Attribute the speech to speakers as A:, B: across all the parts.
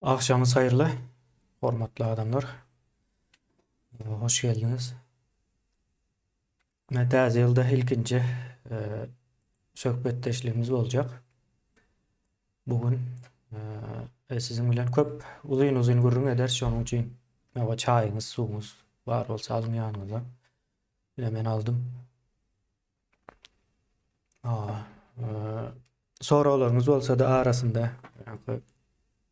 A: Akşamınız hayırlı, hormatly adamlar. Hoş geldiniz. Täze ýylda ilkinji söhbetdeşligimiz boljak. Bugün siziň bilen köp uzun gürrüň eder, şonuň üçin ýa çaýyňyz, suwuňyz bar bolsa alyň ýanyňyza. Bile men aldym. Soralaryňyz bolsa da arasynda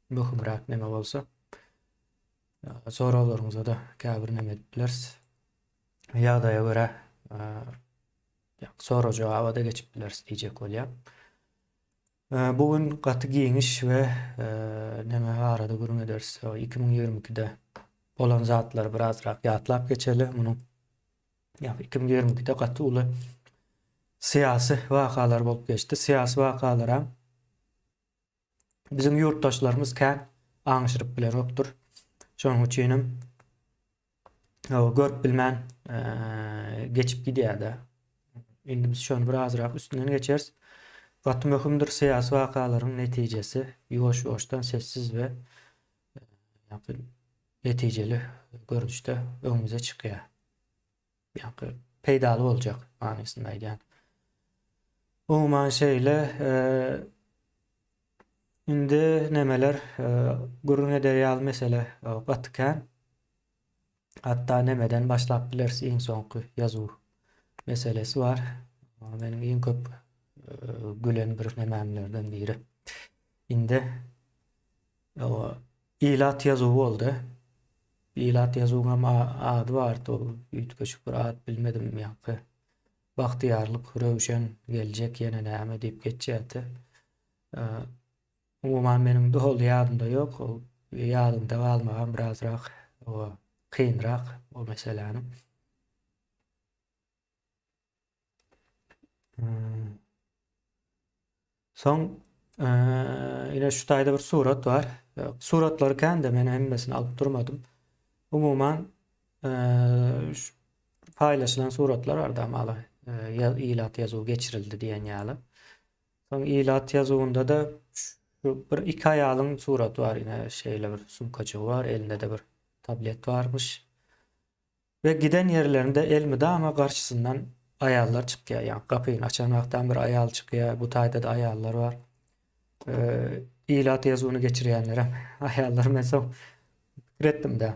A: möhümrak neme bolsa soralaryňyza da käbir neme dilersiz. Ýagdaýa görä soru jogaba da geçip bilersiz diýjek bolýar. Bugün gaty giňiş we neme arada gürrüň edersiz. 2022-de bolan zatlar birazrak ýatlap geçeli. Munuň 2022-de gaty uly siyasi wakalar bolup geçdi. Siyasi wakalara bizim ýurtdaşlarymız kän aňşyryp bilen okdur. Şonuň üçin görüp bilmän geçip gidýär-de. Indi biz şonu birazrak üstünden geçeriz. Gaty möhümdir siyasi wakalaryň netijesi ýoş-ýoşdan sessiz we netijeli görünüşde öňümüze çykýar. Peýdaly boljak manysynda aýdýan. Umuman şeýle indi nemeler gürrüň eder mesele gatykän hatta nemeden başlap bilersiz iň soňky ýazuw meselesi var. Benim iň köp gülen bir nememlerden biri. Indi ilat ýazuwy boldy. Ilat ýazuwyň ady bardy, üýtgeçik bir ad bilmedim ýa-da bagtyarlyk, röwşen geljek ýene näme diýip geçýärdi. Umuman menim dol ýadymda ýok. Ýadymda galmagan birazrak kynrak o meseleni. Soň ine şu taýda bir surat bar. Suratlary kän de men hemmesini alyp durmadym. Umuman paýlaşylan suratlar arda maly ilat ýazuwy geçirildi diýen ýaly. Soň ilat ýazowunda da şu bir iki aýalyň suraty bar, ine şeýle bir sumkaçygy bar, elinde de bir tablet varmış. Ve giden yerlerinde elmide ama karşısından ayallar çıkıyor. Yani kapıyı açanaktan bir ayal çıkıyor. Bu taýda da ayallar var. İlat ýazuwyny geçirýänlere ayallar mesela üretdim de.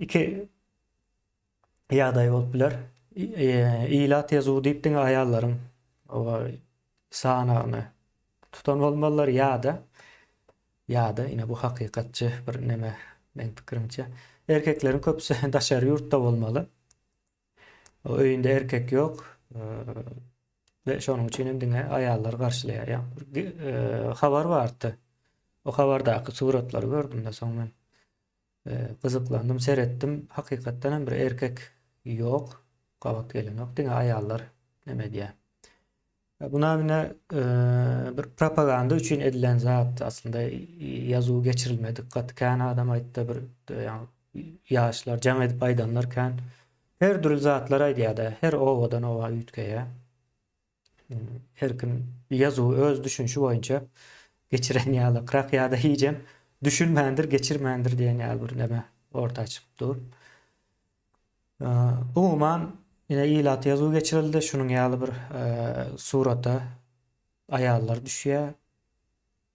A: İki ýagdaý bolup biler. İlat ýazuwy diýip diň ayallaryň o sanagyny tutan bolmalylar ýa-da ine bu hakykatçy bir neme men pikirimçe. Erkeklerin köpüsü daşary ýurtda bolmaly. O öýünde erkek ýok. Ve şonuň üçin diňe ayallar garşylaýar. Habar bardy. O habardaky suratlary gördüm de soň men gyzyklandym, seretdim. Hakykatdan hem bir erkek ýok, gabat gelen ýok. Diňe ayallar neme diýär. Buna bine bir propaganda üçin edilen zat aslında ýazuw geçirilmedi. Gatykän adam aýtdy bir ýaşlar jam edip aýdanlarkän her türlü zatlar aýdýar-da, her owadan owa üýtgeýe. Her kim ýazuw öz düşünşi boýunça geçiren ýaly krak ýa-da hijem düşünmändir, geçirmändir diýen ýaly bir neme orta çypdy. Umuman ine ilat ýazuw geçirildi. Şunuň ýaly bir surata ayallar düşýär.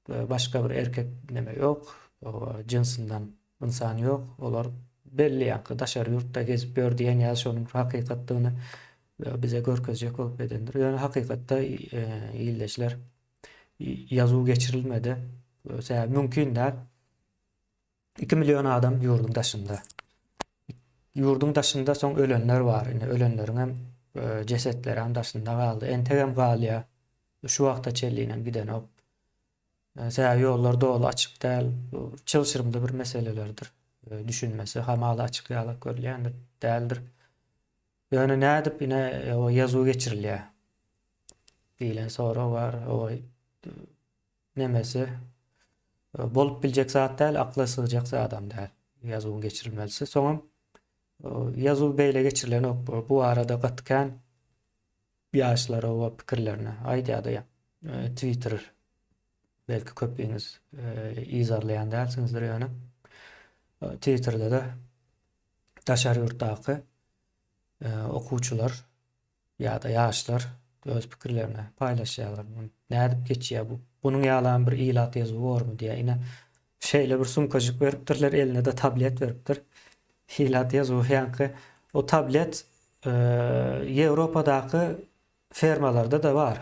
A: Başga bir erkek neme ýok. O jinsyndan insan ýok. Olar belli ýa-da daşary ýurtda gezip ýördiýän ýa şonuň hakykatlygyny bize görkezjek bolup edendir. Yani hakykatda ýyldaşlar ýazuw geçirilmedi. Mümkin däl. 2 milyon adam ýurdun daşynda. Ýurdun daşynda soň ölenler bar. Ine ölenleriň hem cesetleri hem daşynda galdy. Entegem galýa. Şu wagta çelliğine giden op. Ýollar dolu açyk däl. Çylşyrymda bir meselelerdir. Düşünmesi hamaly açyk ýaly görülýändir, däldir. Ýöne nädip ine o ýazuw geçirilýär. Diýilen soru var. O nemesi bolup biljek zat däl, akla sığjak adam däl. Ýazuwyň geçirilmesi. Soň ýazuw beýle geçirilen ok. Bu arada gatykän ýaşlar o pikirlerini aýdýar-da Twitter belki köpüğünüz izarlayan dälsinizdir yani. Twitter'da da daşary ýurtdaky okuwçylar ýa-da ýaşlar öz pikirlerini paýlaşýarlar. Nädip geçýär bu? Bunun ýalan bir ilat ýazygy bormy diýe ine şeýle bir sumkajyk beripdirler, eline de tablet beripdir. Ilat ýazygy ýanky o tablet Ýewropadaky fermalarda da bar.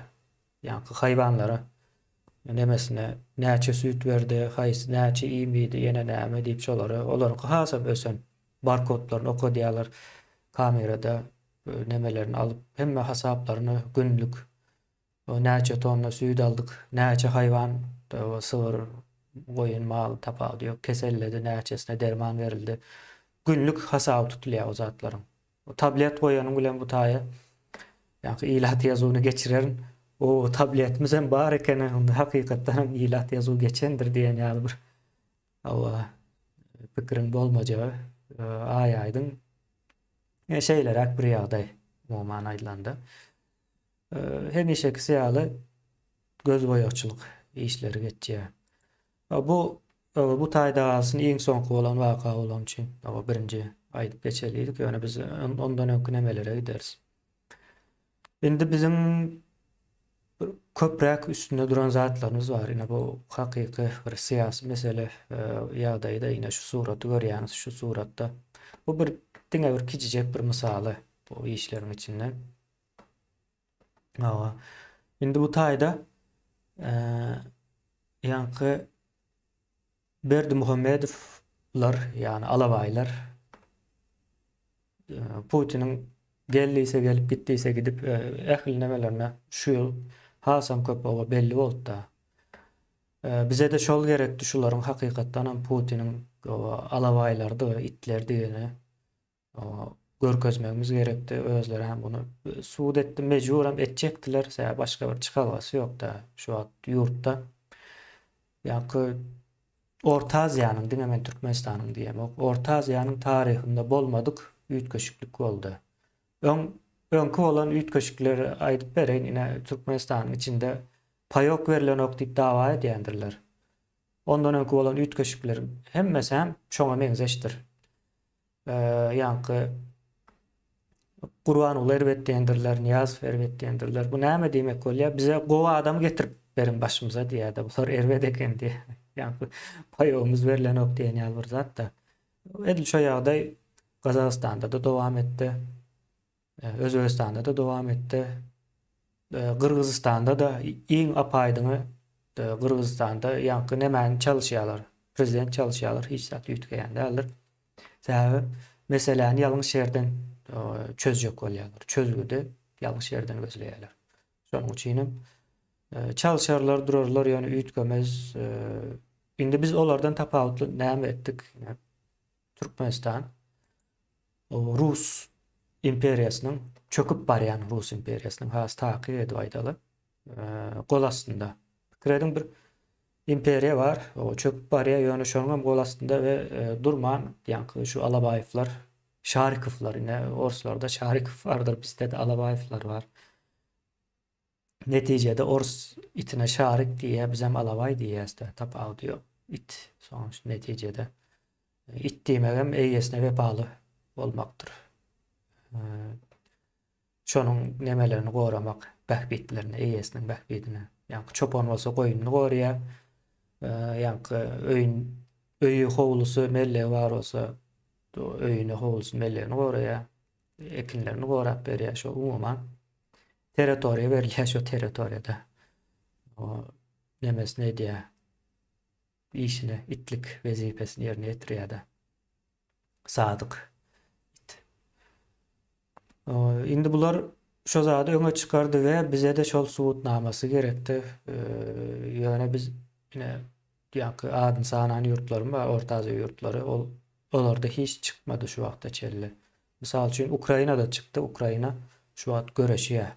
A: Ýanky haýwanlara nemesine näçe süýt berdi, haýsy näçe iýmidi, ýene näme diýip şolary olaryňky hasap ösen barkodlaryny okudýarlar kamerada nemelerini alıp hemme hasaplaryny günlük o näçe tonna süýt aldyk, näçe haýwan sygyr, goýun, mal tapady ýok, keselledi, näçesine derman berildi. Günlük hasap tutulýar o zatlaryň. O tablet goýanyň bilen bu taýy ýa-ni ilat ýazygyny geçirerin o tabletimiz bar ekeni onda hakykatdan ilat ýazygy geçendir diýen ýaly bir pikiriň bolmajagy aýaýdyň şeýlerek bir ýagdaý umuman aýlandy. Hemişeki ýaly göz boýaçylyk işleri geçýär. Bu taýda alsyn iň soňky bolan waka bolan üçin birinji aýdyp geçelidik. Ýöne biz ondan öňkü nemelere gideriz. Indi bizim köprek üstünde duran zatlarımız var. Yine bu hakyky bir syýasy mesele ýagdaýda yine şu suraty görýäňiz, şu suratda. Bu bir diňe bir kiçijek bir misaly bu işleriň içinden. Indi bu taýda ýanky Berdimuhammedowlar ýani alabaýlar Putiniň geldiýse gelip gitdiýse gidip ähli nemelerine şu ýyl hasam köp belli boldy da. Bize de şol gerekdi şularyň hakykatdan Putiniň alabaýlardy, itler diýeni görkezmegimiz gerekdi. Özleri hem bunu suud etdi, mejburam etjekdiler. Sää başga bir çykalgasy ýok da şu wagt ýurtda. Ýa-ni Orta Aziýanyň, diňe Türkmenistanyň diýem, Orta Aziýanyň taryhynda bolmadyk üýtgeşiklik boldy. Öňkü bolan üýtgeşikleri aýdyp bereň, ine Türkmenistanyň içinde paýok berilen ok diýip dawa edýändirler. Ondan öňkü bolan üýtgeşikler hemmesi hem şoňa meňzeşdir. Ýanky Gurban uly erbetdiýendirler, Niyaz erbetdiýendirler. Bu näme diýmek bolýar? Bize gowa adam getirip berin başymyza diýär-de, bular erbet eken diýär. Ýanky paýogumyz berilen ok diýen ýaly bir zat da. Edil şo ýagdaý Gazagystanda da dowam etdi. Özbekistanda da dowam etdi. Kırgızstanda da iň apaýdyňy Kırgızstanda ýanky nemäni çalyşýarlar. Prezident çalyşýarlar, hiç zat ýütgeýän däldir. Sebäbi meseleni ýalňyş ýerden çözjek bolýarlar. Çözgüde ýalňyş ýerden gözleýärler. Şonuň üçin çalyşarlar, durarlar, ýöne üýtgemez. Indi biz olardan tapawutly näme etdik? Türkmenistan Rus imperiýasynyň çöküp barýan Rus imperiýasynyň has taky edip aýdaly. Gol astynda. Pikirediň bir imperiýa bar, o çöküp barýar, ýöne şonuň gol astynda we durman ýanky şu Alabaýewlar, Şarikovlar, ine Orslarda Şarikov bardyr, bizde de Alabaýewlar bar. Netijede Ors itine Şarik diýe, biz hem Alabaý diýäs-de, tapawut ýok. It soňç netijede it diýmegem eýesine wepaly bolmakdyr. Şonuň nemelerini goramak, bähbitlerini, eýesiniň bähbitini. Ýanky çopon bolsa goýunyny gorýar. Ýanky öýü howlusy melle bar bolsa, öýüne howlusy mellerini gorýar. Ekinlerini gorap berýär, şo umuman territoriýa berilýär, şo territoriýada. O nemesine diýär? İşini, itlik wezipesini ýerine ýetirýär-de. Sadyk. Indi bular şo zady öňe çykardy we bize de şol subutnamasy gerekdi. Ýöne biz ine ýanky adyn sanan ýurtlarym bar, Orta Aziýa ýurtlary, olarda hiç çykmady şu wagtda çelle. Misal üçin Ukrainada çykdy. Ukraina şu wagt göreşýär.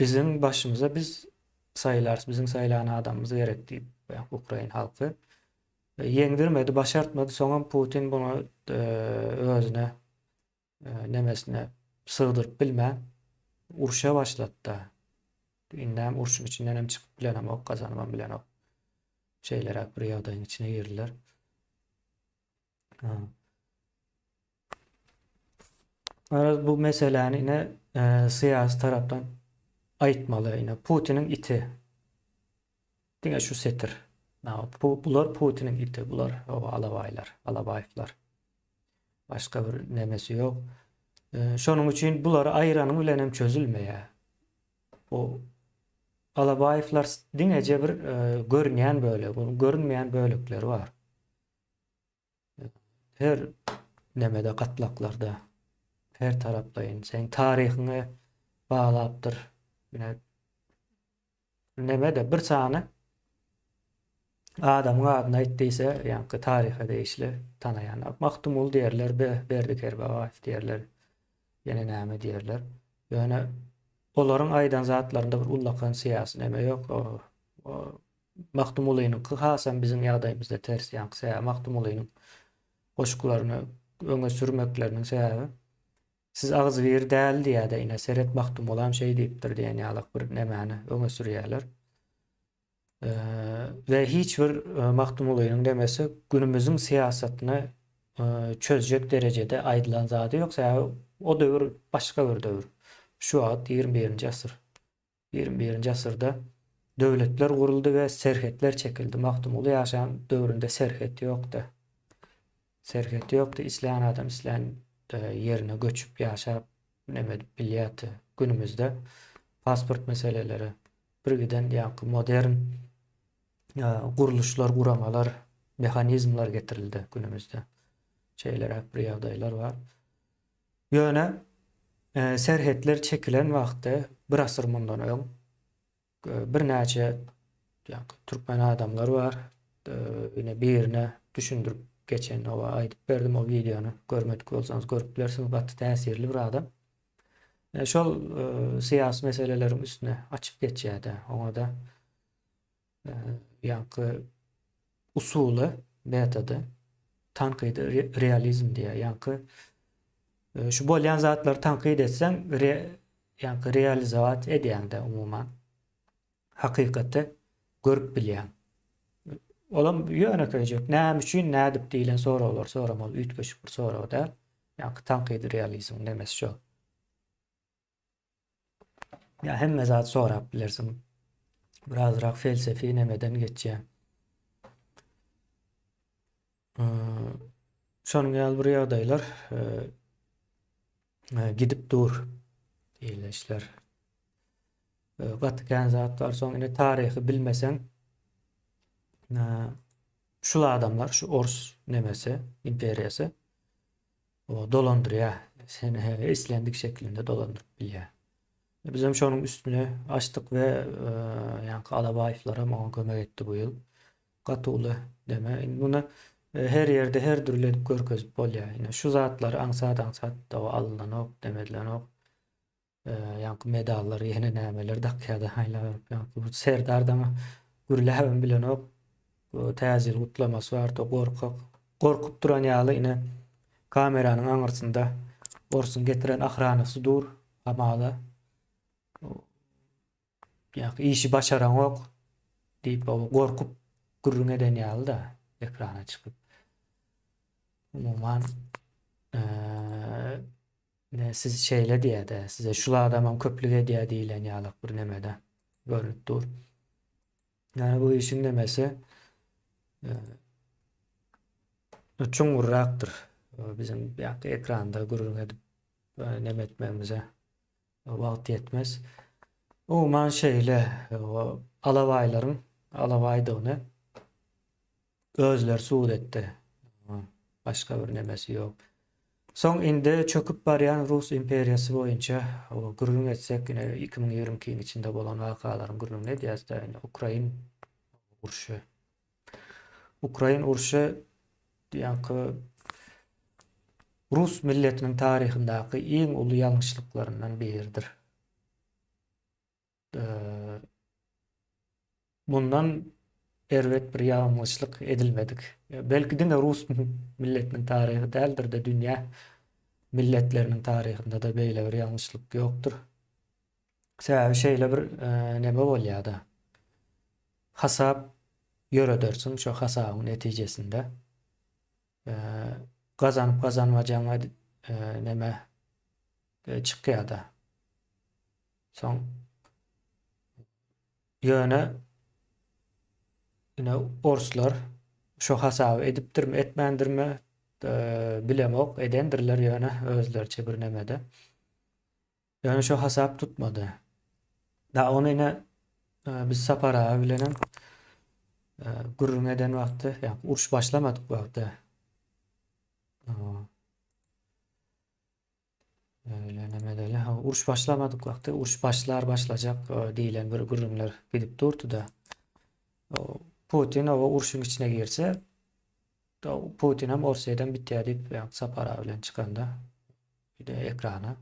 A: Bizim başymyza biz saýlar, bizim saýlanan adamymyz gerekdi. Ukraina halky ýeňdirmedi, başartmady. Soňam Putin bunu özüne nemesine sığdyryp bilmän uruşa başlatdy. İnnem urşun içinden hem çıkıp bilen ama o kazanmam bilen o şeyler bir yağdayın içine girdiler. Ha. Aras bu meselenin yine siyasi taraftan ayıtmalı yine Putin'in iti. Dine şu setir. Bular Putin'in iti. Bular o alavaylar, alabayflar. Başka bir nemesi yok. Şonun için buları ayıranım bilen hem çözülmeye. O alabayflar dinece bir görünmeyen böyle, bunun görünmeyen bölükleri var. Her nemede katlaklarda, her taraflayın. Sen tarihini bağlaptır. Yine nemede bir sahne adamın adına ettiyse yankı tarihe değişli tanayan. Mahtumul diyerler, Berdik Erbağaif diyerler, yine näme diyerler. Yani olaryň aýdan zatlarında bir ullakan siyasi näme yok. O Mahtumulu'nun hasan bizim ýagdaýymyzda ters ýankysy. Mahtumulu'nun goşgularyny öňe sürmekleriniň sebäbi siz ağız bir däl diýär-de ine seret Mahtumul şey diýipdir diýen ýalyk bir nämäni öňe sürýärler. Ve hiç bir Mahtumulu'nun demesi günümüzün siyasetini çözecek derecede aýdylan zady ýoksa o döwür başga bir döwür. Şu an 21. asır. 21. asırda döwletler guruldy ve serhetler çekildi. Mahtumulu ýaşaýan döwründe serhet ýokdy. Serhet ýokdy. İsleýän adam isleýän ýerine göçüp ýaşap näme bilýärdi. Günümüzde pasport meseleleri birgiden ýa modern guruluşlar, guramalar, mehanizmlar getirildi günümüzde. Şeyler, bir ýagdaýlar var. Ýöne serhetler çekilen wagtda bir asyr mundan öň bir näçe türkmen adamlar var. Ýine birine düşündirip geçen o aýdyp berdim o videonu. Görmedik bolsaňyz görüp bilersiňiz. Batty täsirli bir adam. Şol siyasi meselelerin üstüne açıp geçýärdi. Oňa da yankı usulü, metodu, tankyd realizm diýär. Yankı şu bolýan zatlary tankyd etsen, yankı realizat edýände umuman hakykatty görüp bilýän. Olam ýöne köýjek. Näme üçin nädip diýilen sonra bolar, sonra bol ütgeşip bir sonra da yankı tankyd realizm demesi şo. Ya hemme zat sorap bilersiň. Birazrak felsefi nemeden geçýär. Şonuň ýaly bir ýagdaýlar gidip dur diýilýär. Gatgan zatlar soň ine taryhy bilmesen şu adamlar, şu Ors nemesi, imperiýasy o dolandyrýar. Seni islendik şeklinde dolandırıp bilýär. Bizim şonun üstüne açtık ve yankı alabayflara maňa kömek etdi bu ýyl. Gatyly deme. Bunu her ýerde her türlü edip görkezip bolýar. Ine şu zatlar aňsat da alynan ok demediler ok. Yankı medallar, ýene nämeler dakýada haýlar. Yankı bu serdardan gürläbem bilen ok. Täzil gutlamasy bar, gorkup duran ýaly ine kameranyň aňyrsynda Orsun getiren ahranysy dur, amaly ýa-ni işi başaran ok diýip gorkup gürrüň eden ýaly da ekrana çykyp. Umuman siz şeýle diýär-de, size şula adamam köplük edýär diýilen ýalyk bir nemede görünüp dur. Yani bu işin demesi çuňurrakdyr. Bizim ýa-ni ekranda gürrüň edip neme etmemize wagt ýetmez. Umuman şeýle alawaýlaryň alawaýdygyny özler suud etdi. Başka bir nemesi ýok. Soň indi çöküp barýan Rus imperiýasy boýunça gürrüň etsek 2022 içinde bolan wakalaryň gürrüň edýärdi. Ukrain urşy. Ukrain urşy ýa-ni Rus milletiniň taryhyndaky iň uly ýalňyşlyklaryndan biridir. Bundan erwet bir ýalňyşlyk edilmedik. Belki de Rus milletiniň taryhy däldir de dünýä milletleriniň taryhynda da beýle bir ýalňyşlyk ýokdur. Sebäbi şeýle bir neme bolýardy. Hasap ýöredörsiň, şo hasabyň netijesinde gazanyp gazanmajagyňa neme çykýardy. Soň ýöne ine orslar şo hasaby edipdirmi, etmändirmi bilemok, edendirler ýöne özlerçe bir nemede. Ýöne şo hasap tutmady. Da onu ine biz Sapar abi bilenem gurrun eden wagty, ýa uruş başlamadyk wagty. Öyle nemedeli. Uruş başlamadyk wagty, uruş başlajak diýilen bir gurrunlar gidip durdy da. Putin o uruşun içine girse, Putin hem Orsiýadan bitýär diýip Sapar abi bilen çykanda bir de ekrana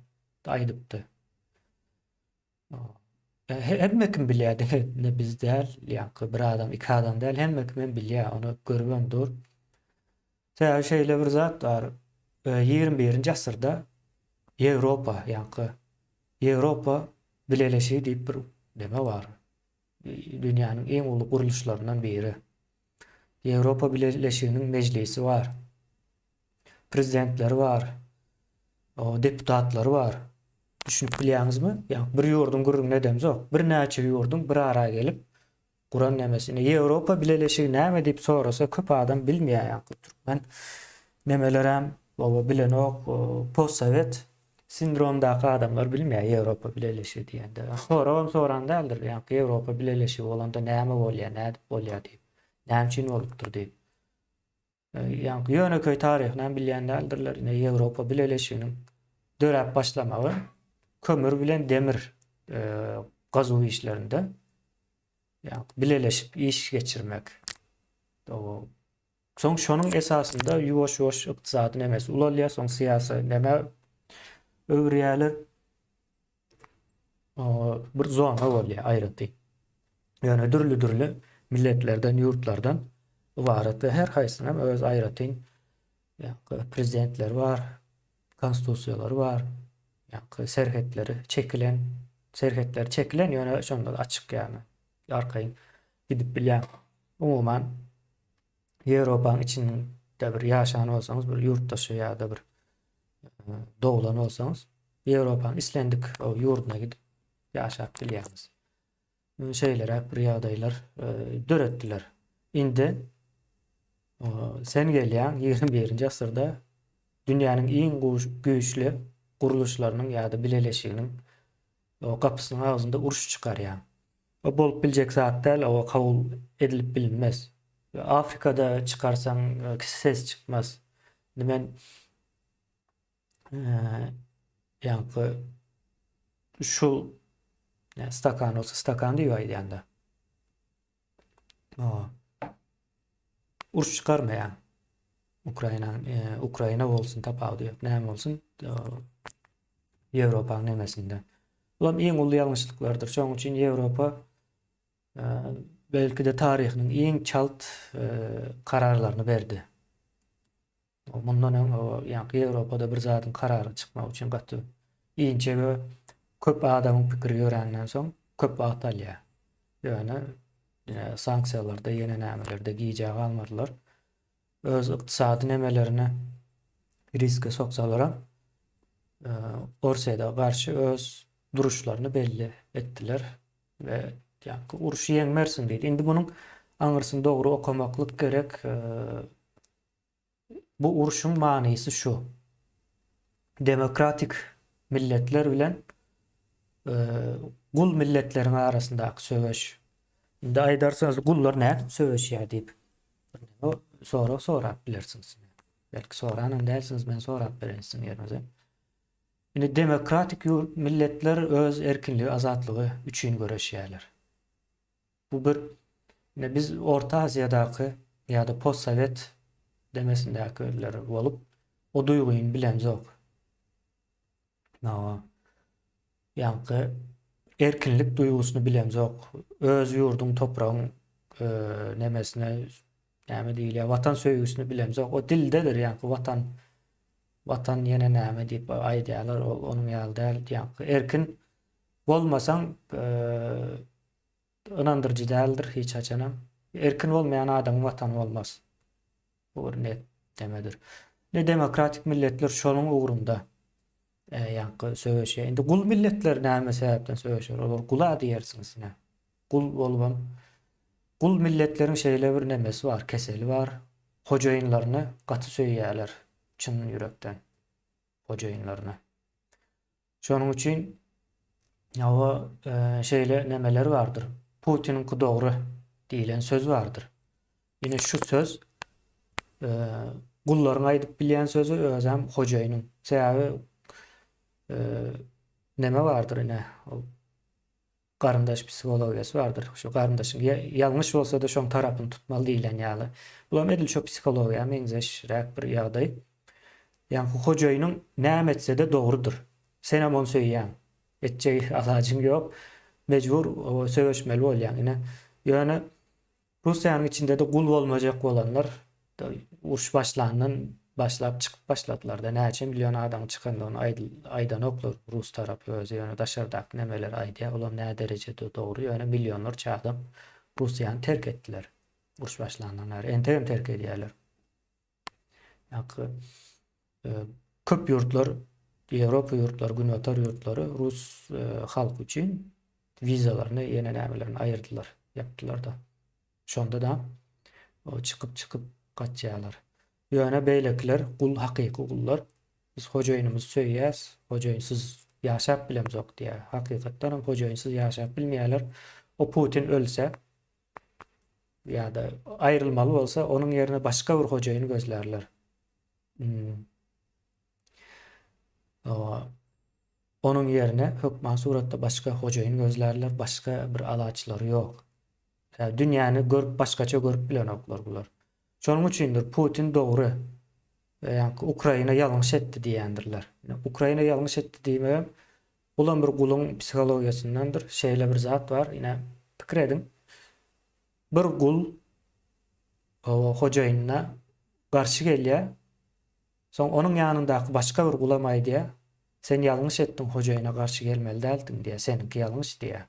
A: aýdypdy. Hemme kim bilýär ne biz däl, ýa bir adam, iki adam däl, hemme kim bilýär, onu görgendir. Täze şeýle bir zat bar. 21-nji asyrda Ýewropa, ýa Ýewropa bileleşigi diýip bir neme bar. Dünýäniň en uly guruluşlaryndan biri. Ýewropa bileleşiginiň mejlisi bar. Prezidentleri bar. O deputatlary bar. Düşünüp bilýäňizmi? Ýa bir ýurdun gurrun edem zok. Bir näçe ýurdun bir ara gelip Guran nemesini Ýewropa bileleşigi näme diýip sorasa köp adam bilmeýär ýa-da türkmen nemelerem baba bilen ok postsovet sindromdaky adamlar bilmeýär Ýewropa bileleşigi diýende. Soran däldir ýa Ýewropa bileleşigi bolanda näme bolýar, näde bolýar diýip. Näme üçin bolupdyr diýip. Ýa ýöneköý taryhyny bilýän däldirler. Ýewropa bileleşiginiň döräp başlamagy kömür bilen demir gazuw işlerinde ýa bileleşip iş geçirmek. Soň şonuň esasında ýuwaş ykdysady nemesi ulalýar, soň syýasy neme öwrýärler. Bir zona bolýar, aýraty. Ýöne dürli milletlerden, ýurtlardan ibaret we her haýsynyň öz aýratyň prezidentleri bar, konstitusiýalary bar, serhetleri çekilen ýöne şonda açyk ýani. Arkaýyn gidip bilýän. Umuman Ýewropanyň içinde bir ýaşan bolsaňyz, bir ýurtdaşy ýa-da bir dowlan bolsaňyz, Ýewropanyň islendik o ýurduna gidip ýaşap bilýäňiz. Şeýlere bir ýagdaýlar döretdiler. Indi sen gelýän 21-nji asyrda dünýäniň en güýçli guruluşlarynyň ýa-da bileleşiginiň o gapysynyň agzynda uruş çykarýar. O bolup biljek zat däl, o kabul edilip bilinmez. Afrikada çıkarsan ses çıkmaz. Men ýa-da şu stakan olsa stakan diýýär ýa-da. Uruş çıkarmayan Ukraina bolsun tapawdy ýok, näme bolsun Ýewropanyň nemesinde. Ulam en uly ýalňyşlyklardyr. Şoň üçin Ýewropa belki de taryhynyň en çalt kararlaryny berdi. Mundan ýa-da Ýewropada bir zatyň karary çykmak üçin gaty inçe köp adamyň pikiri görenden soň köp wagt alýar. Ýöne sanksiýalarda, ýene nämelerde giýjek almadylar. Öz ykdysady nemelerini riske soksalar Orsiýada garşy öz duruşlaryny belli etdiler we uruş ýeňmersin diýdi. Indi bunyň aňyrsyn dogry okamaklyk gerek. Bu uruşun manysy şu. Demokratik milletler bilen gul milletleriň arasyndaky söwüş. Indi aýdarsanız gullar näme söwüşýär diýip. Sonra bilersiňiz. Belki soranan dälsiňiz, men sorap berensiň ýerinize. Indi demokratik milletler öz erkinligi, azatlygy üçin göreşýärler. Bu bir biz Orta Aziýadaky ýa-da postsovet demesindäkiler bolup o duýguny bilen zok. Ýa-da erkinlik duýgusyny bilen zok. Öz ýurdun, topragyň nemesine näme diýilýär, watan söýgüsini bilen zok. O dildedir ýa-da watan ýene näme diýip aýdýarlar, onuň ýaly däl ýa-da erkin Bolmasan inandırıcı değildir hiç açanam. Erkin olmayan adamın vatanı olmaz. Bu bir net demedir. Ne demokratik milletler şonun uğrunda yankı söýüşýär. Indi gul milletler näme sebäpden söýüşýär? Olar gula diýersiniz ne? Gul bolban. Gul milletleriň şeýle bir nemesi var, keseli var. Hojaýynlaryny gaty söýýärler çyn ýürekden. Hojaýynlaryna. Şonuň üçin ýa-da şeýle nemeler vardır. Putiniň dogry diýilen söz vardır. Ýene şu söz gullaryň aýdyp bilýän sözü özem hojaýynyň. Sebäbi neme vardır ine o garyndaş psikologiýasy vardır. Şu garyndaşyň ýalňyş bolsa da şoň tarapyny tutmaly diýilen ýaly. Bular edil şu psikologiýa meňzeşräk bir ýagdaý. Ýani hojaýynyň näme etse de dogrudur. Sen hem onu söýýän. Etjegi alajyň ýok. Mejbur o söýüşmeli bolýan ine. Ýöne Russiýanyň içinde de gul bolmajak bolanlar uruş başlap çıkıp başladılar da näçe milyon adam çıkanda onu aydan oklar Rus tarapy özü ýöne daşardak nemeler aýdýar olam näme derejede dogry ýöne milyonlarça adam Russiýany terk etdiler. Uruş başlanandan beri entegem terk edýärler. Ýa-ni köp ýurtlar Ýewropa ýurtlary, günbatar ýurtlary Rus halky üçin vizalaryny ýene nämelerini aýyrdylar, ýapdylar da. Şonda da o çıkıp gaçýarlar. Ýöne beýlekler gul hakyky gullar. Biz hojaýynymyzy söýýäs, hojaýynsyz ýaşap bilemzok diýär. Hakykatdan hem hojaýynsyz ýaşap bilmeýärler. O Putin ölse ýa-da aýrylmaly bolsa onuň ýerine başga bir hojaýyny gözlerler. Onuň ýerine hökman suratda başga hojaýyny gözlerler, başga bir alaçlary ýok. Dünýäni görüp başgaça görüp bilen oklar bular. Şonuň üçindir Putin dogry. Yani Ukraina ýalňyş etdi diýendirler. Ukraina ýalňyş etdi diýmem, ulan bir gulun psikologiýasyndandyr. Şeýle bir zat var, ine pikir edin. Bir gul o hojaýynyna garşy gelýär. Soň onuň ýanyndaky başga bir gula maýdýar. Sen ýalňyş etdiň, hojaýyna garşy gelmeli däldiň diýär. Seninki ýalňyş diýär.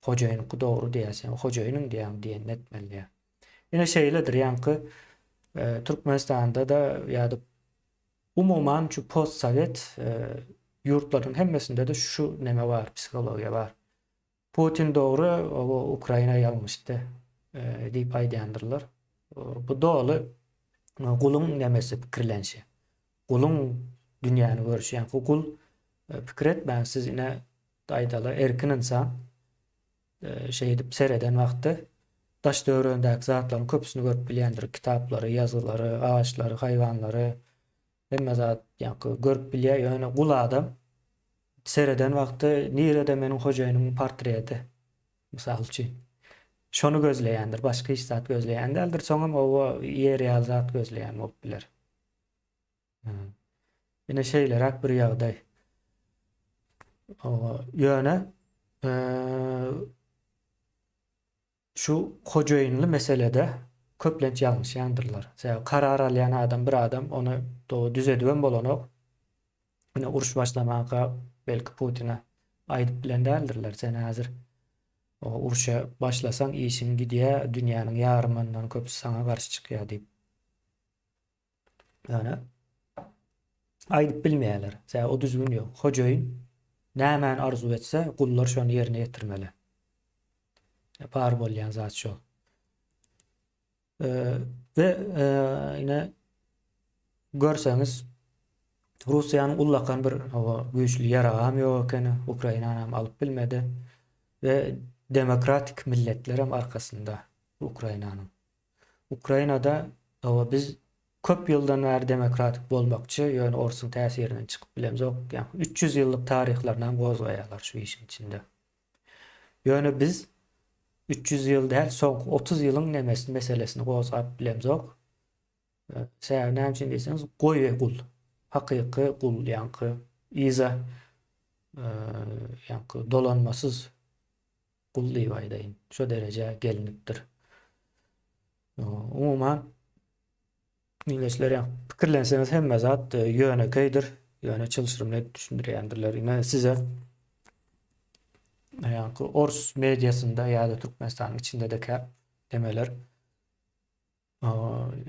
A: Hojaýynyňky dogry diýär, sen hojaýynyň diýen etmeli diýär. Ine şeýledir ýanky Türkmenistanda da ýa-da umuman şu post-sowet ýurtlaryň hemmesinde de şu neme var, psikologiýa var. Putin dogry, o Ukraina ýalňyşdy diýip aýdýandylar. Bu dogry gulun nemesi pikirlenşi. Gulun dünýäni görüşi. Ýani gul pikir etmänsiz ine aýdaly erkin insan şeý edip sereden wagty daş döwründäki zatlaryň köpüsini görüp bilýändir. Kitaplary, ýazgylary, ağaçlary, haýwanlary hemme zat ýa-ni görüp bilýär. Ýöne gul adam sereden wagty nirede meniň hojaýynyň portreti mysal üçin. Şonu gözleýändir, başga hiç zat gözleýän däldir. Soňam o ýer zat gözleýän bolup biler. Ine şeýlerak bir ýagdaý. Ýöne şu hojaýynly meselede köplenç ýalňyşýandyrlar. Sebäbi karar alýan adam bir adam onu düzediben bolanok. Ine uruş başlamaga belki Putin'e aýdyp bilen däldirler. Sen häzir o uruşa başlasaň işin gidýär, dünýäniň ýarymyndan köpüsi saňa garşy çykýar diýip. Ýani aýdyp bilmeýärler. Sebäbi o düzgün ýok. Hojaýyn nämäni arzu etse, gullar şonu ýerine ýetirmeli. Par bolýan zat şol. Ve ine görseňiz Russiýanyň ullakan bir güýçli ýaragam ýok ekeni Ukrainany hem alyp bilmedi ve demokratik milletler hem arkasında Ukrainanyň. Ukrainada biz köp ýyldan bäri demokratik bolmakçy, ýöne orsuň täsirinden çykyp bilemzok. Yani 300 ýyllyk tarihlerden gozgaýarlar şu işin içinde. Ýöne biz 300 ýyl däl, soňky 30 ýylyň nemesi meselesini gozgap bilemzok. Sebäbi näme üçin diýseniz, goý gul, hakyky gul, ýani iza ýani dolanmasyz gul diýip aýdaýyn. Şo derejä gelinipdir. Umuman milletler pikirlenseniz hemme zat ýönekeýdir. Ýöne çylşyrymy düşündirýändirler. Ine size Yani Ors medyasında ya da Türkmenistan'ın içinde de demeler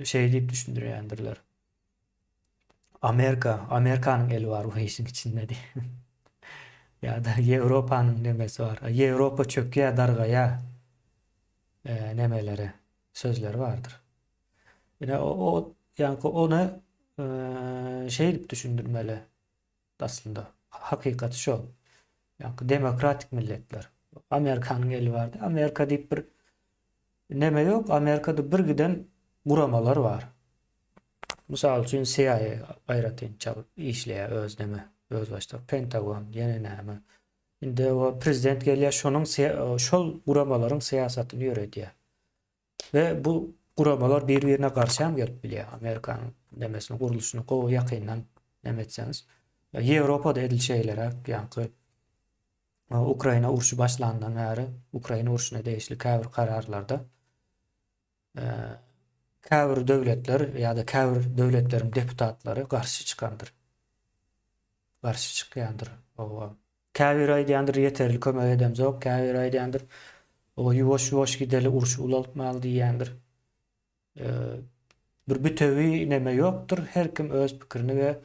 A: şey deyip düşündürendirler. Amerika'nın eli var bu işin içinde diye. Ya da Avrupa'nın demesi var. Avrupa çöküyor dargaya nemeleri sözleri vardır. Yine yani onu şey deyip düşündürmeli aslında. Hakikati şu. Yani demokratik milletler. Amerika'nın eli vardı. Amerika deyip bir neme yok. Amerika'da bir giden kuramalar var. Misal üçün CIA gayratin işleýär öz neme, öz başda Pentagon, ýene näme. Indi o prezident gelýär şonuň şol guramalaryň siýasatyny ýöretýär. Ve bu guramalar bir-birine garşy hem gelip bilýär. Amerikanyň demesini guruluşyny gowy ýakyndan nemetseniz. Ýewropada edilşeýlere, ýa-ni Ukraina uruşy başlandan bäri, Ukraina uruşyna değişli käbir kararlarda käbir döwletler ýa-da käbir döwletleriň deputatlary garşy çykandyr. Garşy çykýandyr. O käbir aýdýandyr ýeterli kömek edem zok, käbir aýdýandyr o ýuwaş gideli uruş ulaltmaly diýýändir. Bir bütewi neme ýokdur. Her kim öz pikirini we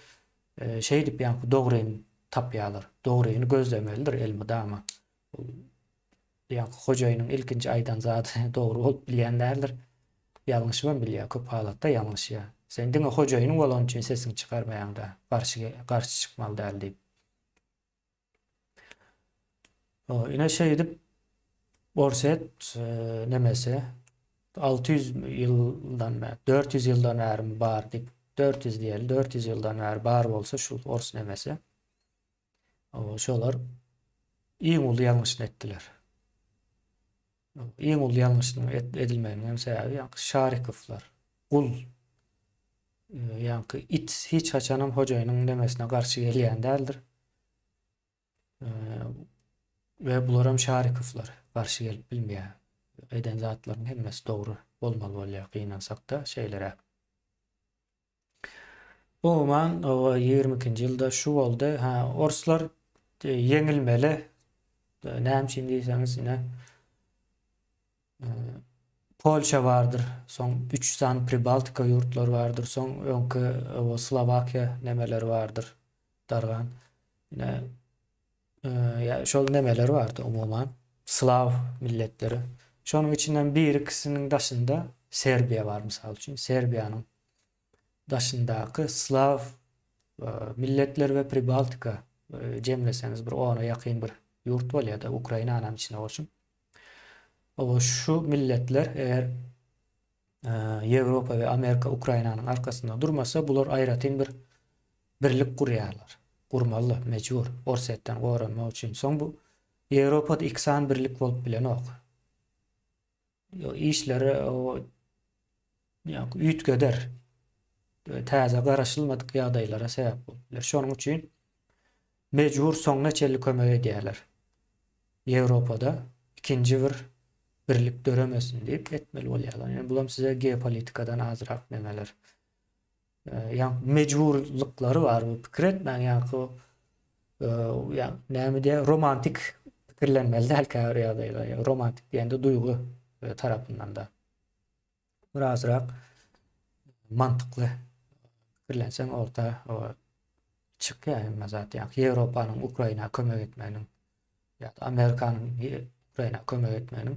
A: şey diýip ýa-ni dogryny tapýarlar. Dogryny gözlemelidir elmydama. Ýa-ni hojaýynyň ilkinji aýdan zady dogry bolup bilýänlerdir. Ýalňyş mı bilýär? Köp halatda ýalňyş ýa. Sen diňe hojaýynyň bolan üçin sesini çykarmaýanda garşy çykmaly däl diýip. Ine şey edip Borset nemesi 600 ýyldan 400 ýyldan bäri bar diýip 400 diýeli 400 ýyldan bäri bar bolsa şu Ors nemesi. Şolar iň uly ýalňyşyny etdiler. Iň uly ýalňyşynyň edilmeginiň sebäbi ýa-ni Şarikowlar. Gul ýa-ni it hiç haçanam hojaýynyň demesine garşy gelýän däldir. Ve bularam Şarikowlar garşy gelip bilmeýär. Eden zatlaryň hemmesi dogry bolmaly bolýar gynansak da şeýlere. Umuman o 20-nji ýylda şu boldy. Orslar yeňilmeli. Näme üçin diýseňiz ine Polşa vardır. Son 3 san Pribaltika ýurtlary vardır. Son öňkü Slovakya nemeleri vardır. Dargan. Ine ya şol nemeler vardı umuman. Slav milletleri. Şonuň içinden bir ikisiniň daşynda Serbiya var misal üçin. Serbiýanyň daşyndaky Slav milletler we Pribaltika jemleseniz bir ona ýakyn bir ýurt bolýar da Ukrainanyň içine bolsun. O şu milletler eğer Ýewropa we Amerika Ukrainanyň arkasynda durmasa bular aýratyn bir birlik kurýarlar. Kurmaly, mecbur. Orsetden goranmak üçin. Soň bu Ýewropada iksan birlik bolup bilen ok. İşleri o ýa-ni üýtgeder. Täze garaşylmadyk ýagdaýlara sebäp bolýar. Şonuň üçin mecbur soňuna çelli kömek edýärler. Ýewropada ikinji bir birlik döremesin diýip etmeli bolýarlar. Yani bulam size geopolitikadan azrak nemeler. Yani mecburlyklary bar bu pikir etmän ýa-ni yani näme diýär romantik pikirlenmeli däl käbir ýagdaýlar. Romantik diýende duygu tarapyndan da birazrak mantykly pikirlenseň orta çykýar zat ýa-ni Ýewropanyň Ukraina kömek etmeginiň ýa-da Amerikanyň Ukraina kömek etmeginiň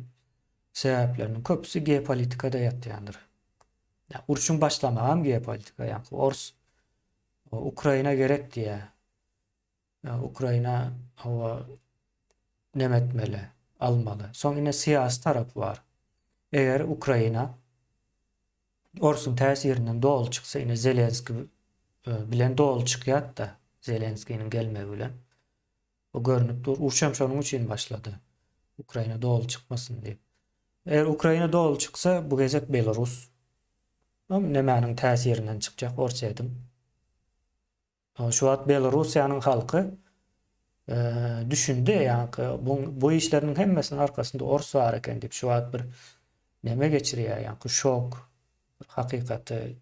A: sebäpleriniň köpüsi geopolitikada ýatýandyr. Ya uruşun başlamagy hem geopolitika ýa-ni Ukraina gerek diye. Ukraina nemetmeli, almalı. Soň ine siyasi tarapy var. Eger Ukraina Orsun täsirinden dol çyksa ine Zelenski bilen dol çykýat da Zelenskiň gelmegi bilen o görnüp dur. Urşam şonuň üçin başlady. Ukraina dol çykmasyn diýip. Eger Ukraina dol çyksa bu gezek Belarus nemäniň täsirinden çykjak orsaýdym. Şu wagt Belarusiýanyň halky düşündi ýa-ni bu işleriň hemmesiniň arkasynda Ors bar eken diýip şu wagt bir neme geçirýär ýa-ni şok, hakikaty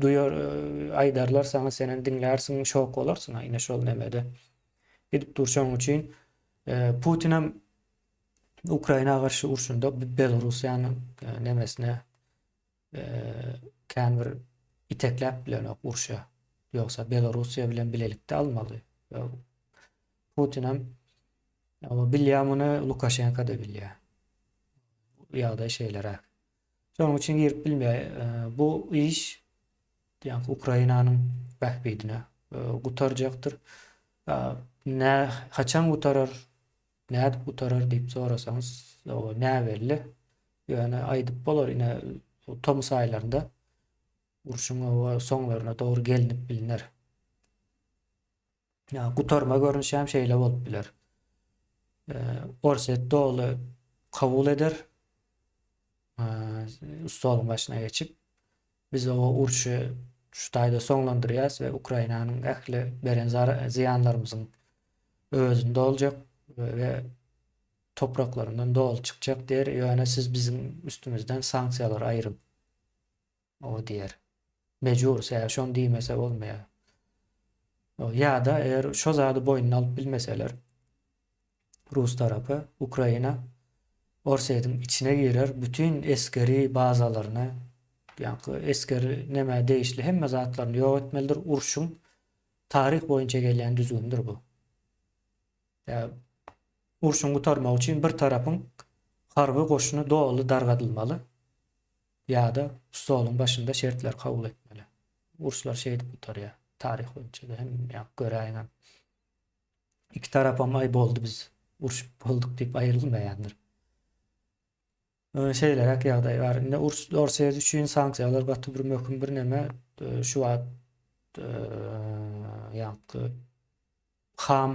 A: duyar aýdarlar sana senen dinlersin şok bolarsyň ine şol nemede. Gidip durşan üçin Putin hem Ukrayna karşı urşunda Belarusyanın nemesine kän bir itekläp bilen ok urşa. Yoksa Belarusya bilen bilelikde almalı. Ya, Putin hem ama bilýär Lukashenko da bilýär. Ýagdaý şeylere. Şonuň üçin girip bilmeýär. Bu iş yani Ukraynanyň bähbidine gutarjakdyr. Ne haçan gutarar, näde gutarar diýip sorasaňyz, o näbelli. Ýöne aýdyp bolar ine Tomus aýlarynda urşuň o soňlaryna dogry gelinip bilinir. Ya gutarma görünüşi hem şeýle bolup biler. Orset dogly kabul eder. Stoluň başyna geçip biz o urşy şu taýda soňlandyrýas we Ukrainanyň ähli beren ziýanlarymyzyň özünde boljak we topraklarından dol çıkacak der. Ýöne siz bizim üstümizden sanksiýalar aýrym. O diýer. Mejbur şonu diýmese bolmaýar. Ýa-da eger şo zady boýnuna alyp bilmeseler Rus tarapy Ukraina Orseýdyň içine girer, bütün eskeri bazalaryny ýa-ni eskeri näme değişli hemme zatlaryny ýok etmelidir. Urşuň tarih boýunça gelýän düzgündür bu. Ya urşuň gutarmak üçin bir tarapyň harby goşuny dogly dargadylmaly. Ya-da stoluň başynda şertler kabul etmeli. Urşlar şeýdi gutarýar. Tarih boýunça da hem göräýän. İki tarapam ay boldy biz urşup bolduk diýip aýrylmaýandyr. Şeyler ýagdaý bar. Ine Orsiýa üçin sanksiýalar gaty bir möhüm bir neme şu wagt ýa-ni ham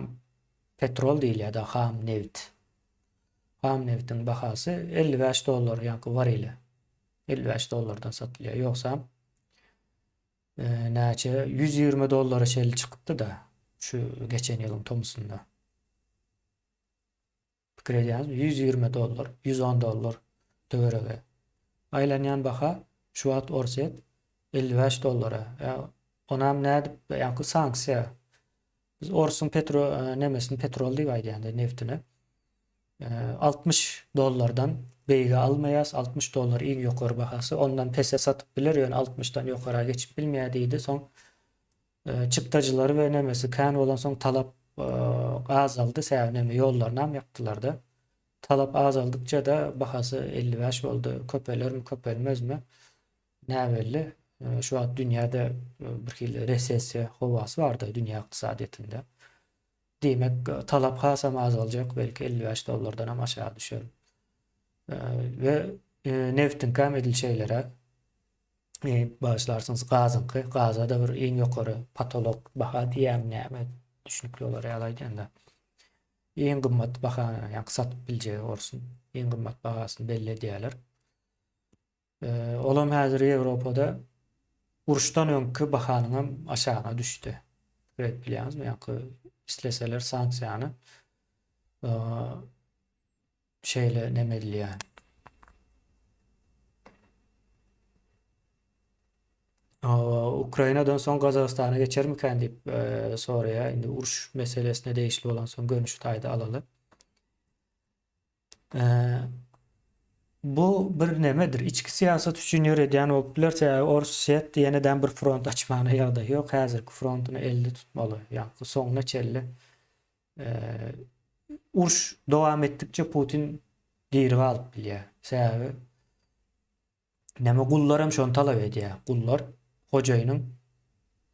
A: petrol diýilýär da ham neft. Ham neftiň bahasy $55 ýa-ni barili. $55'dan satılýar. Ýoksa näçe $120 şeýle çykypdy da şu geçen ýylyň Tomusunda. Pikir edýäňiz $120, $110 töwerege. Aýlanýan baha şu wagt Orset $55. Onam näde ýa-ni sanksiýa. Biz Orsun petrol diýip aýdýanda neftini $60'dan beýge almaýas. $60 iň ýokary bahasy. Ondan pese satyp biler, ýöne 60'dan ýokary geçip bilmeýär diýdi. Soň çıktajylary we nemesi kän bolan soň talap azaldy. Sebäbi näme ýollaryny ham ýapdylar da. Talap azaldykça da bahasy 55 boldy. Köpelermi, köpelmezmi? Näbelli? Şu an dünýäde bir hil resesiýa howasy bardy dünýä ykdysadyetinde. Demek talap hasam azaljak, belki $55'dan hem aşağı düşer. Ve neftin kam edil şeylere başlarsınız gazınky, gaza da bir iň ýokary patolog baha diýem näme düşünükli olar ýalaydyanda. Iň gymmat baha ýa satyp biljegi bolsun. Iň gymmat bahasyny belli edýärler. Olam häzir Ýewropada uruşdan öňkü bahanyň hem aşagyna düşdi. Bilýäňizmi? Ýa-ni isleseler sanksiýany şeyle nemedilýär. Ukrainadan soň Gazagystana geçermiken diýip soraýar. Indi uruş meselesine değişli bolan soň görnüşi taýda alaly. Bu bir nemedir? İçki siýasat üçin ýöredýän bolup bilerse Orsiýet ýeneden bir front açmana ýagdaý ýok. Häzirki frontuny elde tutmaly. Ýa-ni soňuna çelli. Uruş dowam etdikçe Putin geri alyp bilýär. Sebäbi näme gullar hem şonu talap edýär. Gullar hojaýynyň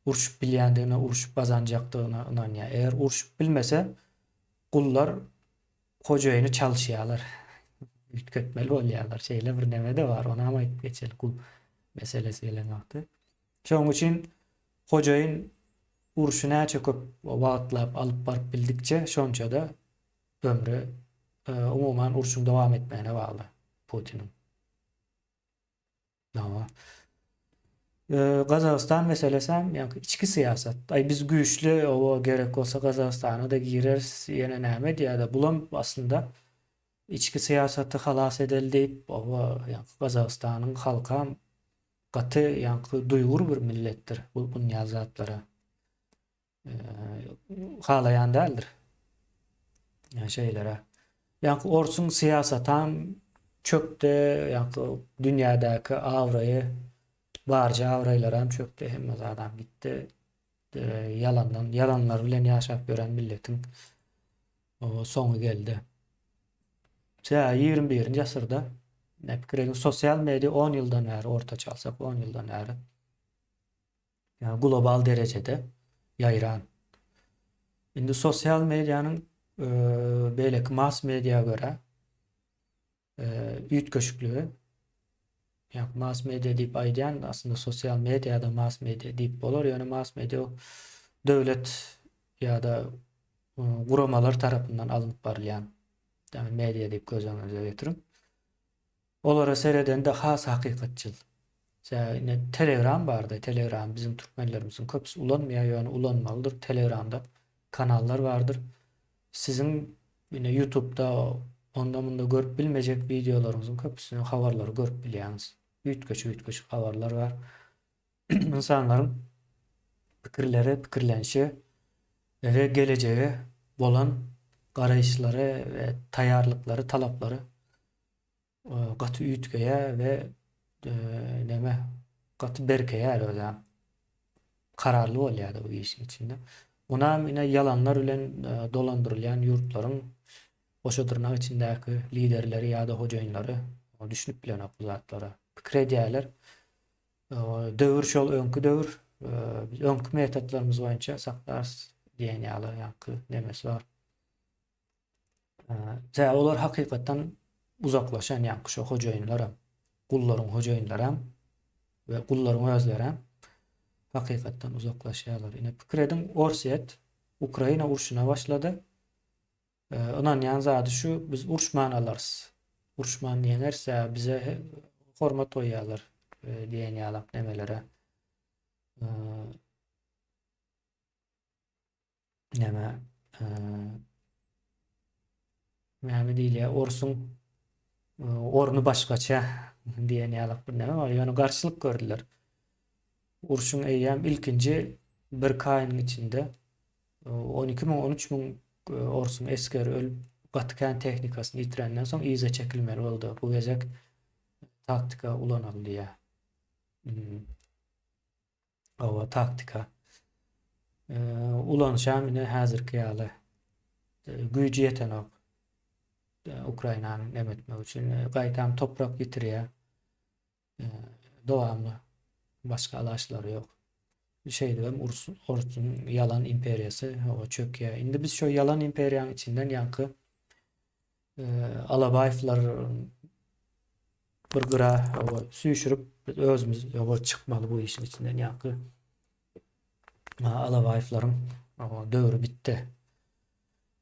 A: uruşup bilýändigine, uruşup bazanjakdygyna inanýar. Eger uruşup bilmese gullar hojaýyny çalşýarlar. Ütkötmeli bolýarlar. Şeýle bir neme de bar. Ona hem aýdyp geçeli gul meselesi gelenokdy. Şoň üçin hojaýyn uruşy näçe köp wagtlap alyp baryp bildikçe şonça da ömrü umuman uruşyň dowam etmegine bagly Putiniň. Ama Gazagistan meselesi hem ýa-ni içki siýasat. Ay biz güýçli o gerek bolsa Gazagistana da girer ýene näme diýär. Bulam aslında içki siýasaty halas edildi diýip ýa-ni Gazagistanyň halka gaty ýa-ni duýgur bir milletdir bu ýazatlara. Halayan däldir. Yani şeylere. Yani orsun siyasatan çöktü. Yani dünyadaki avrayı barca avraylar hem çöktü hem adam gitti. Yalanlar bilen yaşap gören milletin o sonu geldi. 21. asırda ne fikir sosyal medya 10 yıldan beri orta çalsak 10 yıldan beri yani global derecede yayılan. Şimdi sosyal medyanın belki mass medyaya göre üst köşklüğü yani mass medya deyip aydayan aslında sosyal medyada mass medya deyip olur. Yani mass medya devlet ya da kuramalar tarafından alınıp barılan yani medya deyip göz önüne getirin. Olara seyreden de has hakikatçıl. Yani Telegram vardı. Telegram bizim Türkmenlerimizin köpüsü ulanmıyor yani ulanmalıdır. Telegram'da kanallar vardır. Sizin yine YouTube'da onda bunda görüp bilmeyecek videolarımızın köpüsünü haberleri görüp biliyorsunuz. Büyük haberler var. İnsanların fikirleri, fikirlenişi ve geleceğe olan arayışları ve tayarlıkları, talapları katı üyütkeye ve e, neme katı berkeye öyle kararlı oluyor da bu işin içinde. Buna yine yalanlar ile dolandırılan yurtların boşa tırnak içindeki liderleri ya da hocaynları düşünüp bilen o zatlara fikir ediyorlar. Dövür şol önkü dövür. Biz önkü metotlarımız boyunca saklarız diyen yalı yankı demesi var. Olar hakikaten uzaklaşan yankı şu hocaynlar kulların hocaynlar ve kulların özleri hakikaten uzaklaşıyorlar. Yine fikir edin Orsiyet Ukrayna urşuna başladı. Ondan yan zadı şu biz urşman alarız. Urşman diyenlerse bize hormat oyalar diyen yalap nemelere. Ee, Neme Mehmet ile Orsun ornu başkaça diyen yalap bir neme var. Yani karşılık gördüler. Urşun eyyam ilkinci bir kayının içinde 12 bin 13 bin Orsun eskeri ölüp Vatikan teknikasını yitirenden sonra iyice çekilmeli oldu. Bu gezek taktika ulanıldı ya. O taktika. Ulanışam yine hazır kıyalı. Gücü yeten ok. Ukrayna'nın emetmek için gaytam toprak yitiriyor. Devamlı. Başka alaşları yok. Şey dedim Orsun yalan imperiyası o çöküyor. Şimdi biz şu yalan imperiyanın içinden yankı Alabayevlar bir gıra süyüşürüp özümüz çıkmalı bu işin içinden yankı. Alabayevların dövrü bitti.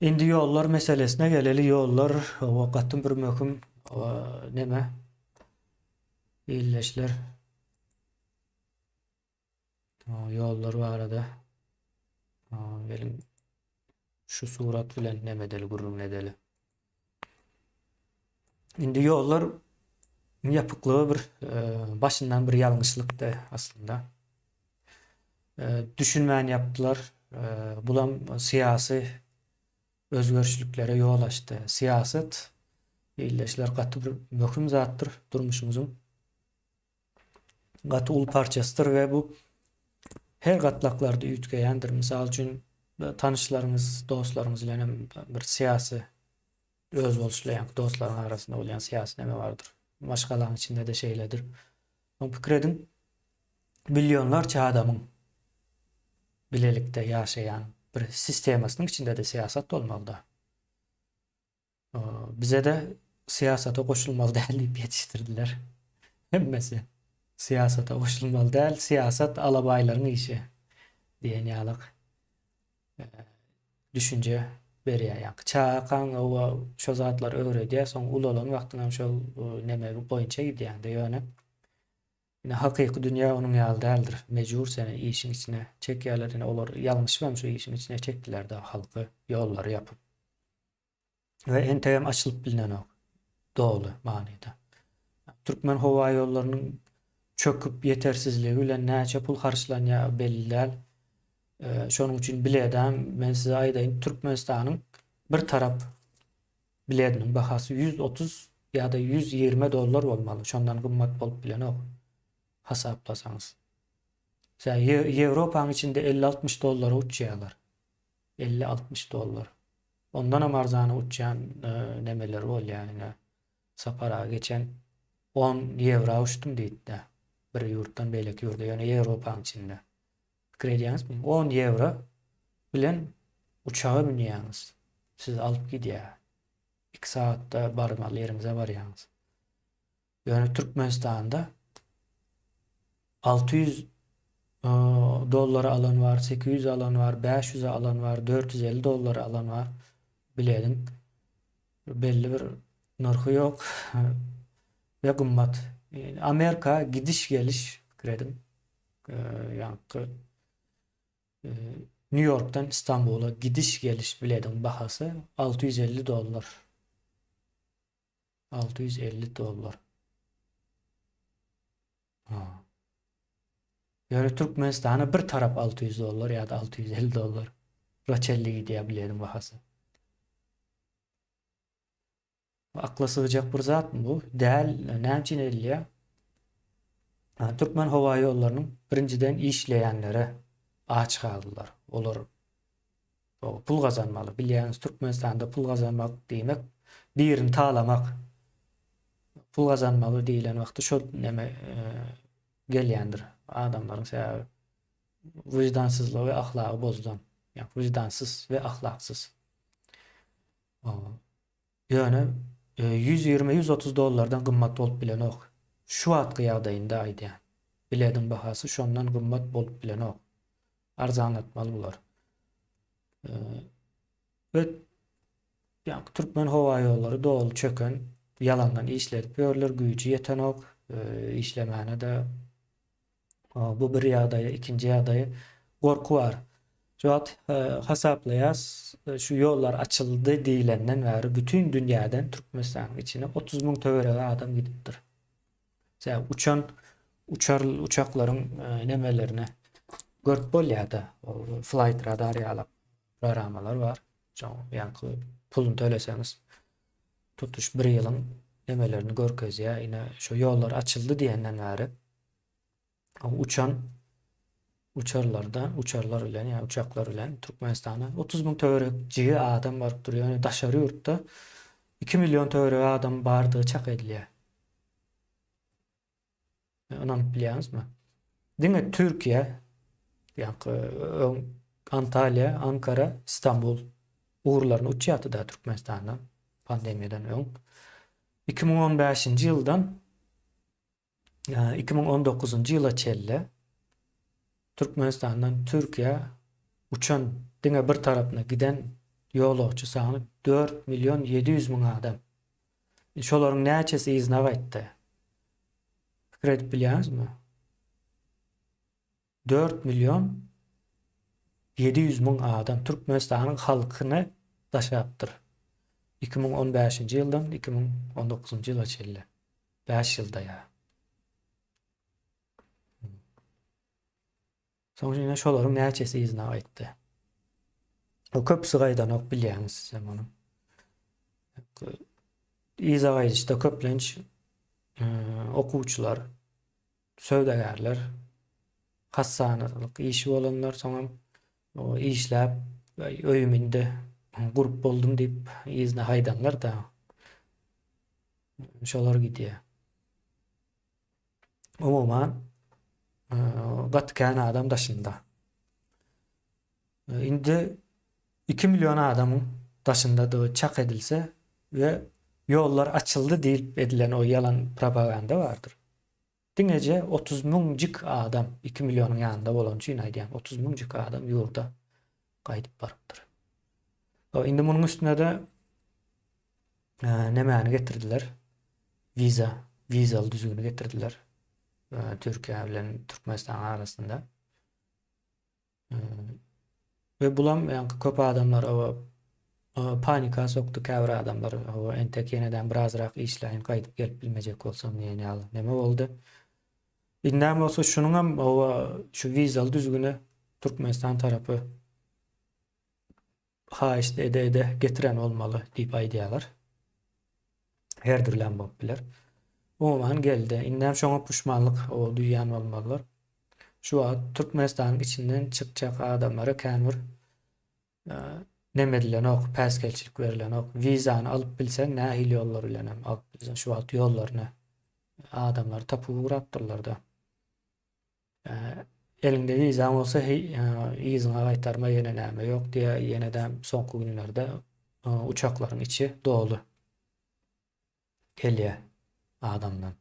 A: Indi yollar meselesine geleli yollar vakatın bir möhüm neme illeşler yollar var arada gelin şu surat bilen nemedeli gurur nedeli. Indi yollar yapıklığı bir başından bir yanlışlıktı aslında. Düşünmeyen yaptılar. Bulan siyasi özgürlüklere yol açtı. Siyaset illeşler katı bir möhüm zattır durmuşumuzun. Katı ul parçasıdır ve bu her katlaklarda ütgeyendir. Misal için tanışlarımız, dostlarımız ile bir siyasi öz boluşlayan dostların arasında olan siyasi neme vardır. Başkalarının içinde de şeyledir. O fikir edin milyonlarca adamın bilelikte yaşayan bir sistemasının içinde de siyaset olmalı da. Bize de siyasete koşulmalı değil deyip yetiştirdiler. Hemmesi siyasete koşulmalı değil, siyaset alabayların işi diyen yalık düşünce veriyor yani. Çağkan o şu zatlar öğrediyor, son ulu olan vaktinin şu neme boyunca gidiyor yani. Yani yine hakiki dünya onun yalı değildir. Mecbur seni işin içine çekiyorlar. Yani olur yanlış mı şu işin içine çektiler de halkı yolları yapıp. Ve en teyem açılıp bilinen o. Doğulu manida. Türkmen hava yollarının çöküp yetersizliği ile neçe pul harçlanıyor belli değil. Şunun için bile edem ben size ayda Türkmenistan'ın bir taraf biletinin bahası 130 ya da 120 dollar olmalı. Şondan gymmat bolup bilenok hasaplasanız. Mesela Avrupa'nın içinde 50-60 dollara uçuyorlar. 50-60 dollar. Ondan hem arzana uçayan nemeler ol yani. Sapara geçen 10 euro uçtum deydi de. Bir yurttan belki yurda yani Avrupa'nın içinde. Krediyanız mı? 10 euro bilen uçağa biniyorsunuz. Siz alıp gidiyor. 2 saatte barmalı yerinize varıyorsunuz. Yani Türkmenistan'da 600 dollara alan var, 800 alan var, 500 alan var, 450 dollara alan var. Bilelim. Belli bir narxı yok. Ve gımmat. Yani Amerika gidiş geliş kredim. Yankı New York'tan İstanbul'a gidiş geliş biletin bahası 650 dollar. 650 dollar. Ha. Yani Türkmenistan'a bir taraf 600 dollar ya da 650 dollar. Raçelli gidiyor biletin bahası. Akla sığacak bir zat mı bu? Değil. Ne için elliyor? Türkmen Hava Yolları'nın birinciden işleyenlere aç kaldılar. Olur. Pul kazanmalı. Biliyorsunuz Türkmenistan'da pul kazanmak demek birini tağlamak. Pul kazanmalı deyilen vakti şu neme gelyendir. Adamların sebebi vicdansızlığı ve ahlakı bozulan. Yani vicdansız ve ahlaksız. Yani 120-130 dollardan kımmat bolup bilen ok. Şu at kıyadayında aydı yani. Biledin bahası şondan kımmat bolup bilen ok. Arzanlatmalı bular. Ee, Ve yani Türkmen Hava Yolları doğal çöken yalandan işledip görülür gücü yeten ok. İşlemene de bu bir yadayı, ikinci yadayı korku var. Şu at hesaplayas şu yollar açıldı deyilenden beri bütün dünyadan Türkmenistan içine 30 bin tövbe adam gidiptir. Mesela uçakların nemelerine görüp bol ya da flight radar yalap programalar var. Yani pulun төлeseniz tutuş bir yılın nemelerini görköz ya yine şu yollar açıldı diyenden beri uçarlar ile yani uçaklar ile Türkmenistan'a 30 bin tövbe adam var duruyor. Yani daşarı yurtta 2 milyon tövbe adam bardığı çak ediliyor. Onu biliyorsunuz mu? Dine Türkiye yani Antalya, Ankara, İstanbul uğurlarını uçuyordu da Türkmenistan'dan pandemiden ön. 2015 yıldan 2019 yıla çelle Türkmenistan'dan Türkiye uçan dine bir tarafına giden yolcu sağını 4 milyon 700 bin adam. Şoların neçesi izna etti. Fikir edip biliyorsunuz mu? 4 milyon 700 bin adam Türkmenistan'ın halkını taşıyaptır. 2015 yıldan 2019 yıla çelle. 5 yılda ya. Sonuçta yine şoların neçesi izna etti. O köpsü gaydan ok biliyorsunuz siz onu. İzah işte köplenç okuwçular, söwdegerler, hassanalyk işi bolanlar soňra o işläp öýüminde gurup boldum diýip izne haýdanlar da şolar gidýär. Umuman gatykän adam daşynda. Indi 2 milyon adamın daşynda da çak edilse ve yollar açıldı diýip edilen o yalan propaganda vardır. Diňece 30 miňcik adam 2 milyonyň ýanynda bolan üçin aýdýan 30 miňcik adam ýurda gaýdyp barypdyr. Indi munyň üstüne de nemäni getirdiler? Vizaly düzügini getirdiler. Türkiýe bilen Türkmenistan arasynda. Ve bulam ýa-ni köp adamlar panika soktu käbir adamlar o entek ýeneden birazrak işläýin gaýdyp gelip bilmejek bolsam näme neme boldy? Näme bolsa şunuň hem şu vizaly düzügüne Türkmenistan tarapy işte ede getiren olmaly diýip aýdýarlar. her türlü boppiler. Umuman geldi. Inden şoňa puşmanlyk oldu ýan bolmalylar. Şu an Türkmenistan'ın içinden çıkacak adamlara känbir nemedilen ok, päskelçilik verilen ok, vizany alıp bilsen nähil ýollar bilen hem alıp bilsen şu alt ýollaryna adamlar tapu uğratdyrlar da. Elinde vizan bolsa iziňe gaýtarma ýene näme ýok diýe ýene-de soňky günlerde uçaklaryň içi dolu. Gelýär adamdan.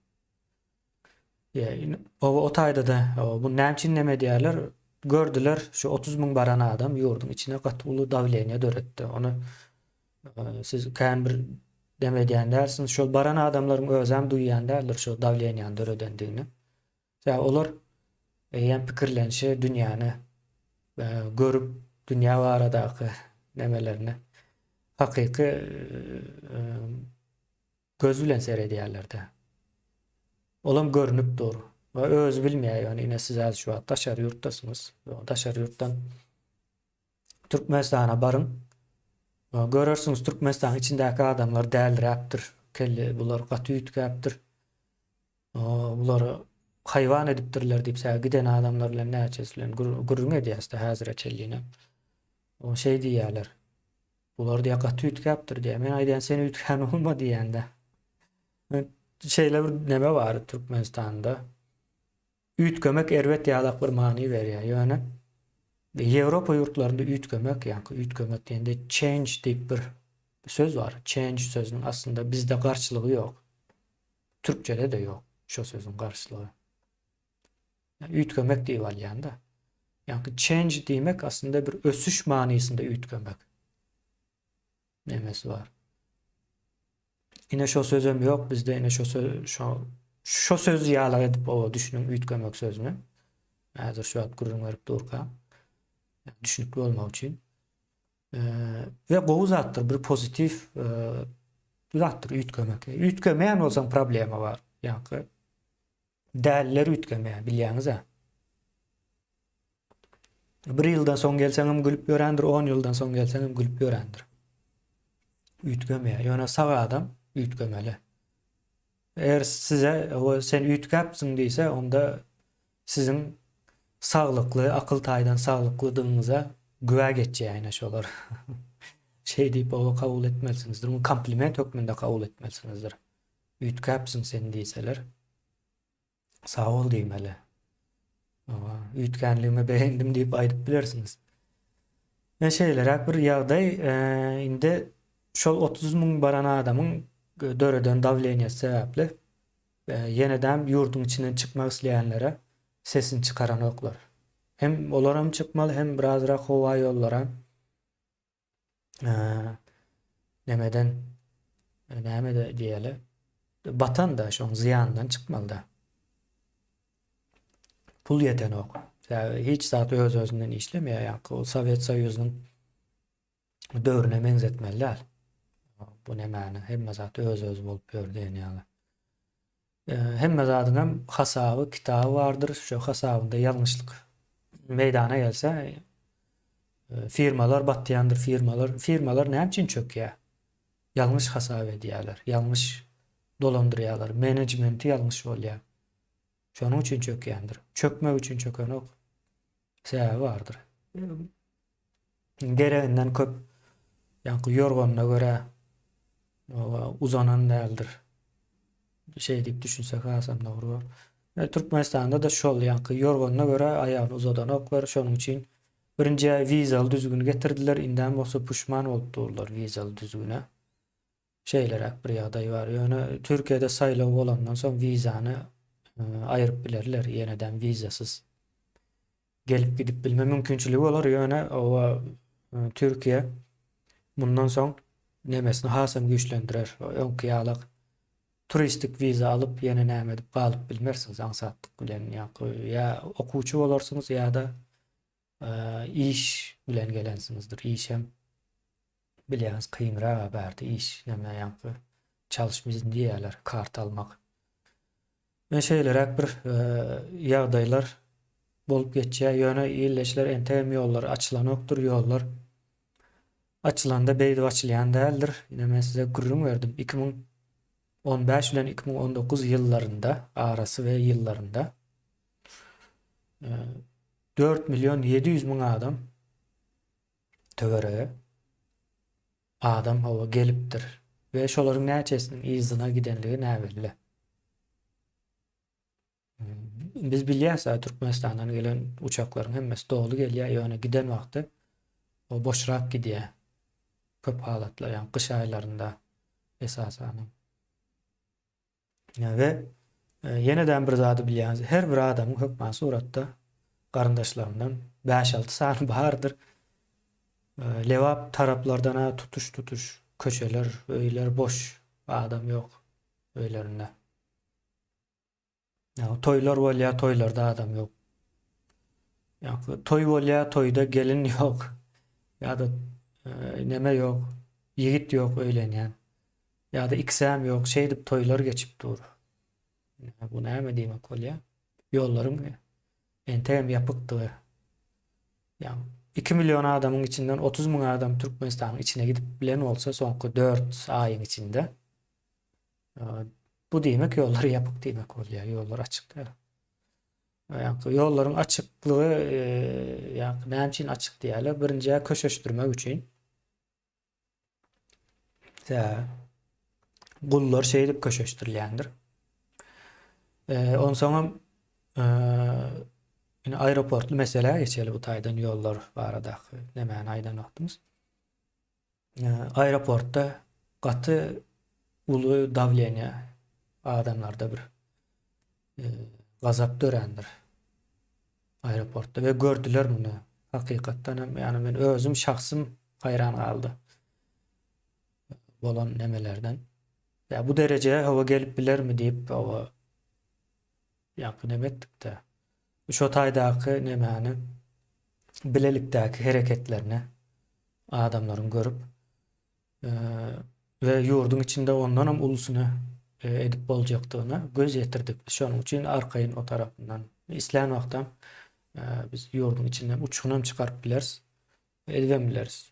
A: O taýda da bu näçin neme diýerler? Gördüler şu 30.000 baran adam ýurdun içine gatyly davleniýe döretdi. Onu siz kän bir demedýän därsiniz. Şol baran adamlaryň özem duýýan däldir şu davleniýany döredendigini. Ya olar ýa pikirlenşi dünýäni görüp dünýä baradaky nemelerini hakyky göz bilen seredýärler-de. Olam görünüp dur. Ve öz bilmeýär, ýani ine siz az şu wagt daşary ýurtdasınız. Daşary ýurtdan Türkmenistana barın. Görürsüňiz Türkmenistanyň içindäki adamlar däldiräpdir. Kelli bular gaty üýtgäpdir. Bulary haýwan edipdirler diýip säge giden adamlar bilen näçesilen gurrun edýäsde häzir çelliğine. O şey diýerler. Bular diýe gaty üýtgäpdir diýe. Men aýdýan sen üýtgän bolma diýende. Şeyler bir neme var Türkmenistan'da. Üýtgemek erwet ýalak bir many berýär. Ýöne Ýewropa ýurtlarynda üýtgemek, ýa-ni üýtgemek diýende change diýip bir söz var. Change sözüniň aslında bizde garşylygy ýok. Türkçede de ýok şo sözüň garşylygy. Üýtgemek diýip alýanda. Ýa-ni change diýmek aslında bir ösüş manysynda üýtgemek. Nemesi var. Ine şo sözüm ýok bizde, ine şo söz ýaly edip o düşünüň üýtgemek sözüni. Häzir şu wagt gurrun berip durka. Düşünükli olmak üçin. Ve gowy zatdyr, bir pozitif zatdyr üýtgemek. Üýtgemeýän bolsaň problemi bar. Ýa-ni dälleri üýtgemeýän bilýäňiz-a. Bir ýyldan soň gelseňem gülüp ýörendir, 10 ýyldan soň gelseňem gülüp ýörendir. Üýtgemeýär. Ýöne sag adam üýtgemeli. Eğer size o sen üýtgäpsiň diýse, onda sizin sağlıklı, akıl taýdan sağlıklydygyňyza güwe geçýär ýene şolar. Şey diýip o kabul etmelisinizdir. Bunu kompliment hökmünde kabul etmelisinizdir. Üýtgäpsiň sen diýseler, sag ol diýmeli. Üýtgänligimi beğendim diýip aýdyp bilersiniz. Şeyler bir ýagdaý indi şol 30.000 baran adamyň döreden davleniýet sebäpli ýeneden ýurdun içinden çykmak isleýänlere sesini çıkaran oklar. Hem olar hem çıkmalı hem birazrak hova yollara nemeden näme de diýeli batan da şoň ziyandan çıkmalı da. Pul ýeten ok. Hiç zat öz özünden işlemeýär. Ýa-ni o Sowet Soýuzynyň döwrüne meňzetmeliler. Bu nämäni hemme zat öz bolup ýördiň ýaly. Hemme zadyň hem hasaby, kitaby bardyr. Şo hasabynda ýalňyşlyk meydana gelse firmalar batýandyr, firmalar näme üçin çökýär? Ýalňyş hasap edýärler, ýalňyş dolandyrýarlar, menejmenti ýalňyş bolýar. Şonuň üçin çökýändir. Çökmek üçin çöken ok sebäbi bardyr. Gereginden köp ýa-ni ýorganyna görä uzanan däldir. Şey diýip düşünsek hasam dogry bar. Türkmenistanda da şol ýa-ni ýorganyna görä aýagy uzadan oklar. Şonuň üçin birinji vizaly düzgün getirdiler. Inden bolsa puşman bolup durlar vizaly düzgüne. Şeyler bir ýagdaý bar. Ýöne Türkiýede saýlaw bolandan soň vizany aýryp bilerler. Ýeneden vizasız gelip gidip bilme mümkinçiligi bolar. Ýöne o Türkiýe bundan soň nemesini hasam güýçlendirer. Öňki ýalyk turistik viza alıp ýene näme edip galyp bilmersiňiz aňsatlyk bilen ýa okuwçy bolarsyňyz ýa-da iş bilen gelensiňizdir. İş hem bilýäňiz kynrak bärdi iş näme ýa-ni çalışmyzyn diýerler, kart almak. Ve şeyler bir ýagdaýlar bolup geçýär. Ýöne illeşler entegem ýollar açylan okdur ýollar. Açylanda beýdi açylýan däldir. Ine men size gurrun berdim. 15 ile 2019 yıllarında arası ve yıllarında e, 4 milyon 700 bin adam töwerege adam hava gelipdir. Ve şoların näçesinin izina gidenligi näbelli. Biz bilýäs Türkmenistandan gelen uçakların hemmesi dolu gelýär. Ýöne giden wagty o boşrak gidýär. Köp halatlar, yani kış aylarında esasen. Ve yeniden bir zady bilýäňiz. Her bir adamyň hökmen suratda garyndaşlaryndan 5-6 sany bardyr. Lewap taraplardan tutuş köçeler, öýler boş. Adam ýok öýlerinde. Toylar bolýar, toylarda adam ýok. Yani toy bolýar, toyda gelin ýok. Ya da neme ýok. Yigit ýok öýlenýän. Ya da iksam ýok. Şey dip toylar geçip dur. Bu näme diýmek bolýar? Ýollarym entem ýapykdy. Yani 2 milyon adamın içinden 30 bin adam Türkmenistan'ın içine gidip bilen olsa sonku 4 ayın içinde bu demek yolları yapık demek oluyor. Yollar açık değil. Yani yolların açıklığı yani ne için açık diyeler? Birinci köşeştirmek için. Gullar şey edip köşeştirilendir. Ondan sonra yine aeroportlu mesela geçeli bu taydan yollar barada nemen aydan vaktimiz. Aeroportta katı ulu davleniya adamlarda bir gazap dörendir aeroportta ve gördüler bunu. Hakikaten yani ben özüm şahsım hayran kaldı. Bolan nemelerden. Ya bu dereceye hava gelip biler mi deyip hava yakın emettik de. Şu taydaki nemeni bilelikdäki hereketlerini adamların görüp ve yurdun içinde ondan hem ulusunu edip boljakdygyna göz yetirdik. Şonun için arkayın o tarafından islan wagtam biz yurdun içinden uçunam çıkarıp bileriz. Edem bileriz.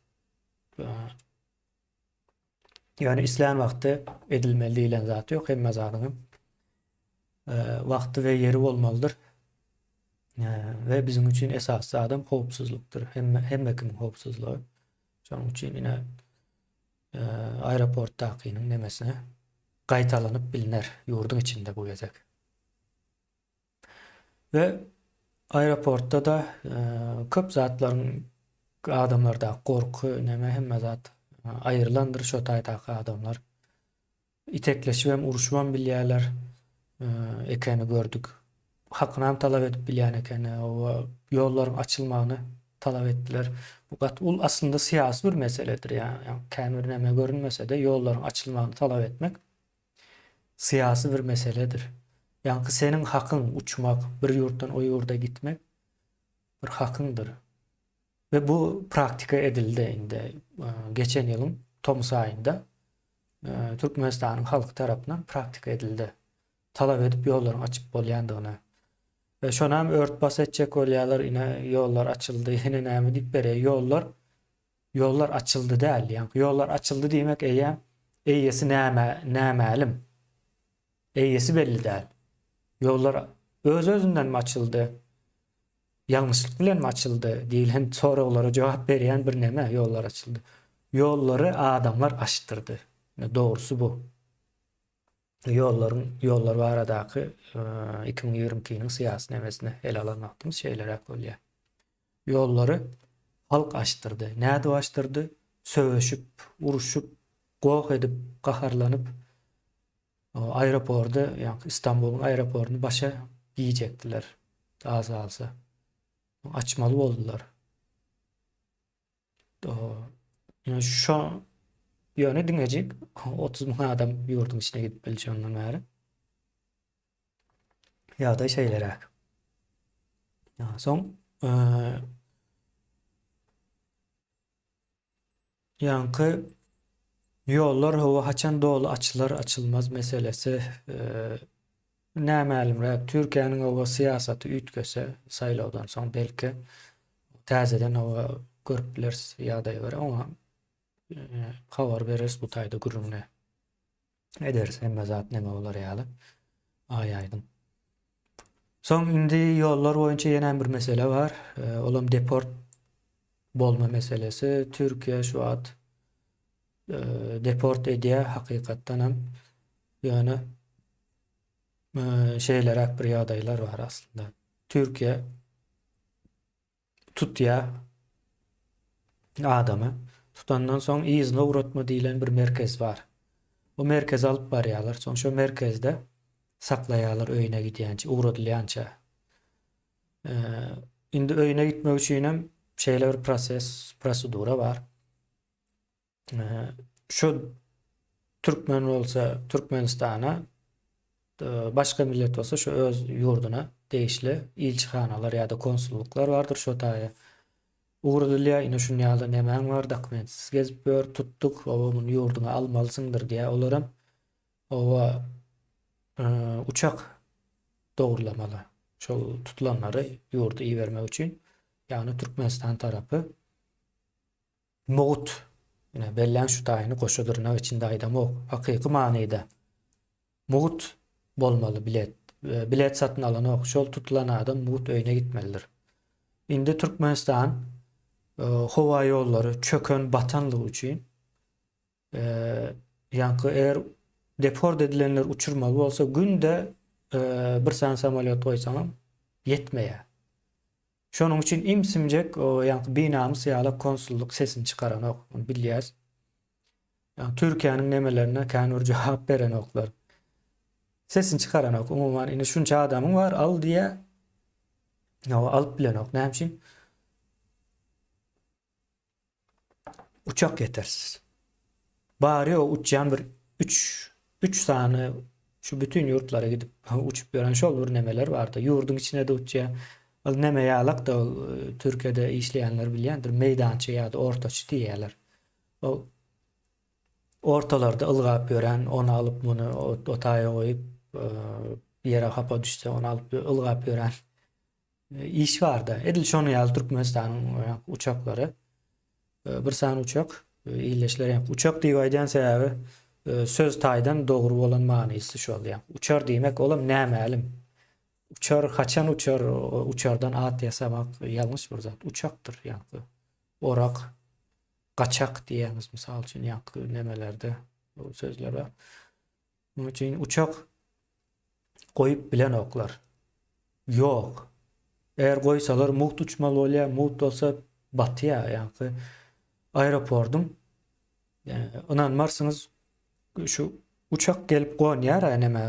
A: Yani islan wagty edilmeli diýilen zat ýok. Hemme zadynyň wagty ve yeri bolmalydyr. Ve bizim için esasy adam howpsuzlukdyr. Hemme kim howpsuzlugy. Şonuň üçin ine aeroportdakynyň nemesine gaýtalanyp bilinär yurdun içinde bu gezek. Ve aeroportda da köp zatlaryň adamlarda korku neme hemme zat aýrylandyr şo taýdaky adamlar. İtekleşip hem uruşman bilýärler ekeni gördük. Hakkını talep edip bilýän eken o yolların açılmagyny talep etdiler. Bu ul aslında siyasi bir meseledir yani. Kämir näme görünmese de yolların açılmagyny talep etmek siyasi bir meseledir. Yani senin hakkın uçmak, bir yurtdan o yurda gitmek bir hakkındır. Ve bu praktika edildi indi. Geçen yılın Tomus ayında Türkmenistan'ın halkı tarafından praktika edildi. Talep edip yolların açıp bolýandygyny. Ve şonam örtbas etjek bolýarlar ine yollar açıldı yine näme diýip bere yollar açıldı däl. Yani yollar açıldı diýmek eýe eýesi näme eýesi belli däl. Yollar özünden mi açıldı? Yanlışlık bilen mi açıldı? Diýilen soralara cevap berýän bir neme yollar açıldı. Yolları adamlar açtırdı. Doğrusu bu. Yollar baradaky 2022-niň syýasy nemesine el alanmagdymyz şeyler bolýar. Yolları halk açtırdı. Näde açtırdı? Söwüşüp, uruşup, goh edip, gaharlanyp aeroportda, yani İstanbul'un aeroportunu başa giýjekdiler. Az açmaly boldular. Yani şu ýöne diňejik 30 bin adam yurdun içine gidip bilýär ondan bäri. Ya da şeyler. Ya son yankı yollar hava haçan dolu açılır açılmaz meselesi nämälim Türkiýanyň o siýasaty ütgese saýlawdan soň belki täzeden o görüp bileriz ýa-da ýöre ama habar bereriz bu taýda gürrüne. Ederiz hemme zat neme olar ýaly. Aýaýdym. Soň indi ýollar boýunça ýene bir mesele var. Olam deport bolma meselesi. Türkiýe şu wagt deport edýär hakykatdan hem ýöne şeyler bir ýagdaýlar var aslında. Türkiýe tutýar adamy. Tutandan soň izni uğratma diýilen bir merkez var. O merkeze alıp barýarlar. Soň şo merkezde saklaýarlar öýüne gidýänçe, uğradylýança. Indi öýüne gitmek üçin hem şeyler bir prosedura var. Şu Türkmen bolsa Türkmenistana, başga millet bolsa şu öz ýurduna değişli ilçihanalar ýa-da konsulluklar vardır şo taýa. Uğradylýar, ine şunu ýaly nemäň var, dokumentsiz gezip bör tuttuk, owaň ýurduňa almalysyňdyr diýä. Olar hem owa uçak dogurlamaly. Şol tutulanlary ýurdu iýermek üçin, ýagny Türkmenistan tarapy Moğut, ine bellen şu taýyny goşadyrnak içinde aýdamok, hakyky manyda. Moğut bolmaly bilet. Bilet satyn alan şol tutulan adam Moğut öýüne gitmelidir. Indi Türkmenistan hova ýollary çökön batanlyk üçin ýa-ni eger deport edilenler uçurmaly bolsa günde bir san samolyot goýsaňam yetmeýär. Şonuň üçin imsimjek o ýa-ni binamyz ýa-da konsulluk sesini çykaran ok, onu bilýäs. Ýa-ni Türkiýanyň nemelerine känur jogap beren oklar. Sesini çykaran ok, umumyň ine şunça adamyň var, al diýe ýa alyp bilen ok. Näme üçin? Uçak yetersiz. Bari o uçyan bir 3 sany şu bütün yurtlara gidip uçup gören şol bir nemeler vardı. Yurdun içine de uçya. Al neme ýalak da Türkiýede işleýänler bilýändir. Meýdança ýa-da ortaçy diýerler. O ortalarda ılgap gören, onu alıp bunu o taýa goýup ýere hapa düşse onu alıp ılgap gören iş vardı. Edil şonu ýaly Türkmenistanyň uçaklary bir san uçak illeşler ýa uçak diýip aýdan sebäbi söz taýdan dogry bolan manysy şol ýa. Uçar diýmek olam nämelim? Uçar haçan uçar, uçardan at yasamak ýalňyş bir zat. Uçakdyr ýa-ni. Orak, gaçak diýýäňiz mysal üçin ýa-ni nemelerde bu sözler bar. Onuň üçin uçak goýup bilen oklar. Ýok. Eger goýsalar Moğut uçmaly bolýar, Moğut bolsa batýar ýa-ni. Aeroportun inanmarsyňyz şu uçak gelip goňýar näme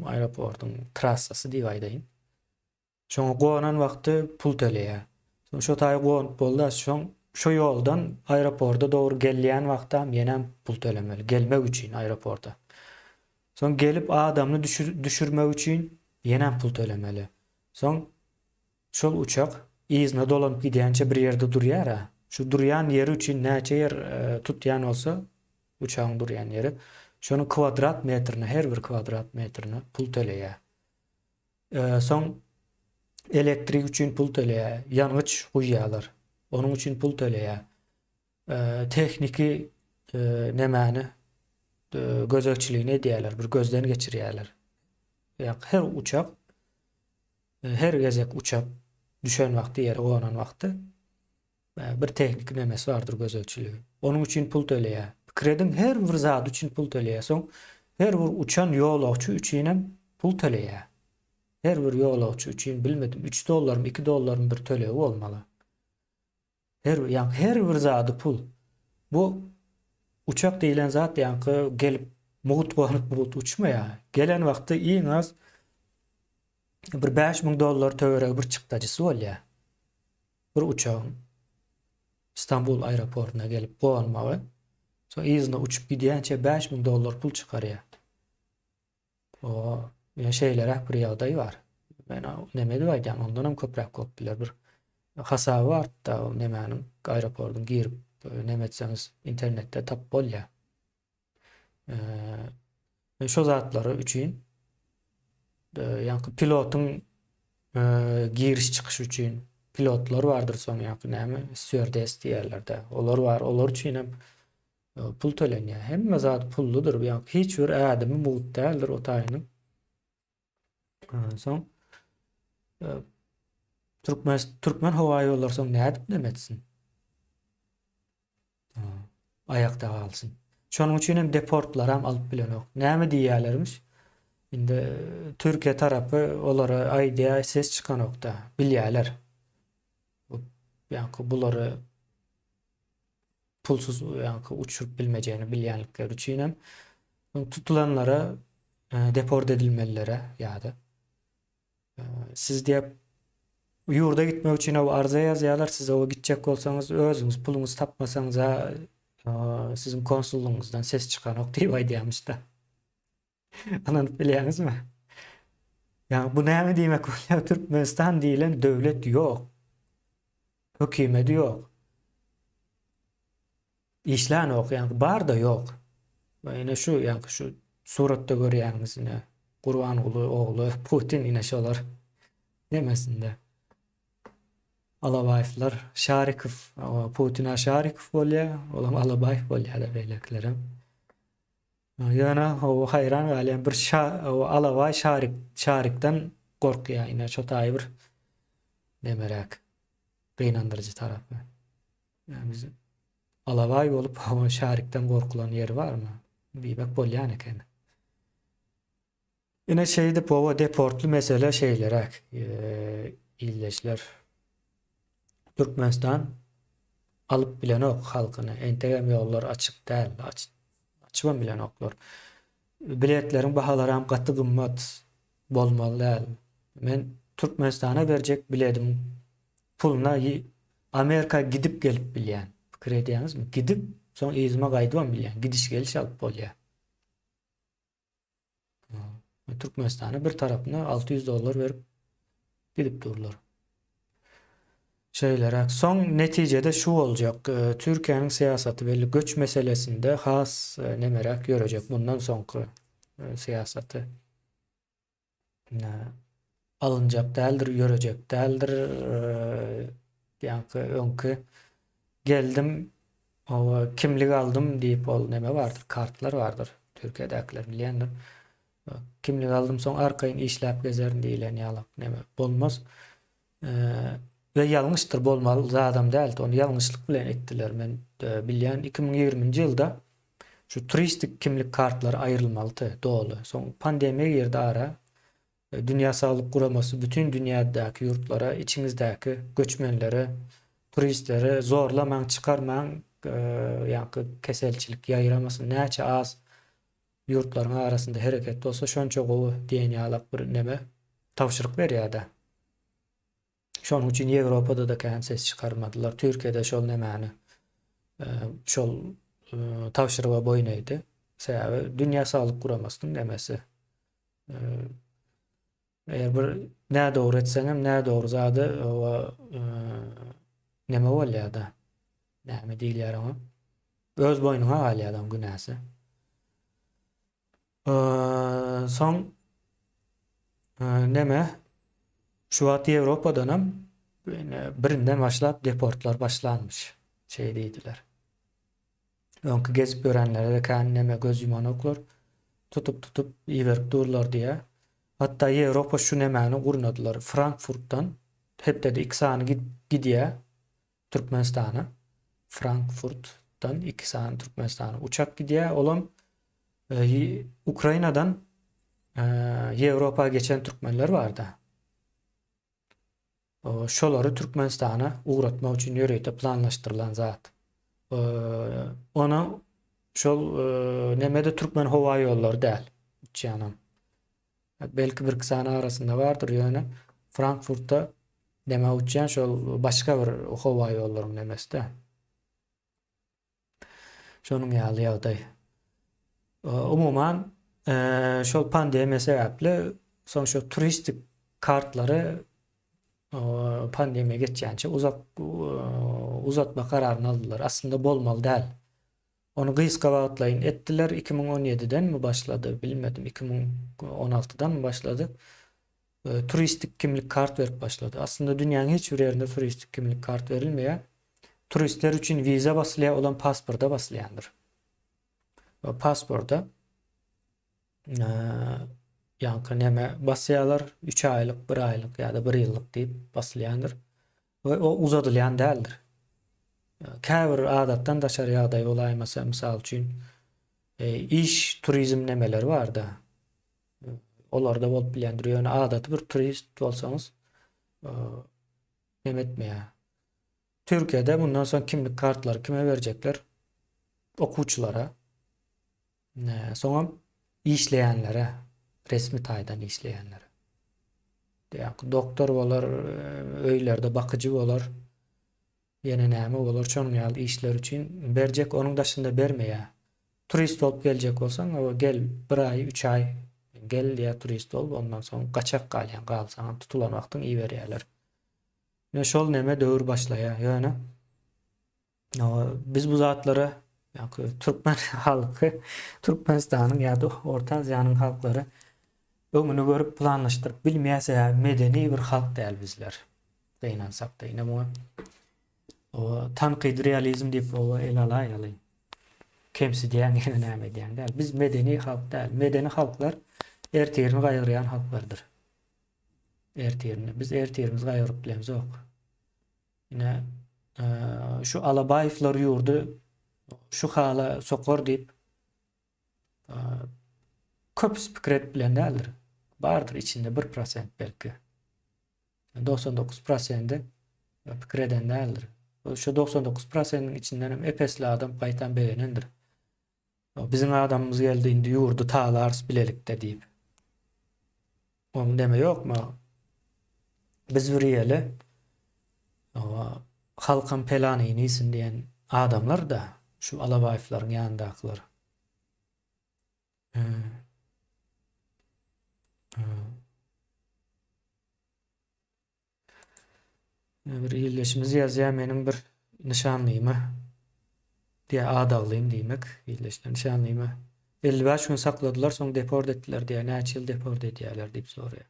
A: aeroportun trassasy diýip aýdaýyn. Şoňa gonan wagty pul töleýär. Soň şo taýy gon boldy, şo ýoldan aeroporta dogry gelýän wagtda ýene pul tölemeli gelmek üçin aeroporta. Soň gelip adamny düşürmek üçin ýene pul tölemeli. Soň şol uçak izne dolanyp gidýänçe bir ýerde durýar. Şu durýan ýeri üçin näçe ýer tutýan bolsa, uçagyň durýan ýeri, şonu kvadrat metrini, her bir kvadrat metrini pul töleýär. Soň elektrik üçin pul töleýär, ýangyç guýýarlar. Onuň üçin pul töleýär. Tekniki nemäni gözekçiligini diýerler, bir gözden geçirýärler. Her uçak, her gezek uçak düşen wagty ýere gonan wagty bir teknik nemesi vardır gözekçiligi. Onuň üçin pul töleýär. Kredin her bir zat üçin pul töleýär. Soň her bir uçan ýolagçy üçin hem pul töleýär. Her bir ýolagçy üçin bilmedim 3 dollarmy 2 dollarmy bir töleýi bolmaly. Her bir zady pul. Bu uçak diýilen zat ýa-ni gelip Moğut gonyp uçmaýar. Gelen wagty iň az bir 5.000 dollar töwereg bir çykdajysy bolýar. Bir uçagyň İstanbul aeroportuna gelip goňmagy. Soň izne uçup gidýänçe 5.000 dollar pul çykarýar. O şeyler bir ýagdaý bar. Men neme diýip aýdam, ondan hem köprek biler bir hasaby bar da nemäniň aeroportuna girip neme etseňiz internetde tap bolýar. Şo zatlary üçin ýa-ni pilotyň giriş çykyş üçin pilotlar vardır soň ýa-ni näme stewardess diýerler de. Olar var. Olar üçin hem Pul tölenýär. Hemme zat pulludur. Yani hiç bir adamy mut däldir o taýynyň. Soň e, Türkmen Hawa ýolları soň nädip demetsin? Ayakta kalsın. Şonuň üçin hem deportlar hem alıp bilenok. Näme diýýärlermiş? Indi Türkiye tarapy olara aýdýa ses çykanokda bilýärler. Yani bulary pulsuz yani uçurup bilmejegini bilýänlikleri üçin hem tutulanlara deport edilmelilere ýa-da siz diýip ýurda gitmek üçin o arza ýazýarlar. Siz o gitjek bolsaňyz özüňiz puluňyzy tapmasaňyz sizin konsulluğunuzdan ses çıkanok diýip aýdýarmyş-da. Anlanyp bilýäňizmi? Yani bu näme diýmek bolýar? Türkmenistan diýilen döwlet ýok. Hökümet ýok. İşlän ok, yani bar da ýok. Ine şu yani şu suratda görýäňiz ine Gurbanoğlu ogly Putin ine şolar demesinde. Alabaýevler Şarikow, Putin Şarikow bolýar, olam Alabaýew bolýar da beýleklerim. Ýöne o hayran galýan bir o Alabay Şarikden gorkýar ine şo taýy bir nemerek gynandyrjy tarapy. Yani biz Alabay bolup o Şarikden gorkulan ýeri barmy? Biýbek bolýan eken. Ine şeýdi bu deportly mesele şeýlerek illeşler. Türkmenistan alıp bilenok halkyny entegem ýollar açyk däl, açyp bilenoklar. Biletleriň bahalary hem gaty gymmat bolmaly däl. Men Türkmenistana berjek biledim puluna Amerika gidip gelip bilýän. Pikir edýäňizmi? Gidip soň izime gaýdybam bilýän. Gidiş geliş alyp bolýar. Türkmenistana bir tarapyna $600 berip gidip durlar. Şeyler. Son neticede şu olacak. Türkiye'nin siyaseti belli göç meselesinde has nemerak görecek. Bundan sonraki siyaseti alınacak değildir, görecek değildir. Yani önkü geldim o kimlik aldım deyip ol neme vardır. Kartlar vardır. Türkiye'dekiler bilyendir. Kimlik aldım son arkayın işlep gezerin deyilen yalak neme olmaz. Ve yanlıştır bolmaly adam däl. Onu yanlışlık bilen etdiler. Men bilýän 2020 ýylda şu turistik kimlik kartları aýrylmaly dolu. Soň pandemiýa ýerde ara Dünya Sağlık Guramasy bütün dünýädäki ýurtlara, içiňizdäki göçmenlere, turistlere zorlamaň, çykarmaň, ýa-ni keselçilik ýaýramasyn näçe az ýurtlaryň arasynda hereket bolsa şonça gowy diýen ýalak bir neme tawşyryk berýär-de. Şonuň üçin Ýewropada da kän ses çykarmadylar. Türkiýede şol nemäni şol tawşyryga boyun eýdi. Sebäbi Dünya Sağlyk Guramasynyň nemesi. Eger bir nä dogry etseňem, nä dogry zady o neme bolýar-da. Näme diýilýär ona? Öz boynuňa alýar adam günäsi. Soň neme? Şu wagt Ýewropadan hem birinden başlap deportlar başlanmış. Şey diýdiler. Öňkü gezip görenlere de kän neme göz yumanoklar tutup iýerip durlar diýe. Hatta Ýewropa şu nemäni gurnadylar. Frankfurtdan hepde de 2 sany gidýär Türkmenistana. Frankfurtdan 2 sany Türkmenistana uçak gidýär. Olam Ukrainadan Ýewropa'ya geçen Türkmenler barda. Şolary Türkmenistana uğratmak üçin ýöreýte planlaşdyrylan zat. Ona şol nemede Türkmen Hawa ýolları däl. Uçýanam. Belki bir sany arasynda bardyr ýöne Frankfurtda neme uçýan şol başga bir Hawa ýollaryň nemesde. Şonuň ýaly ýagdaý. Umuman şol pandemiýa sebäpli soň şu turistik kartlary pandemiýa geçýänçe uzatma kararyny aldylar. Aslında bolmaly däl. Onu gysga wagtlaýyn etdiler. 2017'den mi başladı bilmedim. 2016'dan mı başladı? Turistik kimlik kart verip başladı. Aslında dünýäniň hiç bir ýerinde turistik kimlik kart verilmeýär. Turistler üçin viza basylýar, olan pasporta basylýandyr. O pasporda yankı neme basýarlar 3 aylyk, 1 aylyk ýa-da 1 ýyllyk diýip basylýandyr. We o uzadylýan däldir. Käbir adatdan daşary ýagdaý bolaýmasa, mysal üçin iş turizm nemeleri var da. Olarda bolup bilýändir. Ýöne adaty bir turist bolsaňyz nemetmeýär. Türkiýede bundan soň kimlik kartlary kime berjekler? Okuwçylara. Soňra işleýänlere, resmi taýdan işleýänlere. Ýa-da doktor bolar, öýlerde bakyjy bolar. Ýene näme bolar? Çoň ýaly işler üçin berjek, onuň daşynda bermeýär. Turist bolup geljek bolsaň, o gel 1 ay, 3 ay gel ýa turist bol, ondan soň gaçak galýan galsaň tutulan wagtyň iyi berýärler. Ýa şol neme döwür başlaýar. Ýöne biz bu zatlara Türkmen halkı, Türkmenistanyň ýa-da Orta Aziýanyň halklary öňüni görüp planlaşdyryp bilmeýärse medeni bir halk däl bizler. Beýnansak da ýene bu o tanqid realizm diýip o ele alaýaly. Kimsi diýen ýene näme diýen däl. Biz medeni halk däl. Medeni halklar ertirini gaýrýan halklardyr. Ertirini. Biz ertirimizi gaýryp bilemizok. Ýene şu Alabaýevler ýurdu şu hala sokor diýip köp pikret bilen däldir. Bardyr içinde 1% belki. 99% pikreden däldir. Şu 99%'nin içinden hem epesli adam gaýtan beğenendir. Bizim adamımız geldi indi ýurdu taýlars bilelikde diýip. Onu deme ýokma. Biz bir ýeli halkın pelanyny isin diýen adamlar da şu Alabaýevlaryň ýanyndakylar. Bir ýylleşimiz ýazýar meniň bir nişanlymy diýe adaglym diýmek, ýylleşden nişanlymy 55 gün sakladylar, soň deport etdiler diýe, näçe ýyl deport edýärler diýip soraýar.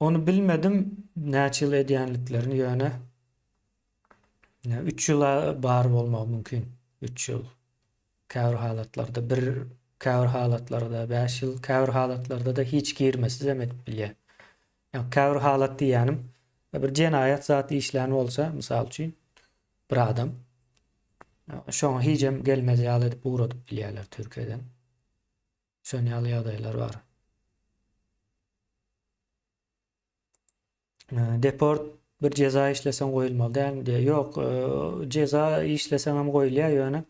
A: Onu bilmedim näçe ýyl edýänliklerini ýöne 3 ýyla bar bolmagy mümkin. 3 ýyl. Käbir halatlarda, käbir halatlarda 5 ýyl, käbir halatlarda da hiç girmesiz emet bilýär. Ýa käbir halat diýänim bir jenaýat zaty işlän bolsa, mysal üçin bir adam şoňa hiçem gelmez ýaly edip uğradyp bilýärler Türkiýeden. Şol ýaly ýagdaýlar bar. Deport bir ceza işlesen goýulmaly däl diýe. Ýok, ceza işlesen hem goýulýar ýöne.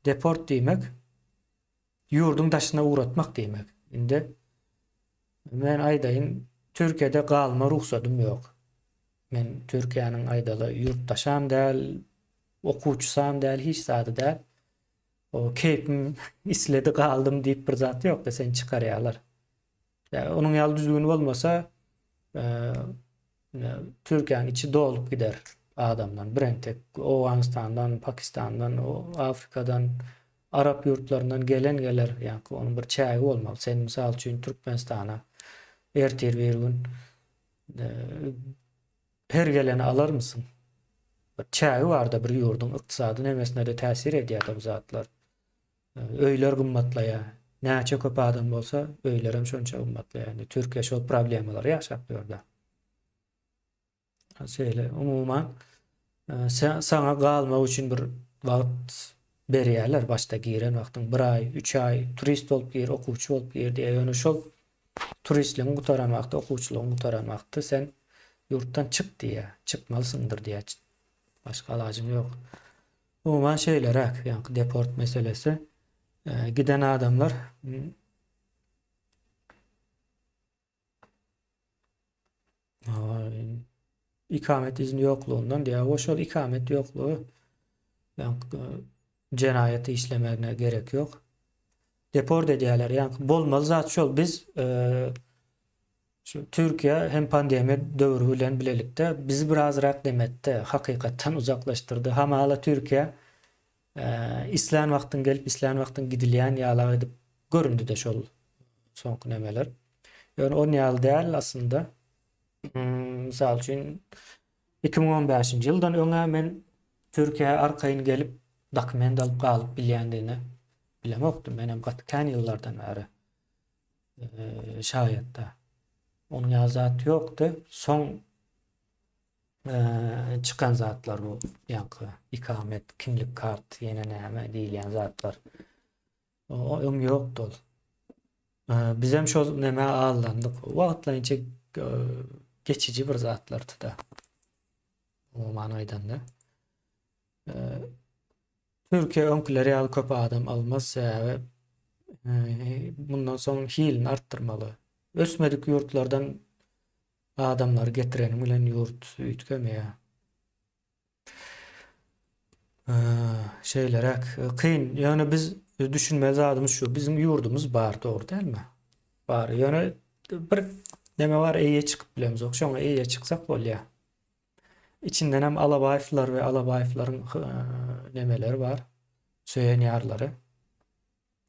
A: Deport diýmek ýurduň daşyna uğratmak diýmek. Indi men aýdaýyn Türkiýede galma ruhsatym ýok. Men Türkiýanyň aýdaly ýurtdaşam däl, okuwçysam däl, hiç zady däl. O keypim isledi galdym diýip bir zat ýok da sen çykarýarlar. Ýa onuň ýaly düzgün bolmasa Türkiýanyň içi dolup gider adamdan. Birentek Owganistandan, Pakistandan, Afrikadan, Arap ýurtlaryndan gelen geler. Ýa-ni onuň bir çägi bolmaly. Sen mysal üçin Türkmenistana ertir bir gün her geleni alar mısın? Bir çägi bar da bir ýurduň ykdysady nemesine de täsir edýär bu zatlar. Öýler gymmatlaýar. Näçe köp adam bolsa öýler hem şonça gymmatlaýar. Yani Türkiýe şol problemler ýaşap ýördi. Şeýle umumyň sana galmak üçin bir wagt berýärler başda giren wagtyň 1 ay, 3 ay turist bolup gir, okuwçy bolup gir diýe. Ýöne şol turistligiň gutaramakda, okuwçylygyň gutaramakda sen ýurtdan çyk diýe, çykmalysyňdyr diýe. Başga ilajyň ýok. Umumyň şeýlerak, ýa-ni deport meselesi. Giden adamlar ikamet izni ýoklugundan diýe. O şol ikamet ýoklugy jenaýaty işlemegine gerek ýok. Deport edýärler. Ýa-ni bolmaly zat şol. Biz şu Türkiýe hem pandemiýa döwrü bilen bilelikde bizi birazrak demetde hakykatdan uzaklaştyrdy. Hamala Türkiýe islan wagtyň gelip islan wagtyň gidilýän ýalar edip göründü de şol soňky nemeler. Ýöne on ýaly däl aslında. Mysal üçin 2015-nji ýyldan öňe men Türkiýe arkaýyn gelip dokument alıp galyp bilýändigini bilemokdum. Menem gatykän ýyllardan bäri şaýatda. Onun ýazat ýokdy. Soň çıkan zatlar bu ýa-ni ikamet, kimlik kart, ýene näme diýilýän zatlar. O ýokdy ol. Biz hem şol näme aldandyk. Wagtlaryňça geçici bir zatlardy da. O manaýdan da. Türkiýe öňkileri ýaly köp adam almaz sebäbi bundan soň hilini artdyrmaly. Ösmedik ýurtlardan adamlar getirenim bilen ýurt üýtgemeýär. Şeylerek kıyın. Yani biz düşünmez adımız şu. Bizim yurdumuz bar, doğru değil mi? Bar. Yani bir neme var, eýe çıkıp bilemiz. Şoňa eýe çyksak bolýar. İçinden hem Alabaýyflar ve Alabaýyflaryň nemeleri var. Söýen ýarlary.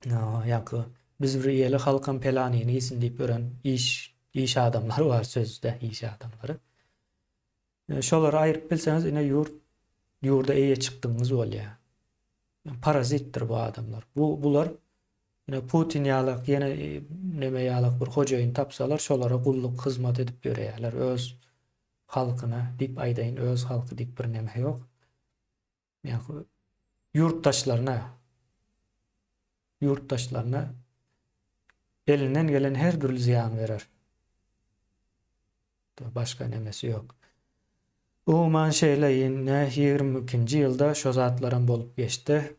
A: Ýa-ni biz bir ýeli halkyn pelanyny isin diýip gören iş adamlary var sözde, iş adamlary. Şolary aýryp bilseňiz ine ýurda eýe çykdyňyz bolýar. Parazitdir bu adamlar. Bular ine Putin ýalyk, ýene neme ýalyk bir hojaýyn tapsalar, şolara gulluk hyzmat edip berýärler. Öz halkyna diýip aýdaýyn, öz halky diýip bir neme ýok. Ýa-ni yurttaşlaryna elinden gelen her türlü ziyan verer. Başka nemesi ýok. Umuman şeýle 22-nji ýylda şo zatlarym bolup geçdi.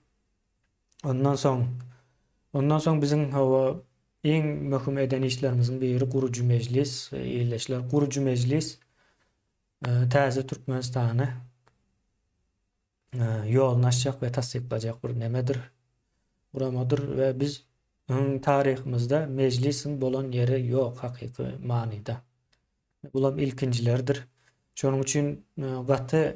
A: Ondan soň biziň eň möhüm eden işlerimizin biri guruju mejlis, ýerleşler guruju mejlis täze Türkmenistany ýoluny açjak we tasdiklajak bir nemedir. Buramadır ve biz tarihimizde meclisin bolan yeri ýok hakyky manyda. Bular ilkinjilerdir. Şonuň üçin gaty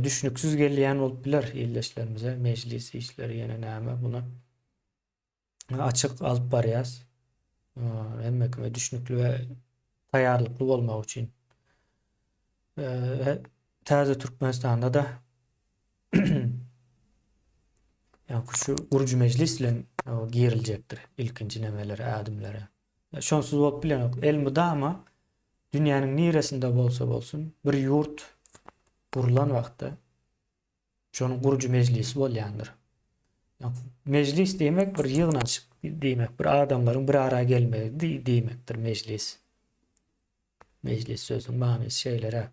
A: düşünüksiz gelýän bolup biler ýerleşlerimize meclis işleri ýene näme buna açyk alyp barýas. Hemme düşünükli we taýýarlykly bolmak üçin. Täze Türkmenistanda da yani şu guruju meclis bilen giriljekdir ilkinji nemeleri, adımları. Şonsuz bolup bilen elmi da ama dünýäniň niresinde bolsa bolsun bir ýurt gurulan wagtda şonuň guruju meclisi bolýandyr. Yani meclis diýmek bir ýygnançyk diýmek, bir adamlaryň bir ara gelmegi diýmekdir meclis. Meclis sözüň manysy şeýlerek.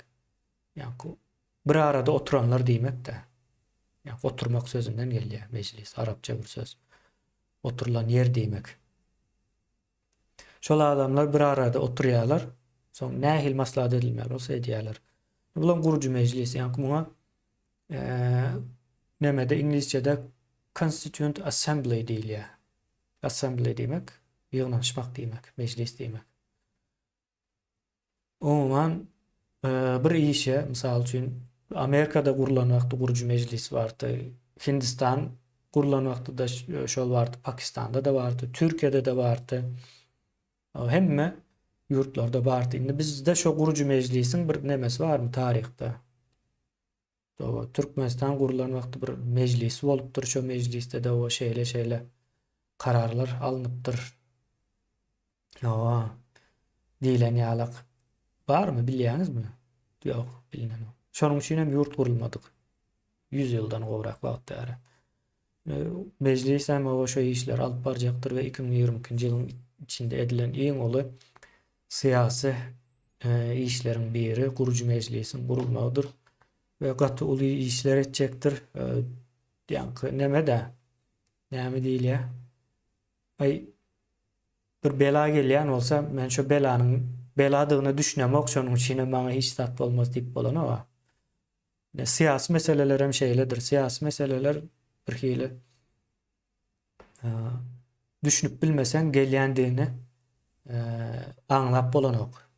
A: Yani bir arada oturanlar diýmek de. Yani oturmak sözünden gelýär meclis, Arapça bir söz. Oturulan yer diýmek. Şol adamlar bir arada oturýarlar. Soň nähil maslahat edilmeli bolsa edýärler. Bular guruju meclis, yani buna nemede İngilizce'de Constituent Assembly diýilýär. Assembly diýmek, ýygnanşmak diýmek, meclis diýmek. Umuman bir işe, misal üçin Amerika'da gurulan wagtda guruju meclis bardy. Hindistan gurulan wagtda da şol bardy, Pakistan'da da bardy, Türkiye'de de bardy. Hemme ýurtlarda bardy. Indi bizde şo guruju meclisiň bir nemesi barmy tarihde? Türkmenistan gurulan wagtda bir meclisi bolupdyr. Şo mecliste de o şeýle kararlar alınıpdyr. Diýilen ýalyk barmy, bilýäňizmi? Ýok, bilmem. Şonuň üçin hem ýurt gurulmadyk. 100 ýyldan gowrak wagt bäri. Meclis hem şo işler alyp barjakdyr we 2022-nji ýylyň içinde edilen iň uly syýasy işleriň biri guruju meclisiň gurulmagydyr we gaty uly işler etjekdir. Ýa-ni näme diýilýär? Bir bela gelýän bolsa, men şo beladygyny düşünemek şonuň üçin maňa hiç zat bolmaz diýip bolan. Siyasi meseleler hem şeyledir. Siyasi meseleler bir hili düşünüp bilmesen gelýändigini aňlap bolanok.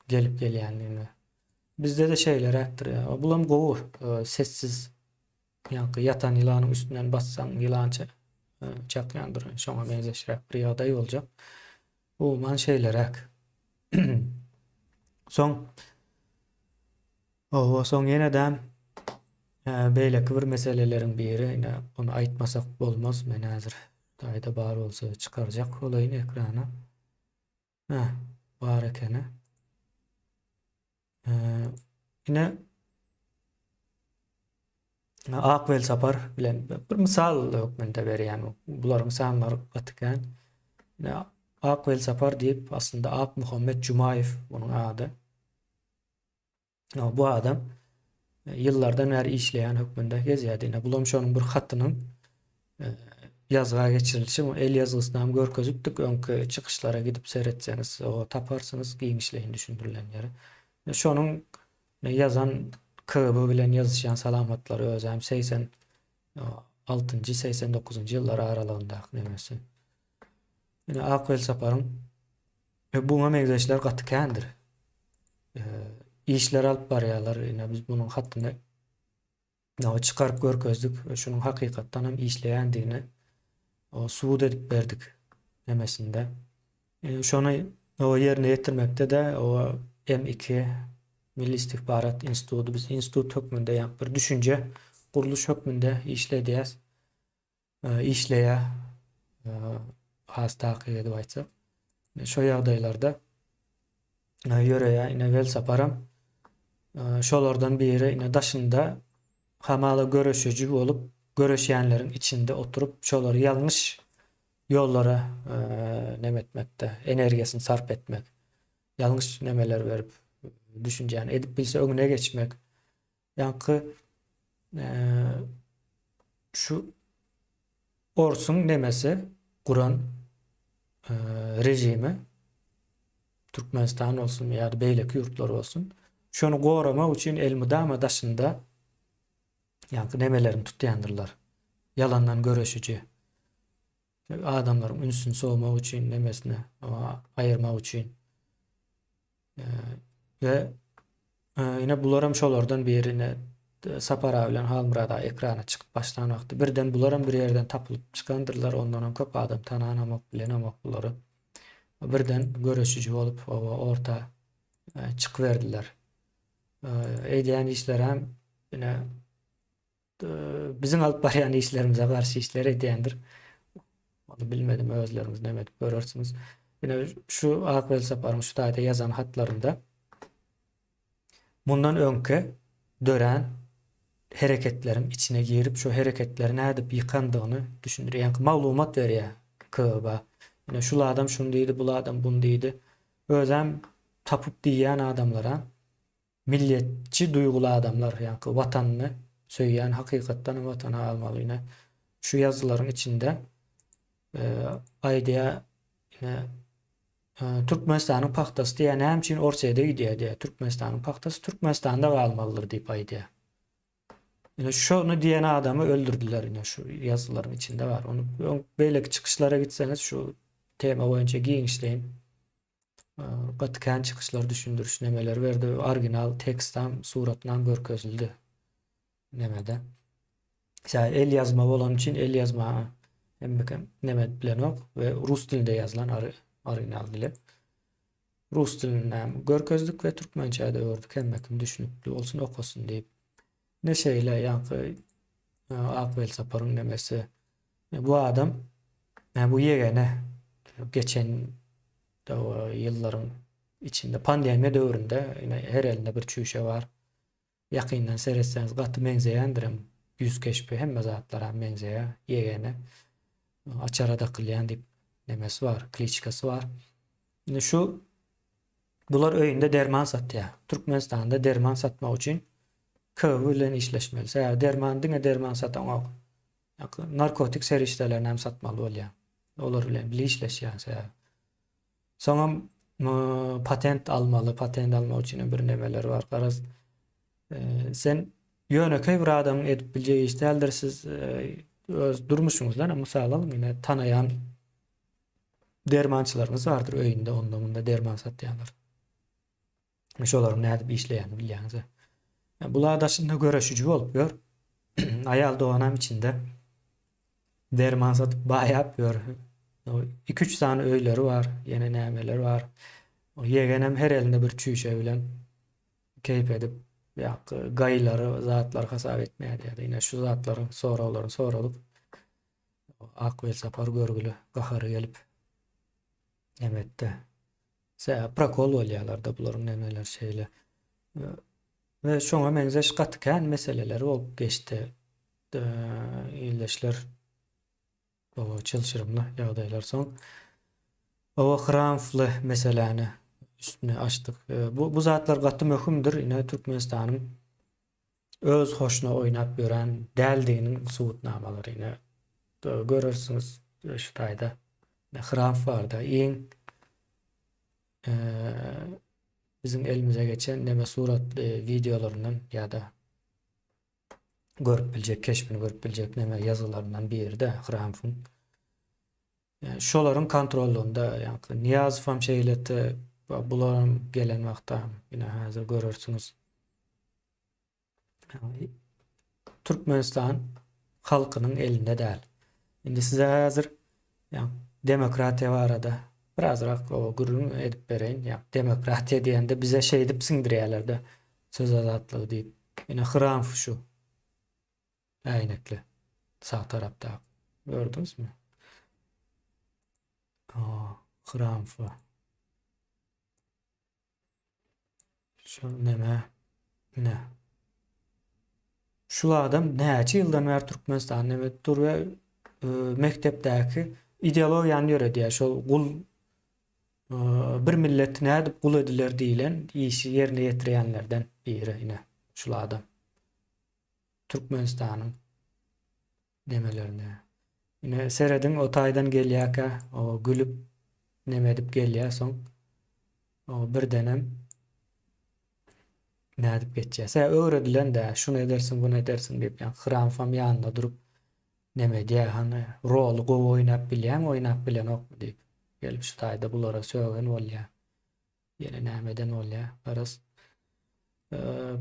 A: Gelip gelýändigini. Bizde de şeyler etdir. Bulam gowy sessiz ýa-ni yatan ýylanyň üstünden bassan ýylança çakyandyr. Şoňa benzeşirek bir ýagdaý boljak. Bu man şeylerek. Soň ýene-de Beýleki bir meselelerin biri ine onu aýtmasak bolmaz. Men häzir daýda bar bolsa çykarjak olaýyn ekrana. Hä, bar ekeni. Ine Akvel Sapar bilen bir misal hökmünde berýän. Bularyň sanlary gatykän. Ine Akvel Sapar diýip aslında Ak Muhammed Jumayev onuň ady. Bu adam yıllardan beri işleyen hökmünde gezýärdi. Ine bulam şonuň bir hatynyň yazga geçirilişi, el yazgysyndan görkezipdik. Öňkü çykyşlara gidip seretseňiz, o taparsınız giň işleýin düşündirilen ýeri. Şonuň yazan K.B. bilen yazışan salamatlary özüm 86-njy 89-njy ýyllar aralygynda nemesi. Ine Akvel Saparyň buňa megzeşler gatykändir. İşler alyp barýarlar. Ine biz bunyň hatyny çykaryp görkezdik. Şunuň hakykatdan hem işleýändigini suwd edip berdik nemesinde. Şonu o ýerine ýetirmekde de o M2 Milli İstihbarat Institutu, biz institut hökmünde ýa bir düşünje guruluş hökmünde işledýäs. İşleýä has takyp edip aýtsak. Şo ýagdaýlarda ýöreýä ine Vel Saparam şolardan biri ine daşynda hamala görüşücü bolup görüşýänleriň içinde oturup şolary ýalňyş ýollara nemetmekde, energiýasyny sarp etmek, ýalňyş nemeler berip düşünjäni edip bilse öňüne geçmek. Ýa-ni şu Orsun nemesi Kur'an rejimi Türkmenistan olsun ýa-da beýleki ýurtlar olsun. Şonu goramak üçin Elmydama daşynda ýa-ni nemelerini tutýandyrlar. Yalandan görüşücü. Adamlaryň ünsüni soğumak üçin nemesini aýyrmak üçin. Ve yine bularam şolardan birine Sapara bilen Halmurada ekrana çykyp başlan wagty birden bularam bir ýerden tapylyp çykandyrlar. Ondan köp adam tananamak bilen amak bulary. Birden görüşücü bolup orta çykyberdiler. Eýdýän işler hem yine bizim alyp barýan işlerimize garşy işler edýändir. Onu bilmedim, özleriniz näme dip görürsiniz. Yine şu Akvel Saparyň şu taýda yazan hatlarynda bundan öňkü dören hereketlerin içine girip şu hereketleri nädip ýykandygyny düşündirýär. Yani maglumat berýär K.B. Yine şu adam şunu diýdi, bu adam bunu diýdi. Özem tapıp diýen adamlara milliyetçi duygulu adamlar, yani watanyny söýýän, hakykatdan watana almaly. Yine şu yazılaryň içinde aýdýa yine Türkmenistanyň paxtasy diýen hemçin orçada diýdi. Türkmenistanyň paxtasy Türkmenistanda galmalydyr diýip aýdýa. Yine şonu diýen adamy öldürdüler, yine şu yazılaryň içinde var. Onu beýleki çykyşlara gitseňiz şu tema boýunça giň işleýin. Gatykän çykyşlar düşündürüş nemeler berdi. Original tekstam suratdan görkezildi. Nemede. El yazma bolan için el yazma hemmekem neme bilen ok ve rus dilinde yazılan orijinal dili. Rus dilinden görkezdik ve Türkmençe'de ördük. Hemmekim düşünüp olsun okusun diýip. Ne şeyle yani Akvel Saparyň nemesi. Bu adam bu ýegene geçen yılların içinde pandemi döwründe yine her elinde bir çüşe var. Yakından seyretseniz gaty meňzeýändirim. Yüz keşpi hemme zatlara meňzeýär. Ýegene açarada kılyan dip nemesi var. Kliçkası var. Yine şu bular öýünde derman satýar. Türkmenistanda derman satmak üçin K.B. bilen işleşmeli. Derman diňe derman satan ok. Narkotik serişdelerini hem satmaly bolýar. Olar bilen bir işleşýär. Soňra patent almaly. Patent almak üçin bir nemeler var. Garaz sen ýöneköý bir adamyň edip biljegi işdi däldir siz öz durmuşuňuzdan mysal alyň ýene tanaýan dermançylaryňız bardyr öýünde onda bunda derman satýanlar. Şolaryň nädip işleýänini bilýäňiz. Bular daşynda görüşüjü bolup ýör. Aýal doganam içinde derman satyp baýap ýör. 2-3 tane öýleri var, ýene nämeler var. O ýegenem her elinde bir çüşe bilen keyip edip gaýlary zatlar hasap etmeýär. Ýene şu zatlaryň sonra olup akbel sapar görgülü gahary gelip emetde. Prokol bolýarlar-da bularyň nemeler şeýle. Ve şoňa meňzeş gatykän meseleleri bolup geçdi. İlleşler o çylşyrymly ýagdaýlar soň o hramfly meseleni üstüne açdyk. Bu zatlar gaty möhümdir. Ine Türkmenistanyň öz hoşuna oýnap gören däldiginiň subutnamalary ine görürsüňiz şu taýda. Hramf barda iň bizim elimize geçen neme surat videolarından ýa-da görüp biljek, keşbini görüp biljek neme ýazylaryndan biri-de hramfyň. Şolaryň kontrolünde ýa-ni Niýazow hem şeýleti bularym gelen wagtda ine häzir görürsüňiz. Türkmenistan halkynyň elinde däl. Indi size häzir demokratiýa barada birazrak o gurrun edip bereyin. Demokratiya diýende bize şey edip siňdirýärler-de söz azatlygy diýip. Ine hramf şu. Äýnekli. Sağ tarapda. Gördünüzmü? Hramf. Şu neme? Ne? Şu adam näçe ýyldan bäri Türkmenistan nemetdir we mektepdäki ideologiýany ýöredýär. Şol gul bir millet nädip gul ediler diýilen işi ýerine ýetirýänlerden biri ine şu adam. Türkmenistanyň nemelerini. Ine seredin o taýdan gelýärkä, o gülüp neme edip gelýär soň o birdenem nädip geçýär. Sen öwredilen-de şunu edersin, bunu edersin diýip hramfam ýanynda durup neme diýär, hani rol oýnap bilen okmy diýip gelip şu taýda bulara söýgen bolýar. Ýene nämeden bolýar. Baras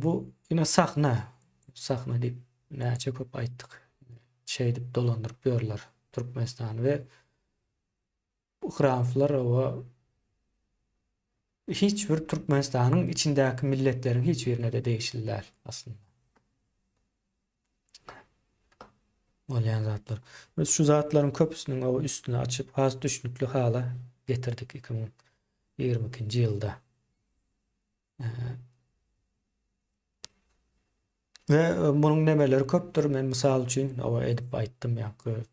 A: bu ine sahna diýip näçe köp aýtdyk. Şey dip dolandyryp ýörler Türkmenistan we bu hramflar o hiç bir Türkmenistanyň içindäki milletleriň hiç birine de değişilýär aslında. Bolýan zatlar. Biz şu zatlaryň köpüsiniň o üstüne açyp has düşnükli hala getirdik 2022-nji ýylda. Ve bunun nemeleri köpdür. Men misal üçin o edip aýtdym ýa-ni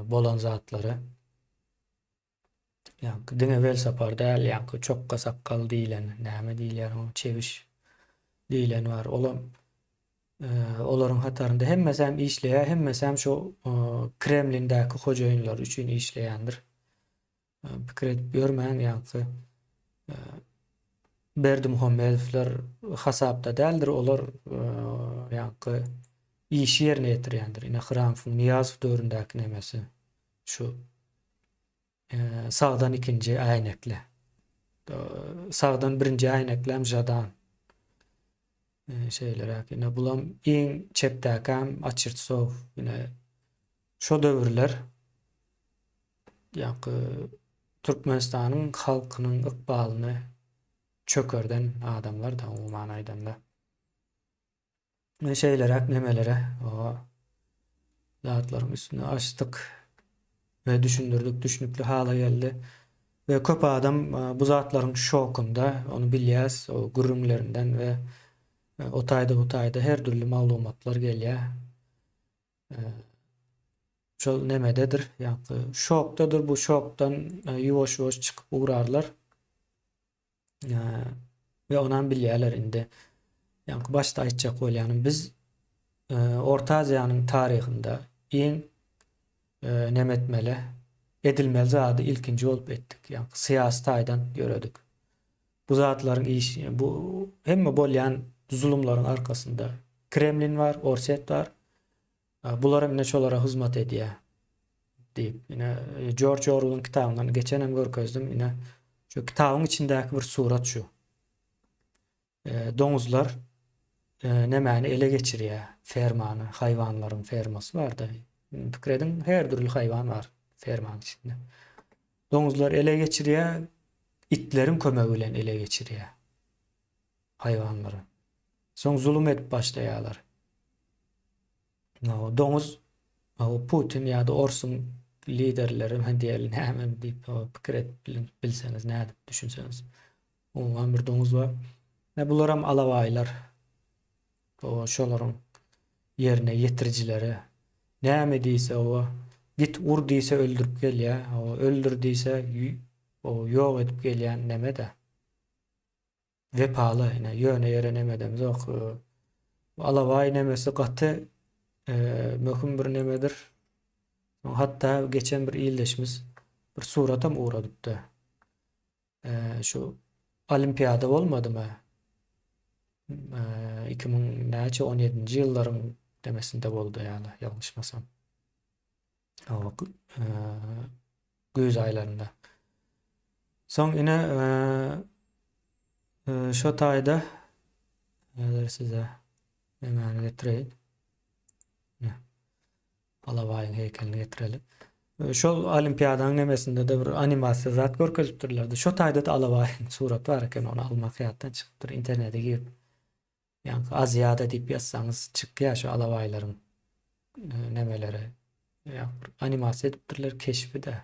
A: bolan zatlary. Ýa-ni diňe wel sapar däl, ýa-ni çokka sakkal diýilen, näme diýilýär, o çeviş diýilen bar. Olaryň hatarynda hemmesem işleýär, hemmesem şu Kremlindäki hojaýynlar üçin işleýändir. Pikir edip görmäň ýa-ni Berdimuhamedowler hasapda däldir, olar ýa-ni iş ýerine ýetirýändir. Ine hramfyň Niýazow döwründäki nemesi şu sağdan ikinci äýnekli. Sağdan birinci äýneklem jadan. Şeyler ine bulam iň çepdäki Açyrtsow ine şo döwürler ýa-ni Türkmenistanyň halkynyň ykbalyny çökerden adamlar da o manaýdan da. Ne şeyler nemelere o zatlaryň üstüne açdyk ve düşündürdük, düşnükli hala geldi. Ve köp adam bu zatlaryň şokunda, onu bilýäs, o gurrunlerinden ve o taýda her türlü maglumatlar gelýär. Şol nemededir? Ýa-ni şokdadır, bu şokdan ýuwaş çykyp ugrarlar. Ve onan bilýärler indi. Ýa-ni başda aýtjak bolýanym biz Orta Aziýanyň taryhynda iň nemetmeli, edilmeli zady ilkinji bolup etdik. Ýa-ni syýasy taýdan göredik. Bu zatlaryň işi, bu hemme bolýan zulümlaryň arkasynda Kremlin var, Orset var. Bular mine şolara hyzmat edýär diýip. Ine George Orwell'ın kitabyndan geçenem görkezdim. Ine şu kitabyň içindäki bir surat şu. Domuzlar nemäni ele geçirýär. Fermany, haýwanlaryň fermasy bar-da. Pikir edin, her türlü haýwan bar fermanyň içinde. Domuzlar ele geçirýär, itleriň kömegi bilen ele geçirýär haýwanlary. Soň zulüm edip başlaýarlar. Doňuz Putin ýa-da Orsun liderleri diýelim näme diýip pikir bilseniz, näde düşünseniz. Oňa bir doňuz bar. Bularam alabaýlar. Şolaryň yerine ýetirjileri. Näme diýse o git ur diýse öldürüp gelýär. Öldür diýse ýok edip gelýän näme-de. Wepaly, ýöne ýere näme zok. Alabaý nämesi gaty möhüm bir nämedir. Hatta geçen bir ýyldaşymyz bir suratam uğradypdy. Şu olimpiada bolmadymy? 2017-nji ýyllaryň demesinde boldy ýaly, ýalňyşmasam. Güz aýlarynda. Soň ine şo taýda size näme getireyim. Alabaýyň heykelini getirelim. Şol olimpiadanyň nemesinde de bir animasiýa zat görkezipdirlerdi. Şo taýda da alabaýyň surat bar eken, onu almak ýatdan çykypdyr internete girip. Yani Aziýada diýip ýazsaňyz çykýar şu alabaýlaryň nemeleri. Animasiýa edipdirler keşfi de.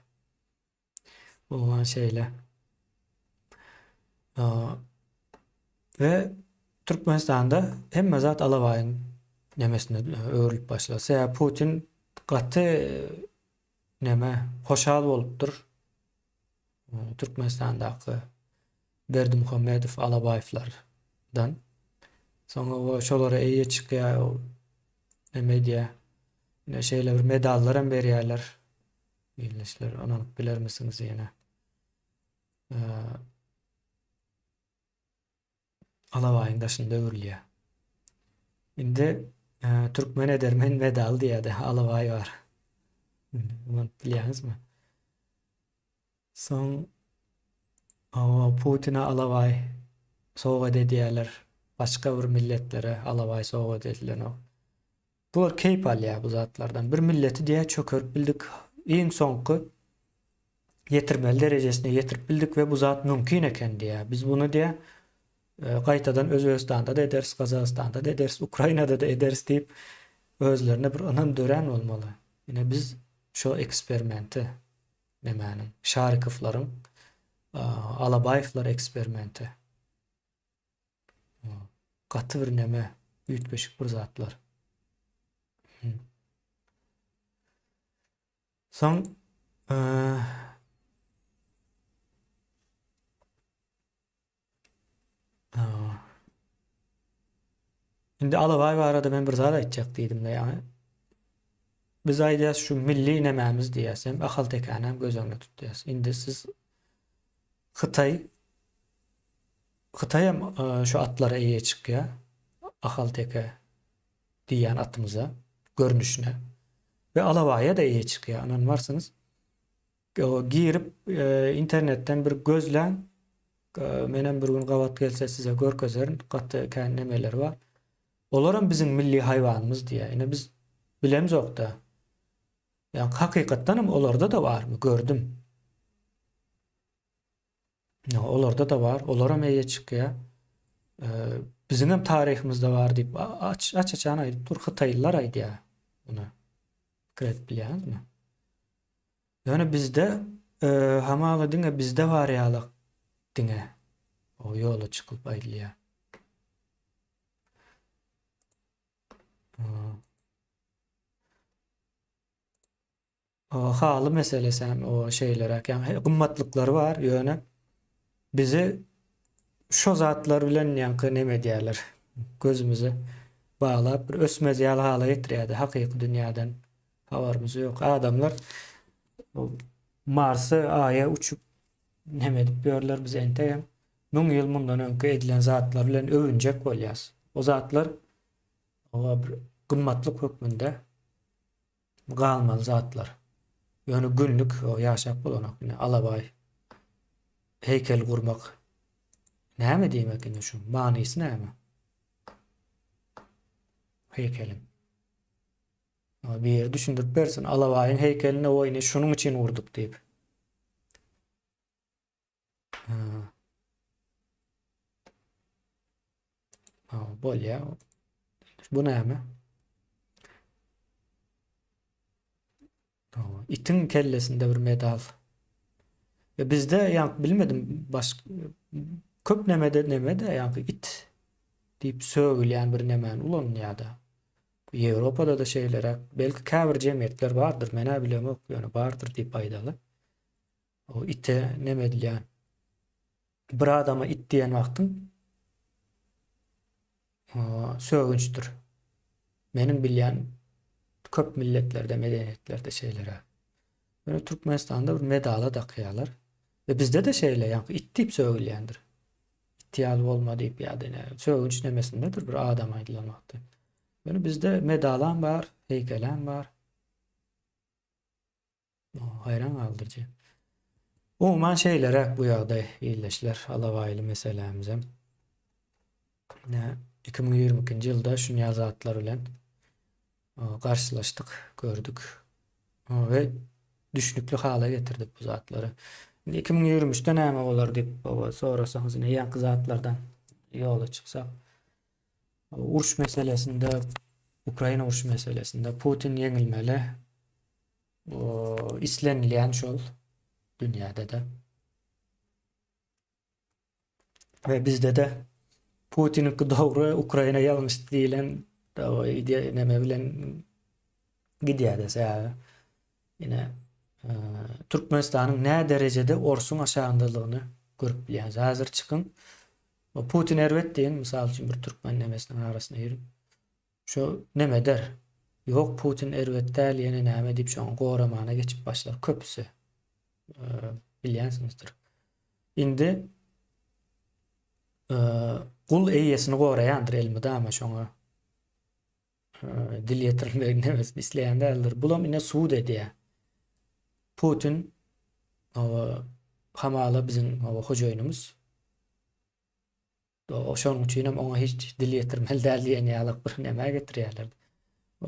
A: Bolan şeýle. Ve Türkmenistanda hemme zat alabaýyň nemesine öwrülip başlasa. Putin gaty neme hoşal bolupdyr. Türkmenistandaky Berdimuhammedow alabaýyflardan. Soňra şolara eýe çykýar, neme diýär, ýene şeýle bir medallar hem berýärler. Ýyldaşlar, onu biler misiniz ýene? Alabaýyň daşynda öwrülýär. Indi Türkmen edermen medal diýär, alabaý bar. Bunu bilýäňizmi? Soň Putin'a alabaý sowga edýärler. Başka bir milletlere alabaý sowga edilýär. Bular keyp alýar bu zatlardan. Bir milleti diýe çökerip bildik. Iň soňky ýetirmeli derejesine ýetirip bildik we bu zat mümkin eken diýär. Biz bunu diýe gaýtadan Özbegistanda da ederiz, Gazagystanda da ederiz, Ukrainada da ederiz diýip özlerine bir anam dören bolmaly. Ýene biz şo eksperimenti nemäniň Şarikovlaryň Alabaýyflar eksperimenti. Gaty bir neme, üýtbeşik bir zatlar. Soň indi alabaý barada men bir zat aýtjak diýdim-de ýa-ni. Biz aýdýas şu milli nemämiz diýäsem, ahal tekänem göz öňüne tutýas. Indi siz Hytaý hem şu atlara eýe çykýar. Ahal teke diýen atymyza, görnüşine. Ve alabaýa da eýe çykýar. Ananmarsynız. Girip internetten bir gözlen, menen bir gün gawat gelse size görkezerin, gaty kän nemeler bar. Olaram bizim milli hayvanımız diye. Ine biz bilemzok da. Yani hakykatdanam olarda da barmy? Gördüm. Olarda da var. Olaram eýe çykýar. Bizim hem tarihimizde var diýip aç-açan aýdyp dur Hytaýlylar aýdýar buna. Kirip bilýäňizmi? Yani bizde hamaga diňe bizde var ýalyk diňe. O ýola çykyp aýdylýar. Haly meselesi hem o şeýler, yani gymmatlyklary var ýöne. Bizi şo zatlar bilen ýanky neme diýerler, gözümüzü bağlap bir ösmez ýaly hala getirýärdi. Hakyky dünýäden habarymız ýok. Adamlar Marsy, Aýa uçup neme edip ýörler biz enteýem. 1000 ýyl mundan öňkü edilen zatlar bilen övünjek bolýas. O zatlar o bir gymmatlyk hökmünde galmaly zatlar. Ýöne günlük o ýaşap bolanak, alabaý heykel gurmak. Näme diýmek indi şu? Manysy näme? Heykelim. Bir yer düşündürüp bersin, alabaýyň heykeline oýny şunun için gurduk diýip. Bol ya. Bu näme? İtin kellesinde bir medal. Ya bizde yani bilmedim köp nemede yani it deyip söýülýän bir nemen ulan ya da. Ýewropada da şeylere belki käbir jemgyýetler bardyr. Mene bilemok ýöne bardyr diýip aýdaly. O ite neme edilýän? Bir adama it diýen wagtyň sögünçdür. Menim bilýän köp milletlerde, medeniyetlerde şeylere. Böyle Türkmenistan'da bir medala takýarlar. Ve bizde de şeyle yani it diýip sögülýändir. İhtiyal olma deyip ya da ne sögünç nemesindedir bir adam aýdylanmakda. Yani bizde medalan var, heykelen var. Hayran kaldırıcı. Umuman şeylere bu ýagdaý iýleşler. Alawaýly meselemizem. 2022-nji ýylda şu ýazatlar bilen karşılaştık, gördük. Ve düşnükli hala getirdik bu zatlary. 2023'de näme bolar diýip sorasaňyz ýa zatlardan ýola çyksak. Uruş meselesinde, Ukraina uruş meselesinde Putin ýeňilmeli. İslenilýän şol dünýäde de. Ve bizde de Putin'inki dogry, Ukraina ýalňyş diýilen neme bilen gidýär desä. Ýine Türkmenistanyň nä derejede orsun aşagandylygyny görüp bilýäňiz. Hazır çykyn. Putin erwet diýen misal üçin bir türkmen nemesiniň arasyna girip şu neme der? Ýok Putin erwet däl ýene näme diýip şoň goramana geçip başlar köpüsi. Bilýänsiňizdir. Indi gul eýesini goraýandyr elmide ama şoňa dil ýetirmek nemesini isleýändir. Bulam ine suud edýär. Putin hamala bizim hojaýynymız. Oşoň üçin hem oňa hiç dil ýetirmeli däl diýen ýalyk bir näme getirýärler.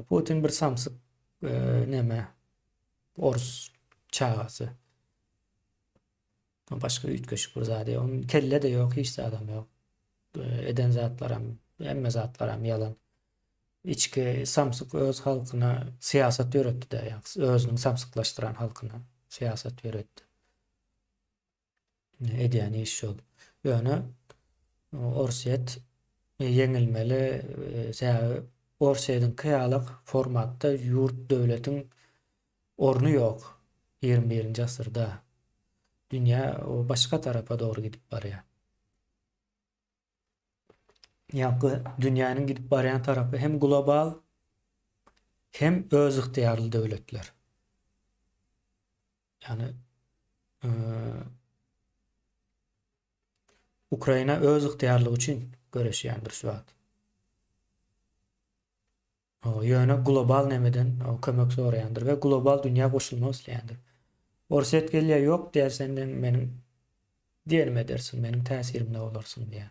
A: Putin bir samsyk näme Orus çağası. Başka ütköşük bir zady. Onun kelle de yok, hiç adam yok. Eden zatlaram, emme zatlaram yalan. İçki samsyk öz halkyna siýasat ýöretdi de, ýa özüni samsyklaşdyran halkyna siýasat ýöretdi. Edýän iş şol. Ýöne Orsiýet ýeňilmeli, Orsiýetin kıyalyk formatda ýurt döwletiň ornu yok 21-nji asyrda. Dünya o başka tarafa doğru gidip barýar. Ýa-ni dünýäniň gidip barýan tarapy hem global hem öz ıhtiýarly döwletler. Yani Ukraina öz ıhtiýarlygy üçin göreşýändir şu wagt. Ýöne global nemeden kömek soraýandyr we global dünýä goşulmak isleýändir. Orsiýet gelýär ýok diýär senden menim diýerim edersin, menim täsirimde bolarsyň diýär.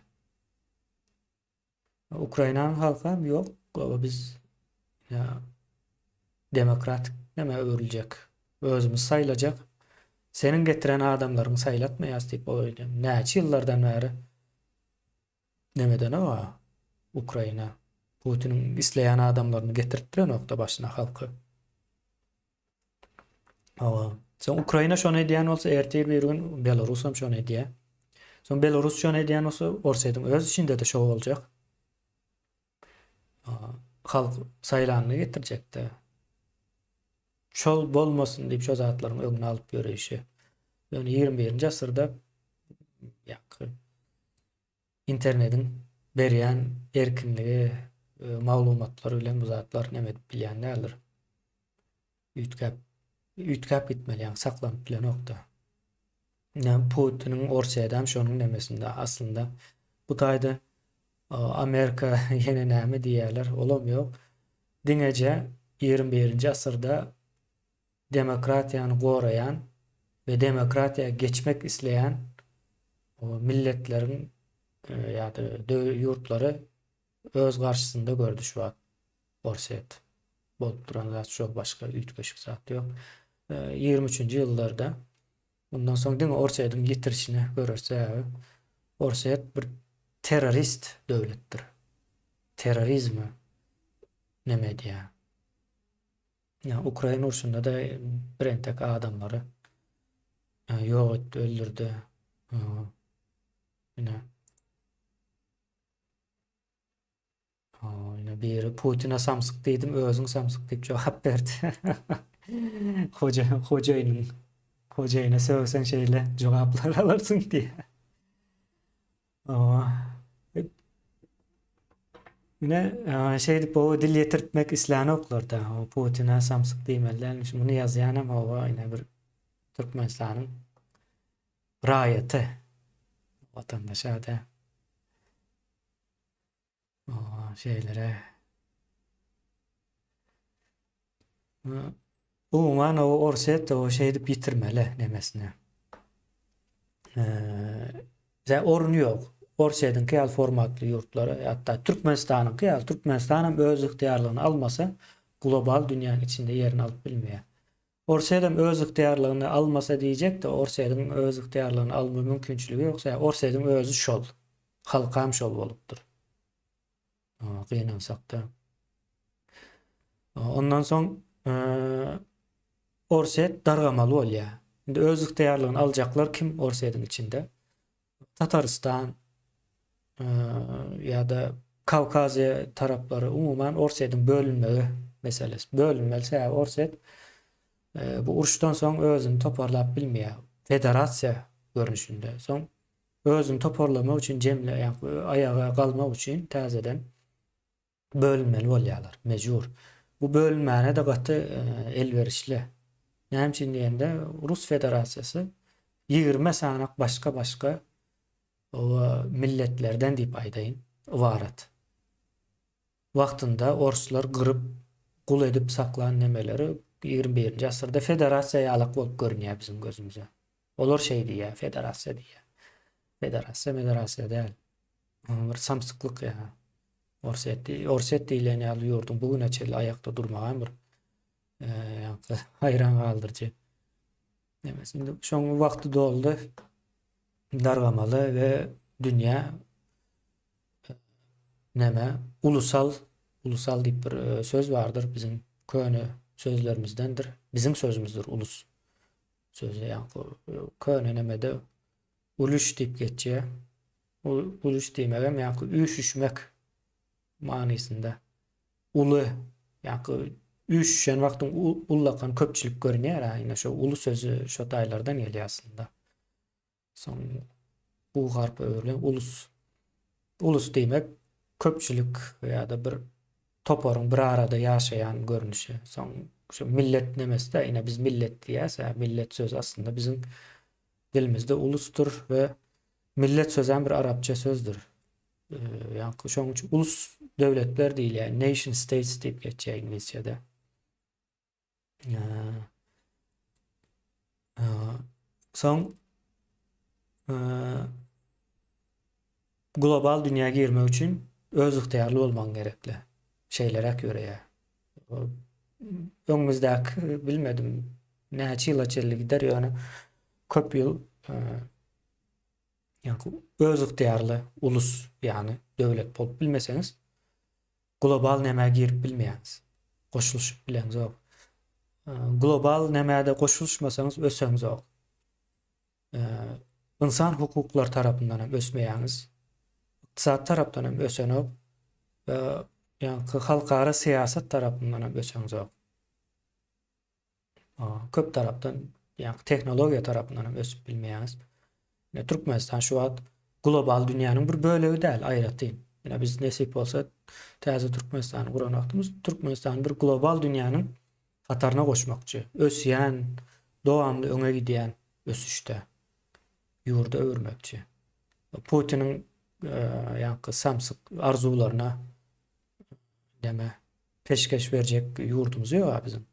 A: Ukrainanyň halky ýok, biz demokratik neme öwriljek, özümüz saýlajak. Senin getiren adamlaryň saýlatmaýas diýip oýlaýan. Näçe ýyllardan bäri nemeden Ukraina Putin'in isleyen adamlarını getirttiren nokta başına halkı. Son Ukraina şonu ediyen olsa ertesi bir gün Belarus'um şonu ediye. Son Belarus şonu ediyen olsa Orsiýetin öz içinde de şov olacak. Halk sayılanını getirecek de. Şol bolmasın deyip şu zatların önüne alıp görüşü. Yani 21-nji asyrda internetin berýän erkinligi maglumatlar bilen bu zatlar neme bilýänlerdir. Ütkap gitmeli, yani saklanyp bilen nokta. Putin'in Orsiýadan şonuň nemesinde aslında bu taýda Amerika ýene näme diýerler, olam ýok. Diňeje 21-nji asyrda demokratiýany goraýan ve demokratiýa geçmek isleýän milletleriň ýa-da ýurtlary öz garşysynda gördü şu wagt Orsiýet. Bolup duran zat şol, başka ütköşük zat ýok. 23-nji ýyllarda bundan soň diňe Orsiýetin ýitirişine görerse Orsiýet bir terrorist döwletdir. terörizmi neme diye. Yani Ukrayna uruşunda da birintek adamları yok etti, öldürdü. E, Yine, yine biri Putin'e samsyk dedim, özüň samsyk diýip jogap berdi. Hojaýynyň hojaýyna söwseň şeýle jogaplar alarsyň diýe. Ama yine şey bu dil yetirtmek isläni oklarda. O Putin'e samsyk diýmellermiş. Bunu ýazýanam o yine bir Türkmenistanyň raýaty vatandaşa da o şeylere umuman o orset o şeydi bitirmeli nemesine. Ze ornu ýok. Orsetdiň käl formatly ýurtlary hatda Türkmenistanyň käl Türkmenistanyň öz ygtyarlygyny almasa global dünýäň içinde ýerini alyp bilmeýär. Orsetdiň öz ygtyarlygyny almasa diýjek-de Orsetdiň öz ygtyarlygyny alma mümkinçiligi ýoksa Orsetdiň özü şol. Halkam şol bolupdyr. Gynansak da. Ondan soň Orset dargamaly bolýar. Indi öz ygtyarlygyny aljaklar kim Orsetdiň içinde? Tataristan ýa-da Kawkaziýa taraplary umuman Orsetdiň bölünmegi meselesi. Bölünmelse Orset bu uruşdan soň özüni toparlap bilmeýär. Federasiýa görnüşinde. Soň özüni toparlamak üçin jemle ayaga galmak üçin täzeden bölünmeli bolýarlar, mejbur. Bu bölünmäne de gaty elverişli. Näme üçin diýende Rus Federasiýasy 20 sanak başga o milletlerden diýip aýdaýyn ibaret. Wagtynda Orslar gyryp gul edip saklan nemeleri 21-nji asyrda federasiýa ýalyk bolup görünýär bizim gözümüze. Olar şey diýär, federasiýa diýär. Federasiýa däl. Bir samsyklyk ýa. Orset diýilen ýaly ýurdun bugüne çel aýakda durmagan bir hayran galdyrjy. Demek indi şoň wagty doldy. Dargamaly we dünýä neme ulusal diýip bir söz bardyr bizim köne sözlerimizdendir. Bizim sözümüzdür ulus. Sözü ýa-ni köne nemede uluş diýip geçýär. Uluş diýmegem ýa-ni üşüşmek manysynda. Ulu ýa-ni üşüşen wagtyň ullakan köpçülik görünýär. Ýa-ni şo ulu sözü şo taýlardan gelýär aslında. Soň bu garp öwrülen ulus diýmek köpçülik ýa-da bir toparyň bir arada ýaşaýan görnüşi. Soň şu millet nemesde ýene biz millet diýäs, millet söz aslında bizim dilimizde ulustur we millet sözem bir arapça sözdür. Ýa-ni şoň üçin ulus döwletler diýilýär, nation states diýip geçýär inglizçede. Soň global dünýäge girmek üçin öz ygtyarly bolmaň gerekli. Şeýlere görýär. Öňümüzdäki bilmedim näçe ýyla çelli gider ýöne köp ýyl ýa-ni öz ygtyarly ulus ýa-ni döwlet bolup bilmeseňiz global näme girip bilmeýäňiz. Goşulşyp bilen zor. Global nämäde goşulşmasaňyz öseňiz zor. İnsan hukuklar tarapyndan hem ösmeýäňiz, iqtisad tarapdan hem ösenok we ýa-ni halkara siýasat tarapyndan hem öseňiz zor. Köp tarapdan ýa-ni teknologiýa tarapyndan hem ösüp bilmeýäňiz. Türkmenistan şu wagt global dünýäniň bir bölegi däl, aýratyn. Ýa biz nesip bolsa täze Türkmenistany guran wagtymyz Türkmenistan bir global dünýäniň kataryna goşmakçy, ösýän, dowamly öňe gidýän ösüşde. Ýurda öwürmekçi. Putiniň ýa-ni samsyk arzularyna deme peşkeş berjek ýurdumuz ýok bizim.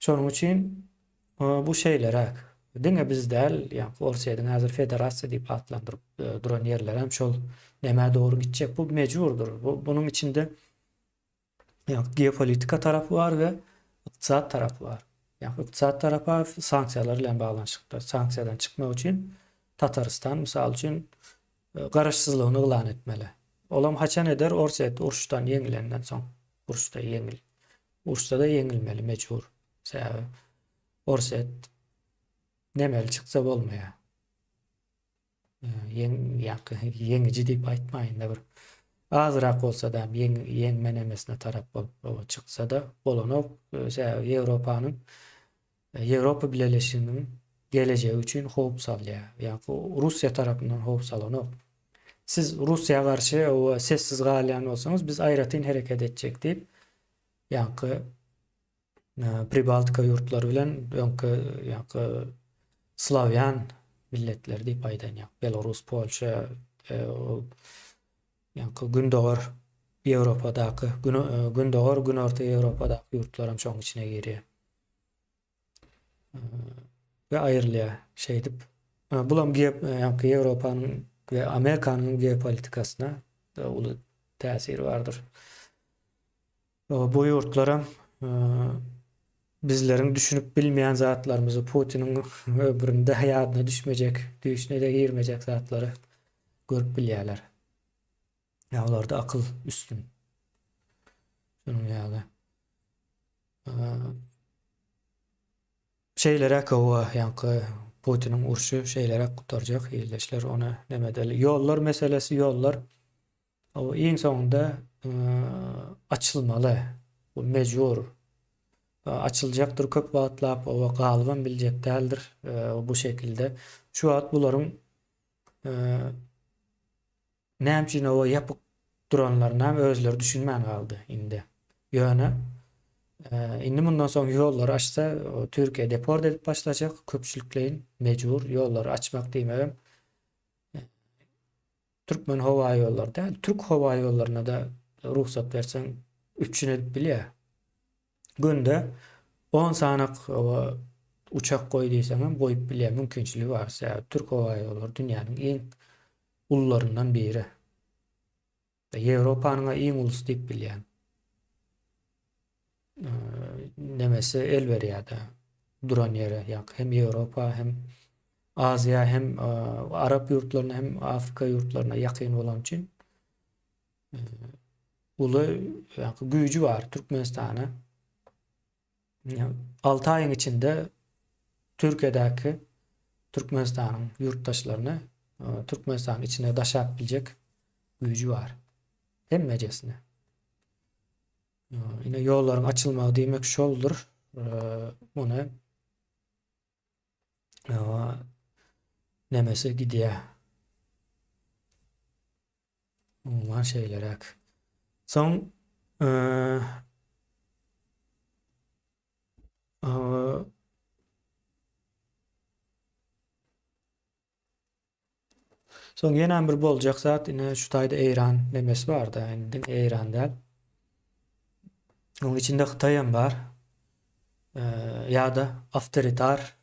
A: Şonuň üçin bu şeýler diňe biz däl ýa-ni Orsetdiň häzir federasiýa diýip atlandyryp duran ýerler hem şol näme dogry gitjek bu mejburdur. Bunyň içinde ýa-ni geopolitika tarapy bar we ykdysat tarapy bar. Yani iqtisat tarapy sanksiýalar bilen baglanyşykda. Sanksiýadan çykmak üçin Tataristan mysal üçin garaşsyzlygyny ılan etmeli. Olam haçan eder orset urşdan yeňilenden soň. Urşda yeňil. Urşda da yeňilmeli mejbur. Sebäbi orset nemeli çyksa bolmaýar. Yeňici diýip aýtmaýyn da bir azırak bolsa da yeňmen emesine tarap bolup çyksa da bolanok sebäbi Ýewropa birleşiginiň geleceği üçin howp salýar. Ýa-ni Russiýa tarapyndan howp salanok. Siz Russiýa garşy o sessiz galýan bolsaňyz biz aýratyn hereket etjek diýip ýa-ni Pribaltika ýurtlary bilen ýa-ni Slavyan milletler diýip aýdan Belarus, Polşa, ýa-ni gündogor Ýewropadaky, gündogor Günorta Ýewropadaky ýurtlar hem şoň içine girýär. Ve aýrylýar şey dip. Bulam Ýewropanyň we Amerikanyň geopolitikasyna da uly täsiri bardyr. Bu ýurtlara bizleriň düşünüp bilmeýän zatlarymyzy Putiniň ömründe ýadyna düşmejek, düýşüne de girmejek zatlary görüp bilýärler. Ýa-larda akyl üstün. Şonuň ýaly. Şeylere ýa-ni Putiniň urşy şeylere gutarjak ýerleşler ona nemedeli. Ýollar meselesi ýollar. O iň soňunda açylmaly. Bu mejbur. Açyljakdyr köp wagtlap o galyban biljek däldir. Bu şekilde şu wagt bularyň näme o ýapyk duranlaryna özleri düşünmän galdy indi. Ýöne indi bundan soň ýollar açsa Türkiýe deport edip başlajak köpçüliklerin mejbur ýolları açmak diýmegem Türkmen howa ýolları däl, Türk howa ýollaryna da ruhsat berseň üçin edip bilýär. Günde 10 sanyk uçak goý diýseň hem goýup bilýär mümkinçiligi bar. Türk howa ýollary dünýäniň iň ullaryndan biri. Ýewropanyň iň ulus diýip bilýär. Nemesi el berýärdi. Duran ýere hem Ýewropa hem Aziýa hem Arap ýurtlaryna hem Afrika ýurtlaryna ýakyn bolan üçin uly güýji bar Türkmenistana. 6 aýyň içinde Türkiýedäki Türkmenistanyň ýurtdaşlaryny Türkmenistanyň içine daşap biljek güýji bar. Hemmejesine. Yine ýolların açylmagy diýmek şoldur. Muny nemesi gidýär. Ulan şeylerek. Soň soň ýene bir boljak zat ine şu taýda Eýran nemesi bar da, indi Eýran däl. Onun içinde Xitay hem bar. Ya da avtoritar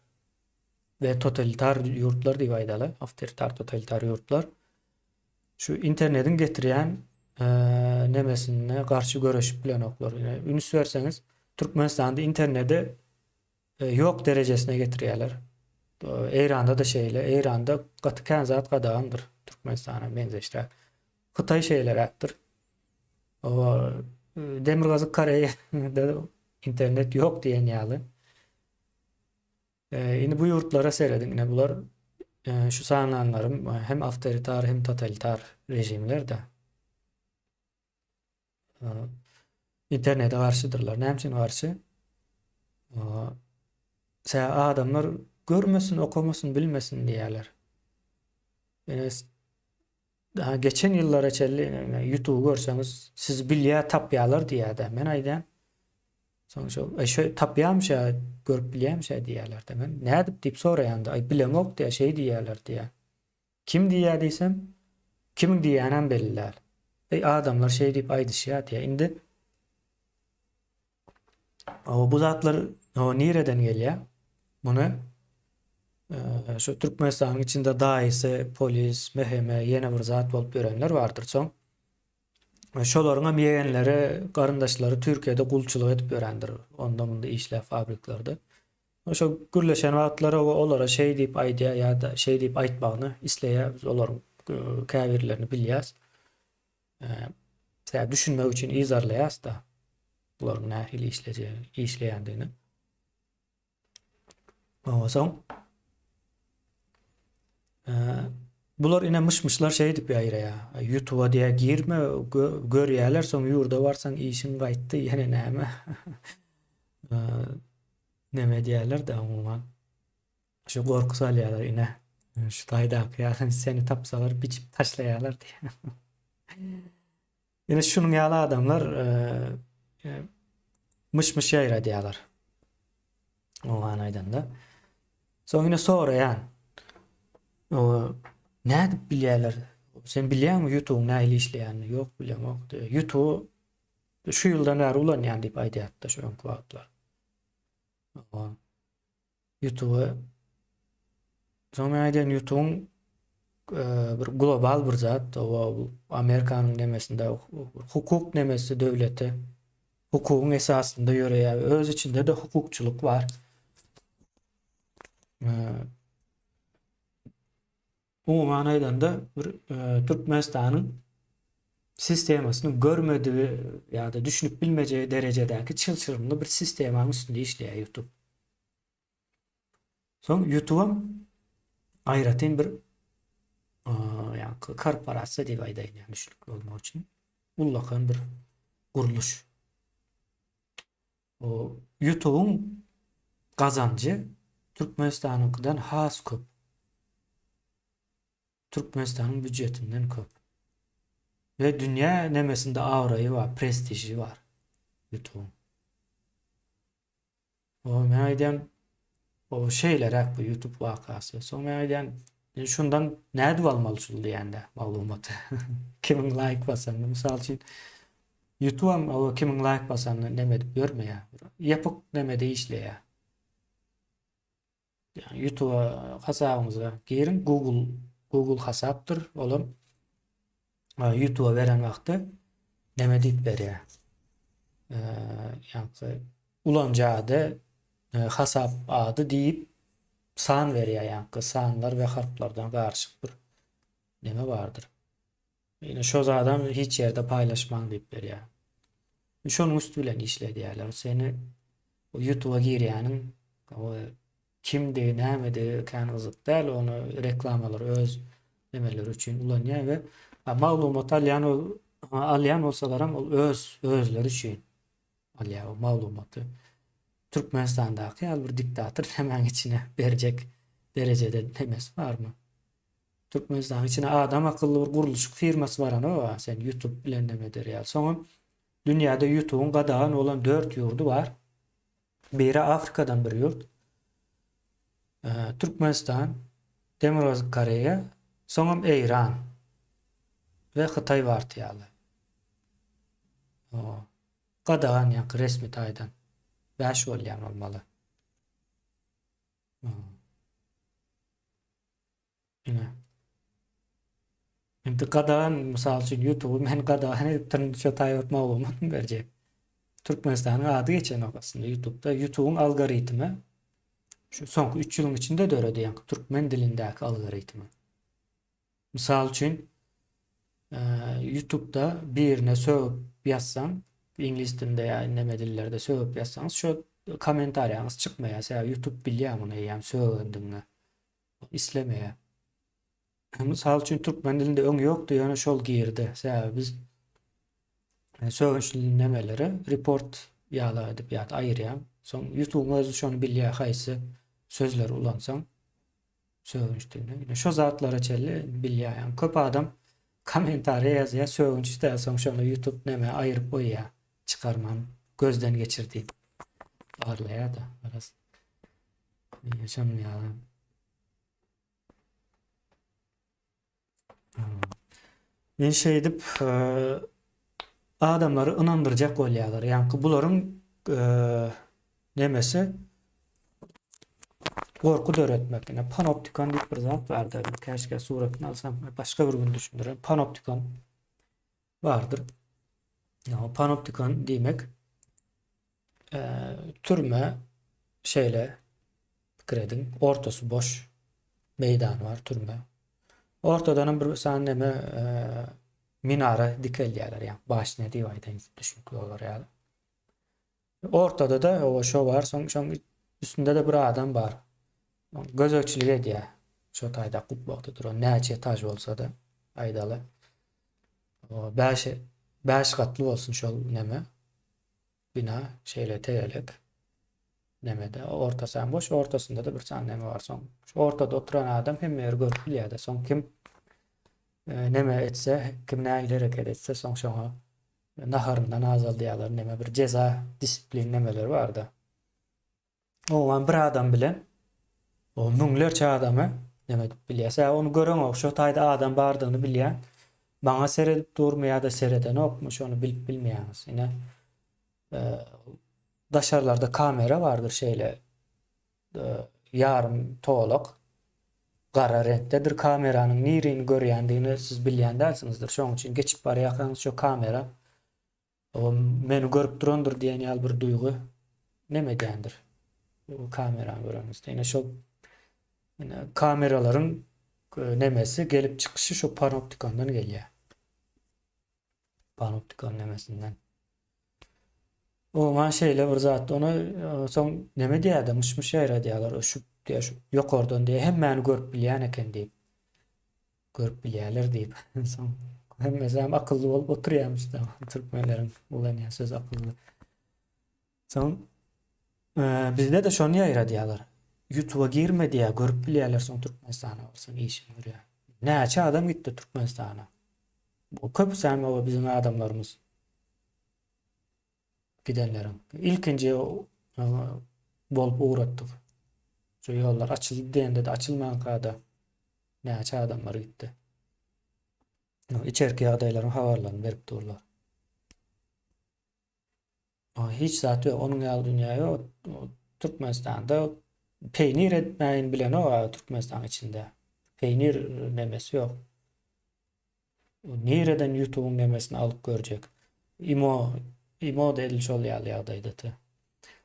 A: ve totalitar ýurtlar diýip aýdalar. Avtoritar, totalitar ýurtlar. Şu internetin getirýän nemesine garşy göreşip bilen oklar. Üns berseňiz Türkmenistanda interneti yok derejesine getirýärler. Eýranda da şeýle, Eýranda gatykän zat gadagandyr Türkmenistana benzeşler. Xitay şeyleräkdir. O Demirgazy Koreýada internet yok diýen ýaly. Indi bu ýurtlara seredin. Ine bular şu sananlarym hem avtoritar hem totalitar rejimler de internete garşydyrlar. Näme üçin garşy? Adamlar görmesin, okumasın, bilmesin diýerler. Daha geçen yıllar içerli YouTube görseňiz siz bilýär tapýarlar diýär. Men aýdam. Soňça şu tapýarmyş, görüp bilýärmyş diýerler de. Men näde diýip soraýanda ay bilemok diýär şey diýerler diýär. Kim diýär diýsem kim diýänem belliler. Adamlar şey diýip aýdyşýar diýär. Indi bu zatlar nireden gelýär? Muny şu Türkmenistanyň içinde daýysy, polis, meheme, ýene bir zat bolup berenler bardyr. Soň şolaryň meýenleri, garyndaşlary Türkiýede gulçylyk edip berendir. Onda bunda işler fabriklarda. Şu gürleşen wagtlary olara şey diýip aýdýar ýa-da şey diýip aýtmagyny isleýär. Biz olaryň käbirlerini bilýäs. Sen düşünmek için izarlayas da buların nähili işleýändigini. Oňasoň bular ine mışmışlar şey dip ýaýraýa. YouTube'a diýe girme, görýärler, soň ýurda barsaň işiň gaýtdy, ýene näme? Neme diýerler de umuman. Şu gorky salýarlar ine. Şu taýdaky ýa seni tapsalar biçip taşlaýarlar diýe. Ine şunuň ýaly adamlar mışmış ýaýra diýerler. O manaýdan da. Soň ine soraýan. O näde bilýärler? Sen bilýärmi YouTube nähili işleýänini? Ýok bilýän, ýok. YouTube şu ýyldan bäri ulanýan diýip aýdýardy şu wagtlar. YouTube soň aýdýan YouTube'un bir global bir zat, o Amerikanyň nemesinde hukuk nemesi döwleti hukukyň esasynda ýöreýär. Öz içinde de hukukçuluk var. O manaýdan da bir Türkmenistanyň sistemasyny görmediği ýa-da düşünüp bilmejegi derejedäki çylçyrymly bir sistemanyň üstünde işleýär YouTube. Soň YouTube'a aýratyn bir ýa korporasiýa diýip aýdaýyn, ýa düşünük bolmak üçin ullakan bir guruluş. O YouTube'un kazancı Türkmenistanyňkydan has köp. Türkmenistanyň büdjetinden köp. Ve dünya nemesinde awraýy var, prestiji var YouTube. O meýden o şeyler bu YouTube wakasy. Soň meýden şundan näde almalysyl diýende maglumaty. Kimiň like basandy, mysal üçin YouTube'am o kimiň like basandy neme dip görmeýär. Ýapyk nemede işleýär. Yani YouTube'a hasabınıza girin. Google hasaptır. Olam YouTube'a veren wagty neme diýip berýär. Yani ulanca da hasap adı diýip san berýär. Yani sanlar ve harflardan garşyk bir neme bardyr. Ýene şo adam hiç ýerde paýlaşmaň diýip berýär. Şonuň üstü bilen işledýärler. Seni o YouTube'a girýäniň o kimdi, nämedi, kanyzyk däl, onu reklamalar öz nemeler üçin ulanýar we maglumat alýan bolsalaram ol özleri üçin alýar o maglumaty. Türkmenistandaky bir diktator hemen içine berjek derejede nemes barmy? Türkmenistan içine adam akıllı bir guruluşyk firmasy baran o, sen YouTube bilen neme derýär. Soň dünýäde YouTube'un gadagan olan 4 ýurdy bar. Biri Afrikadan bir ýurt. Türkmenistan, Demiroz Koreýa, soňam Eýran we Hytaý partiýaly. Gadagan ýa resmi taýdan 5 bolýan bolmaly. Indi gadagan mysal üçin YouTube men gadagan edip şu taýyp maglumat berjek. Türkmenistanyň ady geçen wagtynda YouTube'un algoritmi şu soňky 3 ýylyň içinde döredi, yani türkmen dilindäki algoritmi. Mysal üçin YouTube'da birine söwüp ýazsaň, ingliz dilinde ýa neme dillerde söwüp ýazsaňyz şu kommentariýaňyz çykmaýar. YouTube bilýär muny, ýa söwündimni. İslemeýär. Mysal üçin türkmen dilinde öňe ýokdy, ýöne şol girdi. Sebäbi biz söwünçli nemeleri report ýaly edip ýa-da aýyrýar. Soň YouTube özü şonu bilýär, haýsy sözler ulansaň söwünçdigini. Şo zatlara çelli bilýär. Yani köp adam kommentariýa ýazýar, söwünçde soň şonu YouTube neme aýryp goýýar. Çykarman gözden geçirdi. Arlaýar da biraz. Ýaşanmaýar. Men şey edip adamları inandıracak bolýarlar. Yani bularyň nemesi gorku döretmek. Yani panoptikon diýip bir zat bardy. Käşke suratyny alsam başga bir gün düşündirem. Panoptikon bardyr. Ya panoptikon diýmek türme şeyle kiredin ortasy boş meýdan var türme. Ortadan bir sanneme minara dikelýärler ýa başyna diýip düşünýärler ýa. Ortada da o şo var, soň üstünde de bir adam bar. Gözökçilik edýär. Şo taýda gutbakda duran näçe etaj bolsa da aýdaly. O 5 gatly bolsun şol neme. Bina şeýle tegelek. Nemede ortasy hem boş, ortasında da bir tane neme var. Soň şu ortada oturan adam hem ýer görüp bilýär. Soň kim neme etse, kim näçe hareket etse soň şoňa naharyndan azaldyýarlar. Neme bir ceza, disiplin nemeler bar da. O bir adam bilen o müňlerçe adamy neme bilýär. Onu gören o şo taýda adam bardygyny bilýär. Baňa seredip durmaýar da sereden okmuş onu bilip bilmeýäňiz. Ine daşarlarda kamera vardır şeyle yarım tolak gara renkdedir kameranın nirini görýändigini siz bilýän dälsiňizdir. Şoň üçin geçip barýarkaňyz şo kamera o meni görüp durandyr diýen ýaly bir duýgu neme diýendir. O kamerany görenizde. Ine şo kameraların nemesi gelip çıkışı şu panoptikondan gelýär. Panoptikon nemesinden. O man şeyle bir zat onu soň neme diýärdi? Mışmış ýaýra diýerler. O şu diýär şu ýokardan diýär hemmeni görüp bilýän eken diýip. Görüp bilýärler diýip. Soň hemmesi akylly bolup oturýarmyş da. Türkmenleriň ulanýan söz akylly. Soň bizde de şonu ýaýra diýerler. YouTube'a girme diýär, görüp bilýärler soň Türkmenistana bolsa işin görýär. Näçe adam gitdi Türkmenistana. Bu köp säme o bizim adamlarımız. Gidenlerin. İlkinci bolup uğratdyk. Şu yollar açıldı diýende de açylmagan kada näçe adamlar gitdi. İçerki adaylaryň habarlaryny berip durlar. Hiç zat ýok. Onuň ýaly dünýä ýok. Türkmenistanda peýnir etmeýin bilen o Türkmenistan içinde. Peýnir nemesi ýok. Nereden YouTube'un nemesini alıp görecek. İmo da edilmiş ýaly ýagdaýda.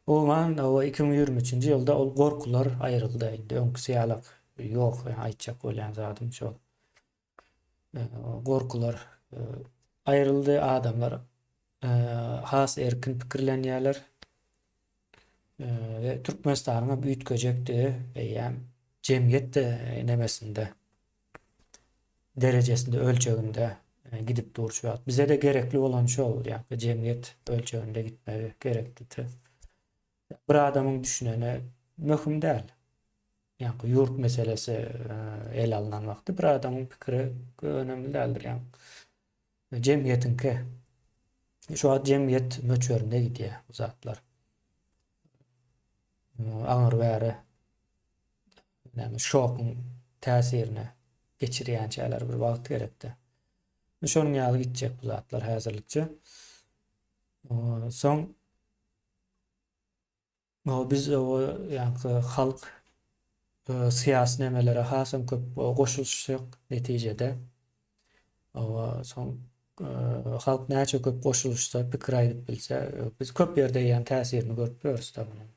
A: O man o 2023-nji ýylda ol gorkular aýryldy. Öňküsi ýalyk ýok, aýtjak bolýan zatym şol. Gorkular aýryldy, adamlar has erkin pikirlenýärler. Ve Türkmenistanyň büýütgejekdi, ýa jemgyýet nemesinde derejesinde ölçeginde gidip duruşýar. Bize de gerekli olan şol ýa jemgyýet ölçeginde gitmegi gerekli. Bir adamyň düşünene möhüm däl. Ýa ýurt meselesi el alınan wagtda bir adamyň pikiri önemli däldir ýa. Jemgyýetinki şu an jemgyýet möçberinde gidýär bu zatlar. Aňyr bäri näme şokyň täsirini geçirýän çäler bir wagt gerekdi. Şonuň ýaly gitjek bu zatlar häzirlikçe. Soň biz ýa-ni halk syýasy nemelere hasam köp goşulşyk netijede. Soň halk näçe köp goşulşsa, pikir aýdyp bilse, biz köp ýerde ýa täsirini görüp görürsüz da bunyň.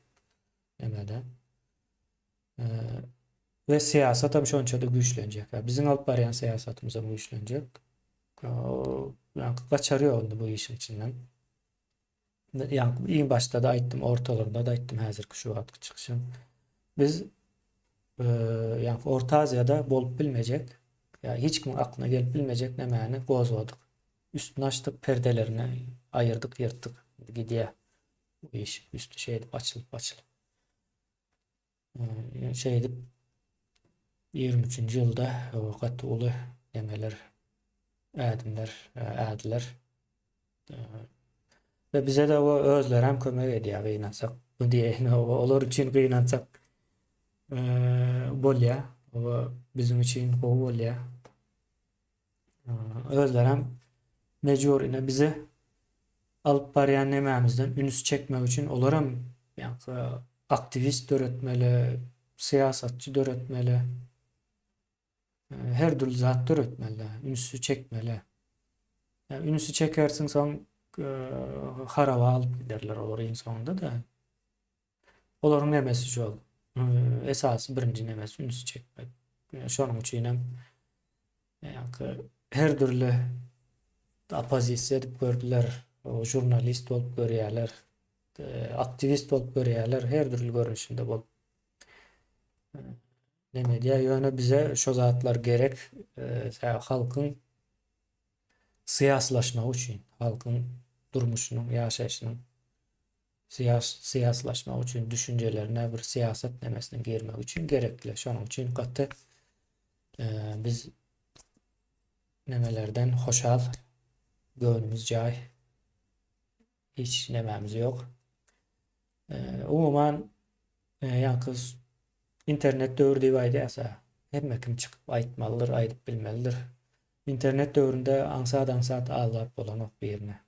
A: Nemede. Ve siýasat hem şonça da güýçlenjek. Bizim alyp barýan siýasatymyz hem güýçlenjek. Ýa gaçarýar bu işin içinden. Ýa iň başda da aýtdym, ortalarında da aýtdym häzirki şu wagtky çykyşym. Biz ýa Orta Aziýada bolup bilmejek, ýa hiç kim aklyna gelip bilmejek nämäni gozladyk. Üstüni açdyk, perdelerini aýyrdyk, ýyrtdyk. Gidýär. Bu iş üstü şeýdip açylyp şeýdip 23-nji ýylda wagt uly nemeler ädiler. Ve bize de o özler hem kömek edýär gynansak. Bu diýen olar üçin gynansak bolýar. O bizim üçin gowy bolýar. Özler hem mejbur ine bize alıp barýan nemämizden ünüs çekmek üçin olar hem aktivist döretmeli, siýasatçy döretmeli. Her türlü zat döretmeli, ünüsü çekmeli. Ünüsü çekersin soň haraba alıp giderler olar insonda da. Olaryň nemesi şol. Esasy birinji nemesi ünüsü çekmek. Şonuň üçin hem Yani her türlü opozisiya edip gördüler. O jurnalist olup görýärler, aktivist olup görýärler, her türlü görünüşinde bol. Näme diýär, ýöne bize şo zatlar gerek, halkyň syýaslaşmagy üçin, halkyň durmuşynyň, ýaşaýyşynyň syýaslaşmagy üçin, düşüncelerine bir siýasat nemesine girmek üçin gerekli. Şonuň üçin gaty biz nemelerden hoşal, gönlümüz jaý, hiç nememiz yok. Umuman ýa-ni internet döwrü diýip aýdýasa, hemme kim çykyp aýtmalydyr, aýdyp bilmelidir. İnternet döwründe aňsat alap bolan ok birine.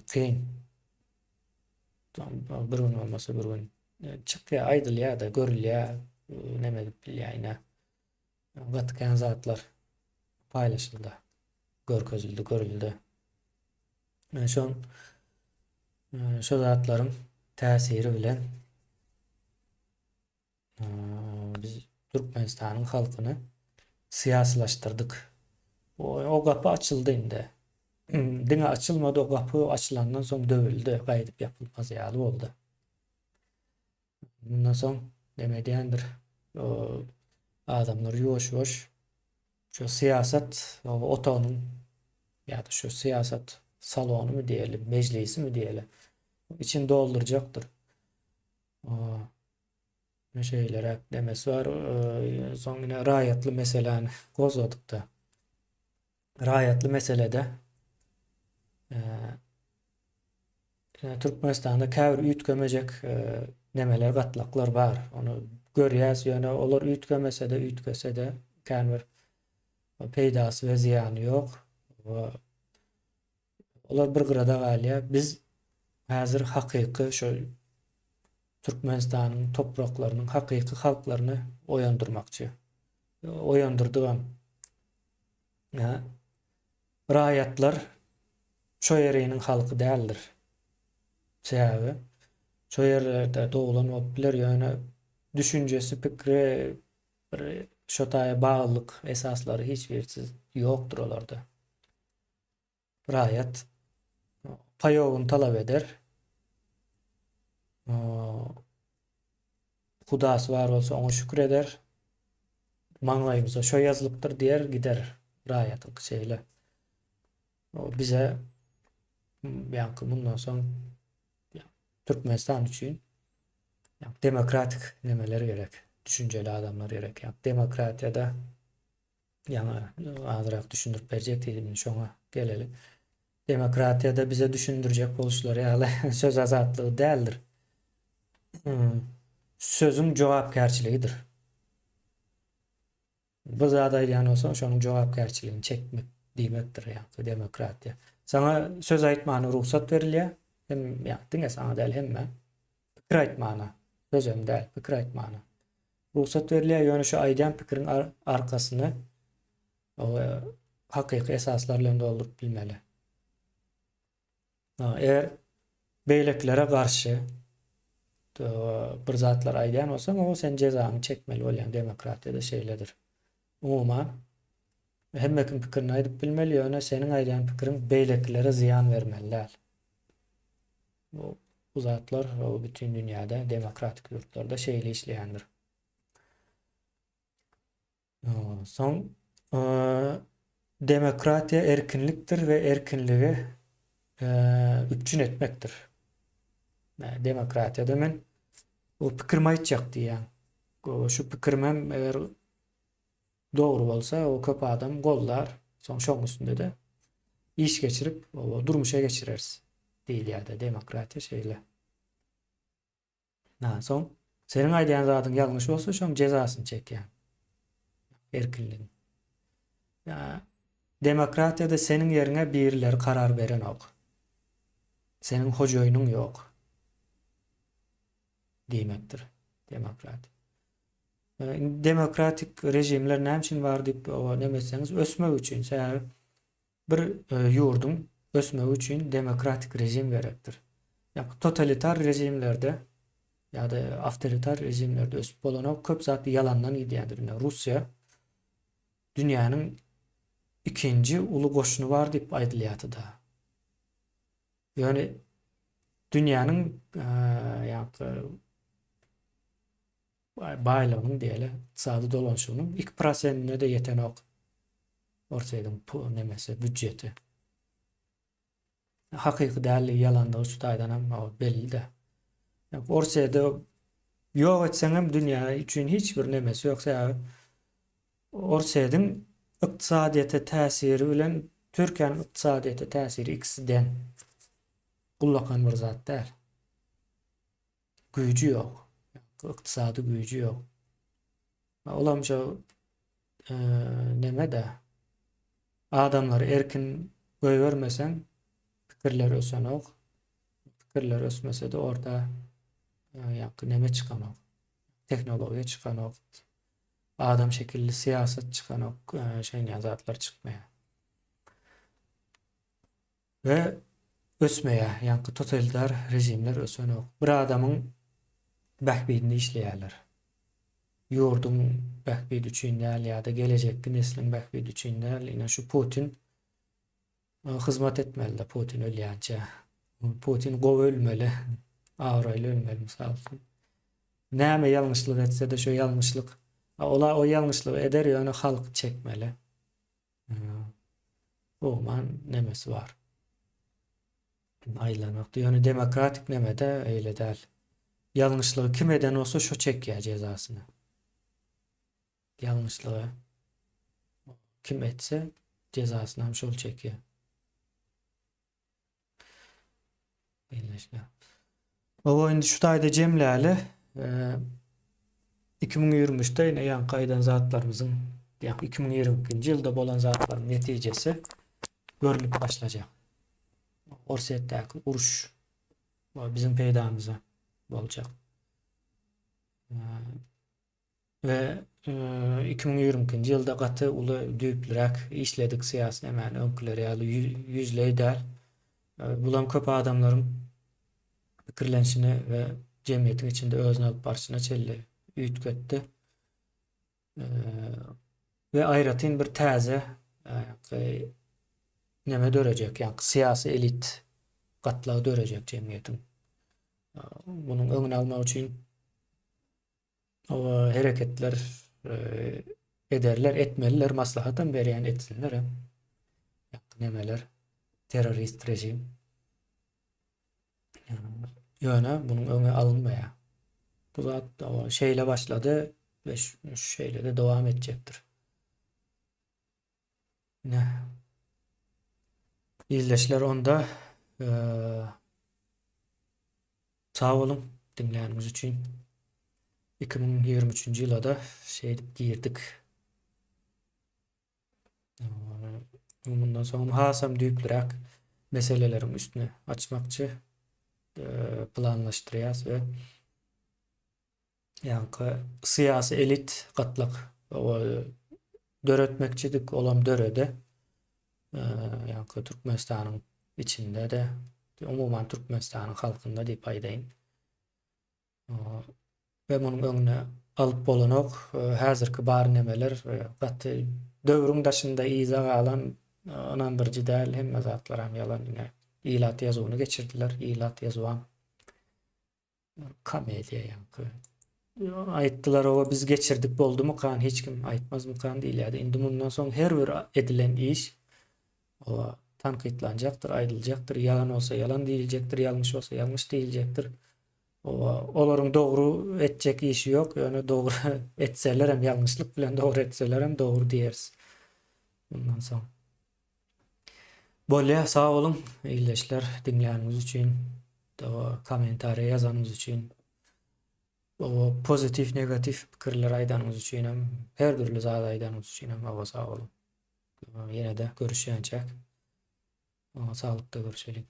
A: Kyn. Bir gün bolmasa bir gün çykýa, aýdylýa da görülýär, neme dip bilýäýine. Gatkan zatlar paylaşyldy, görkezildi, görüldü. Şo zatlaryň täsiri bilen biz Türkmenistanyň halkyny syýaslaşdyrdyk. O gapy açyldy indi. Diňe açylmady, o gapy açylandan soň döwüldi, gaýdyp ýapylmaz ýaly boldy. Bundan soň neme diýendir, adamlar ýoş-ýoş şu siýasat otagynyň ýa-da şu siýasat salonymy diýelim, mejlisimi diýelim, içini dolduracaktır. Şeyler demesi var. Son yine raýatly meseleni gozladık da. Raýatly meselede Türkmenistan'da käbir üýtgemejek nemeler, gatlaklar var. Onu görýäs, ýöne olar üýtgemese de, üýtkese de käbir peýdasy we ziýany ýok. Olar bir gyrada galýar. Biz häzir hakyky şo Türkmenistan'ın topraklarının hakyky halklaryny oýandyrmakçy. Oýandyrdygan raýatlar şo ýeriniň halky däldir. Sebäbi şo ýerlerde dogulan oplar ýöne düşünjesi, pikri, bir şotaýa baglyk esaslary hiç birsiz ýokdur olarda. Raýat paýogyny talap eder. Hudasy bar bolsa oňa şükür eder. Maňlaýymyza şo ýazylypdyr diýer, gider raýatyň şeýle. O bize ýa-ni bundan soň Türkmenistan üçin demokratik nemeler gerek, düşünjeli adamlar gerek. Demokratiýada azyrak düşündirip berjek diýdim, şoňa geleli. Demokratiýada bize düşündirjek boluşlar ýaly söz azatlygy däldir. Sözün jogapkärçiligidir. Bu zada ýany bolsa şonuň jogapkärçiligini çekmek diýmekdir ýa-ni demokratiýa. Sana söz aýtmany ruhsat berilýär. Hem diňe sana däl hemme pikir aýtmana, sözüm däl, pikir aýtmana ruhsat berilýär. Ýöne şu aýdýan pikiriň arkasyny hakyky esaslar bilen doldurup bilmeli. Eğer beýleklere garşy bir zatlar aýdýan bolsaň, o sen jezany çekmeli bolýan demokratiýada şeýledir. Umuman hemme kim pikirini aýdyp bilmeli, ýöne seniň aýdýan pikiriň beýleklere ziýan bermeli. Bu zatlar bütün dünýäde demokratik ýurtlarda şeýle işleýändir. Soň demokratiýa erkinlikdir we erkinligi üpçün etmektir. Demokratiýada men o pikirimi aýtjak diýen. Şu pikirmem eger dogry bolsa, o köp adam gollar. Soň şoň üstünde de iş geçirip durmuşa geçireriz. Diýilýär demokratiýa şeýle. Soň seniň aýdýan zadyň ýalňyş bolsa, şoň jezasyny çekýän. Erkinligin. Demokratiýada seniň ýerine birileri karar beren ok. Senin hojoýunyň ýok diýmekdir demokratiýa. Demokratik rejimler näme üçin bar diýip demeseňiz, ösmek üçin. Sebäbi bir ýurdun ösmek üçin demokratik rejim gerekdir. Totalitar rejimlerde ýa-da awtoritar rejimlerde ösüp bolan köp zat ýalandan gidýändir. Russiýa dünyanın ikinci ulu goşunu var deyip aýdylýardy da. Yani dünyanın baýlygynyň diýeli iqtisady dolanşygynyň 2%-ne de ýeten ok. Orsaýdyň nemesi, büdjeti. Hakyky däl, ýalandygy şu taýdan hem belli de. Orsaýda ýok etseňem dünýä üçin hiç bir nemesi ýoksa Orsaýdyň ykdysadyýata täsiri bilen Türkiýanyň ykdysadyýata täsiri ikisinden gullakan bir zat däl. Güýji ýok. Ykdysady güýji ýok. Olamja neme de adamlar erkin goýbermesen pikirler ösenok. Pikirler ösmese de orada neme çıkanok. Teknologiýa çıkanok. Adam şekilli siyaset çıkanok. Şeýle zatlar çıkmaya. Ve ösmeye, ýa-ni totalitar rejimler ösenok. Bir adamyň bähbidini işleýärler. Ýurdun bähbidi üçin däl ýa-da gelecekki neslin bähbidi üçin däl. Ine şu Putin hyzmat etmeli de Putin ölýänçe. Putin gowy ölmeli. Awraýly ölmeli mysal üçin. Näme ýalňyşlyk etse de şu ýalňyşlyk ola o ýalňyşlygy eder ýa-ni halk çekmeli. Oman nemesi var. Aýlanmak. Ýani demokratik nemede eýle däl. Ýalňyşlygy kim eden olsa şo çekýär jezasyny. Ýalňyşlygy kim etse jezasyny hem şol çekýär. Beýleşdi. Baba indi şu taýda jemläli 2023-de ýa-ni gaýdan zatlarymyzyň 2022-nji ýylda bolan zatlaryň netijesi görülip başlajak. Orsaýetdäki uruş bizim peýdamyza boljak. Ve 2022-nji ýylda gaty uly düýplerek işledik siýasy nämäni öňküleri ýaly ýüzleýdäl. Bulan köp adamlaryň pikirlenşini we jemgyýetiň içinde özüne alyp barşyna çelli üýtgetdi. Ve aýratyn bir täze neme dörejek, ýa-ni siýasy elit gatlagy dörejek jemgyýetiň. Bunyň öňüni almak üçin o hereketler ederler, etmeliler, maslahatdan berýän etsinler. Nemeler, terörist rejim. Ýöne bunyň öňü alınmaýar. Bu zat şeýle başlady ve şeýle de dowam etjekdir. İzleşler onda sağ olun dinleýänimiz üçin. 2023-nji ýyla da girdik. Bundan soň hasam düýplerek meselelerin üstüne açmakçı planlaşdyrýas we ýa-ni siýasy elit gatlyk döretmekçidik olam dörede ýa-ni Türkmenistanyň içinde de umuman Türkmenistanyň halkynda diýip aýdaýyn. Ve munyň öňüne alyp bolanok häzirki bar nemeler gaty döwrüň daşynda iza galan anandyrjy däl hemme zatlar hem ýalan ilat ýazywyny geçirdiler. Ilat ýazwan komediýa ýa-ni aýtdylar o biz geçirdik boldumy kan hiç kim aýtmazmy kan diýilýärdi. Indi mundan soň her bir edilen iş o tankytlanjakdyr, aýdyljakdyr. Ýalan bolsa ýalan diýiljekdir, ýalňyş bolsa ýalňyş diýiljekdir. Olaryň dogry etjek işi ýok. Ýöne dogry etseler hem ýalňyşlyk bilen dogry etseler hem dogry diýeriz. Bundan soň. Bolýa sağ olun. Eýleşler dinleýänimiz üçin, kommentariýa ýazanyňyz üçin, pozitif, negatif pikirler aýdanyňyz üçin hem her türlü zat aýdanyňyz üçin hem sağ olun. Ýene de görüşýänçek. Sağlykda görüşelim.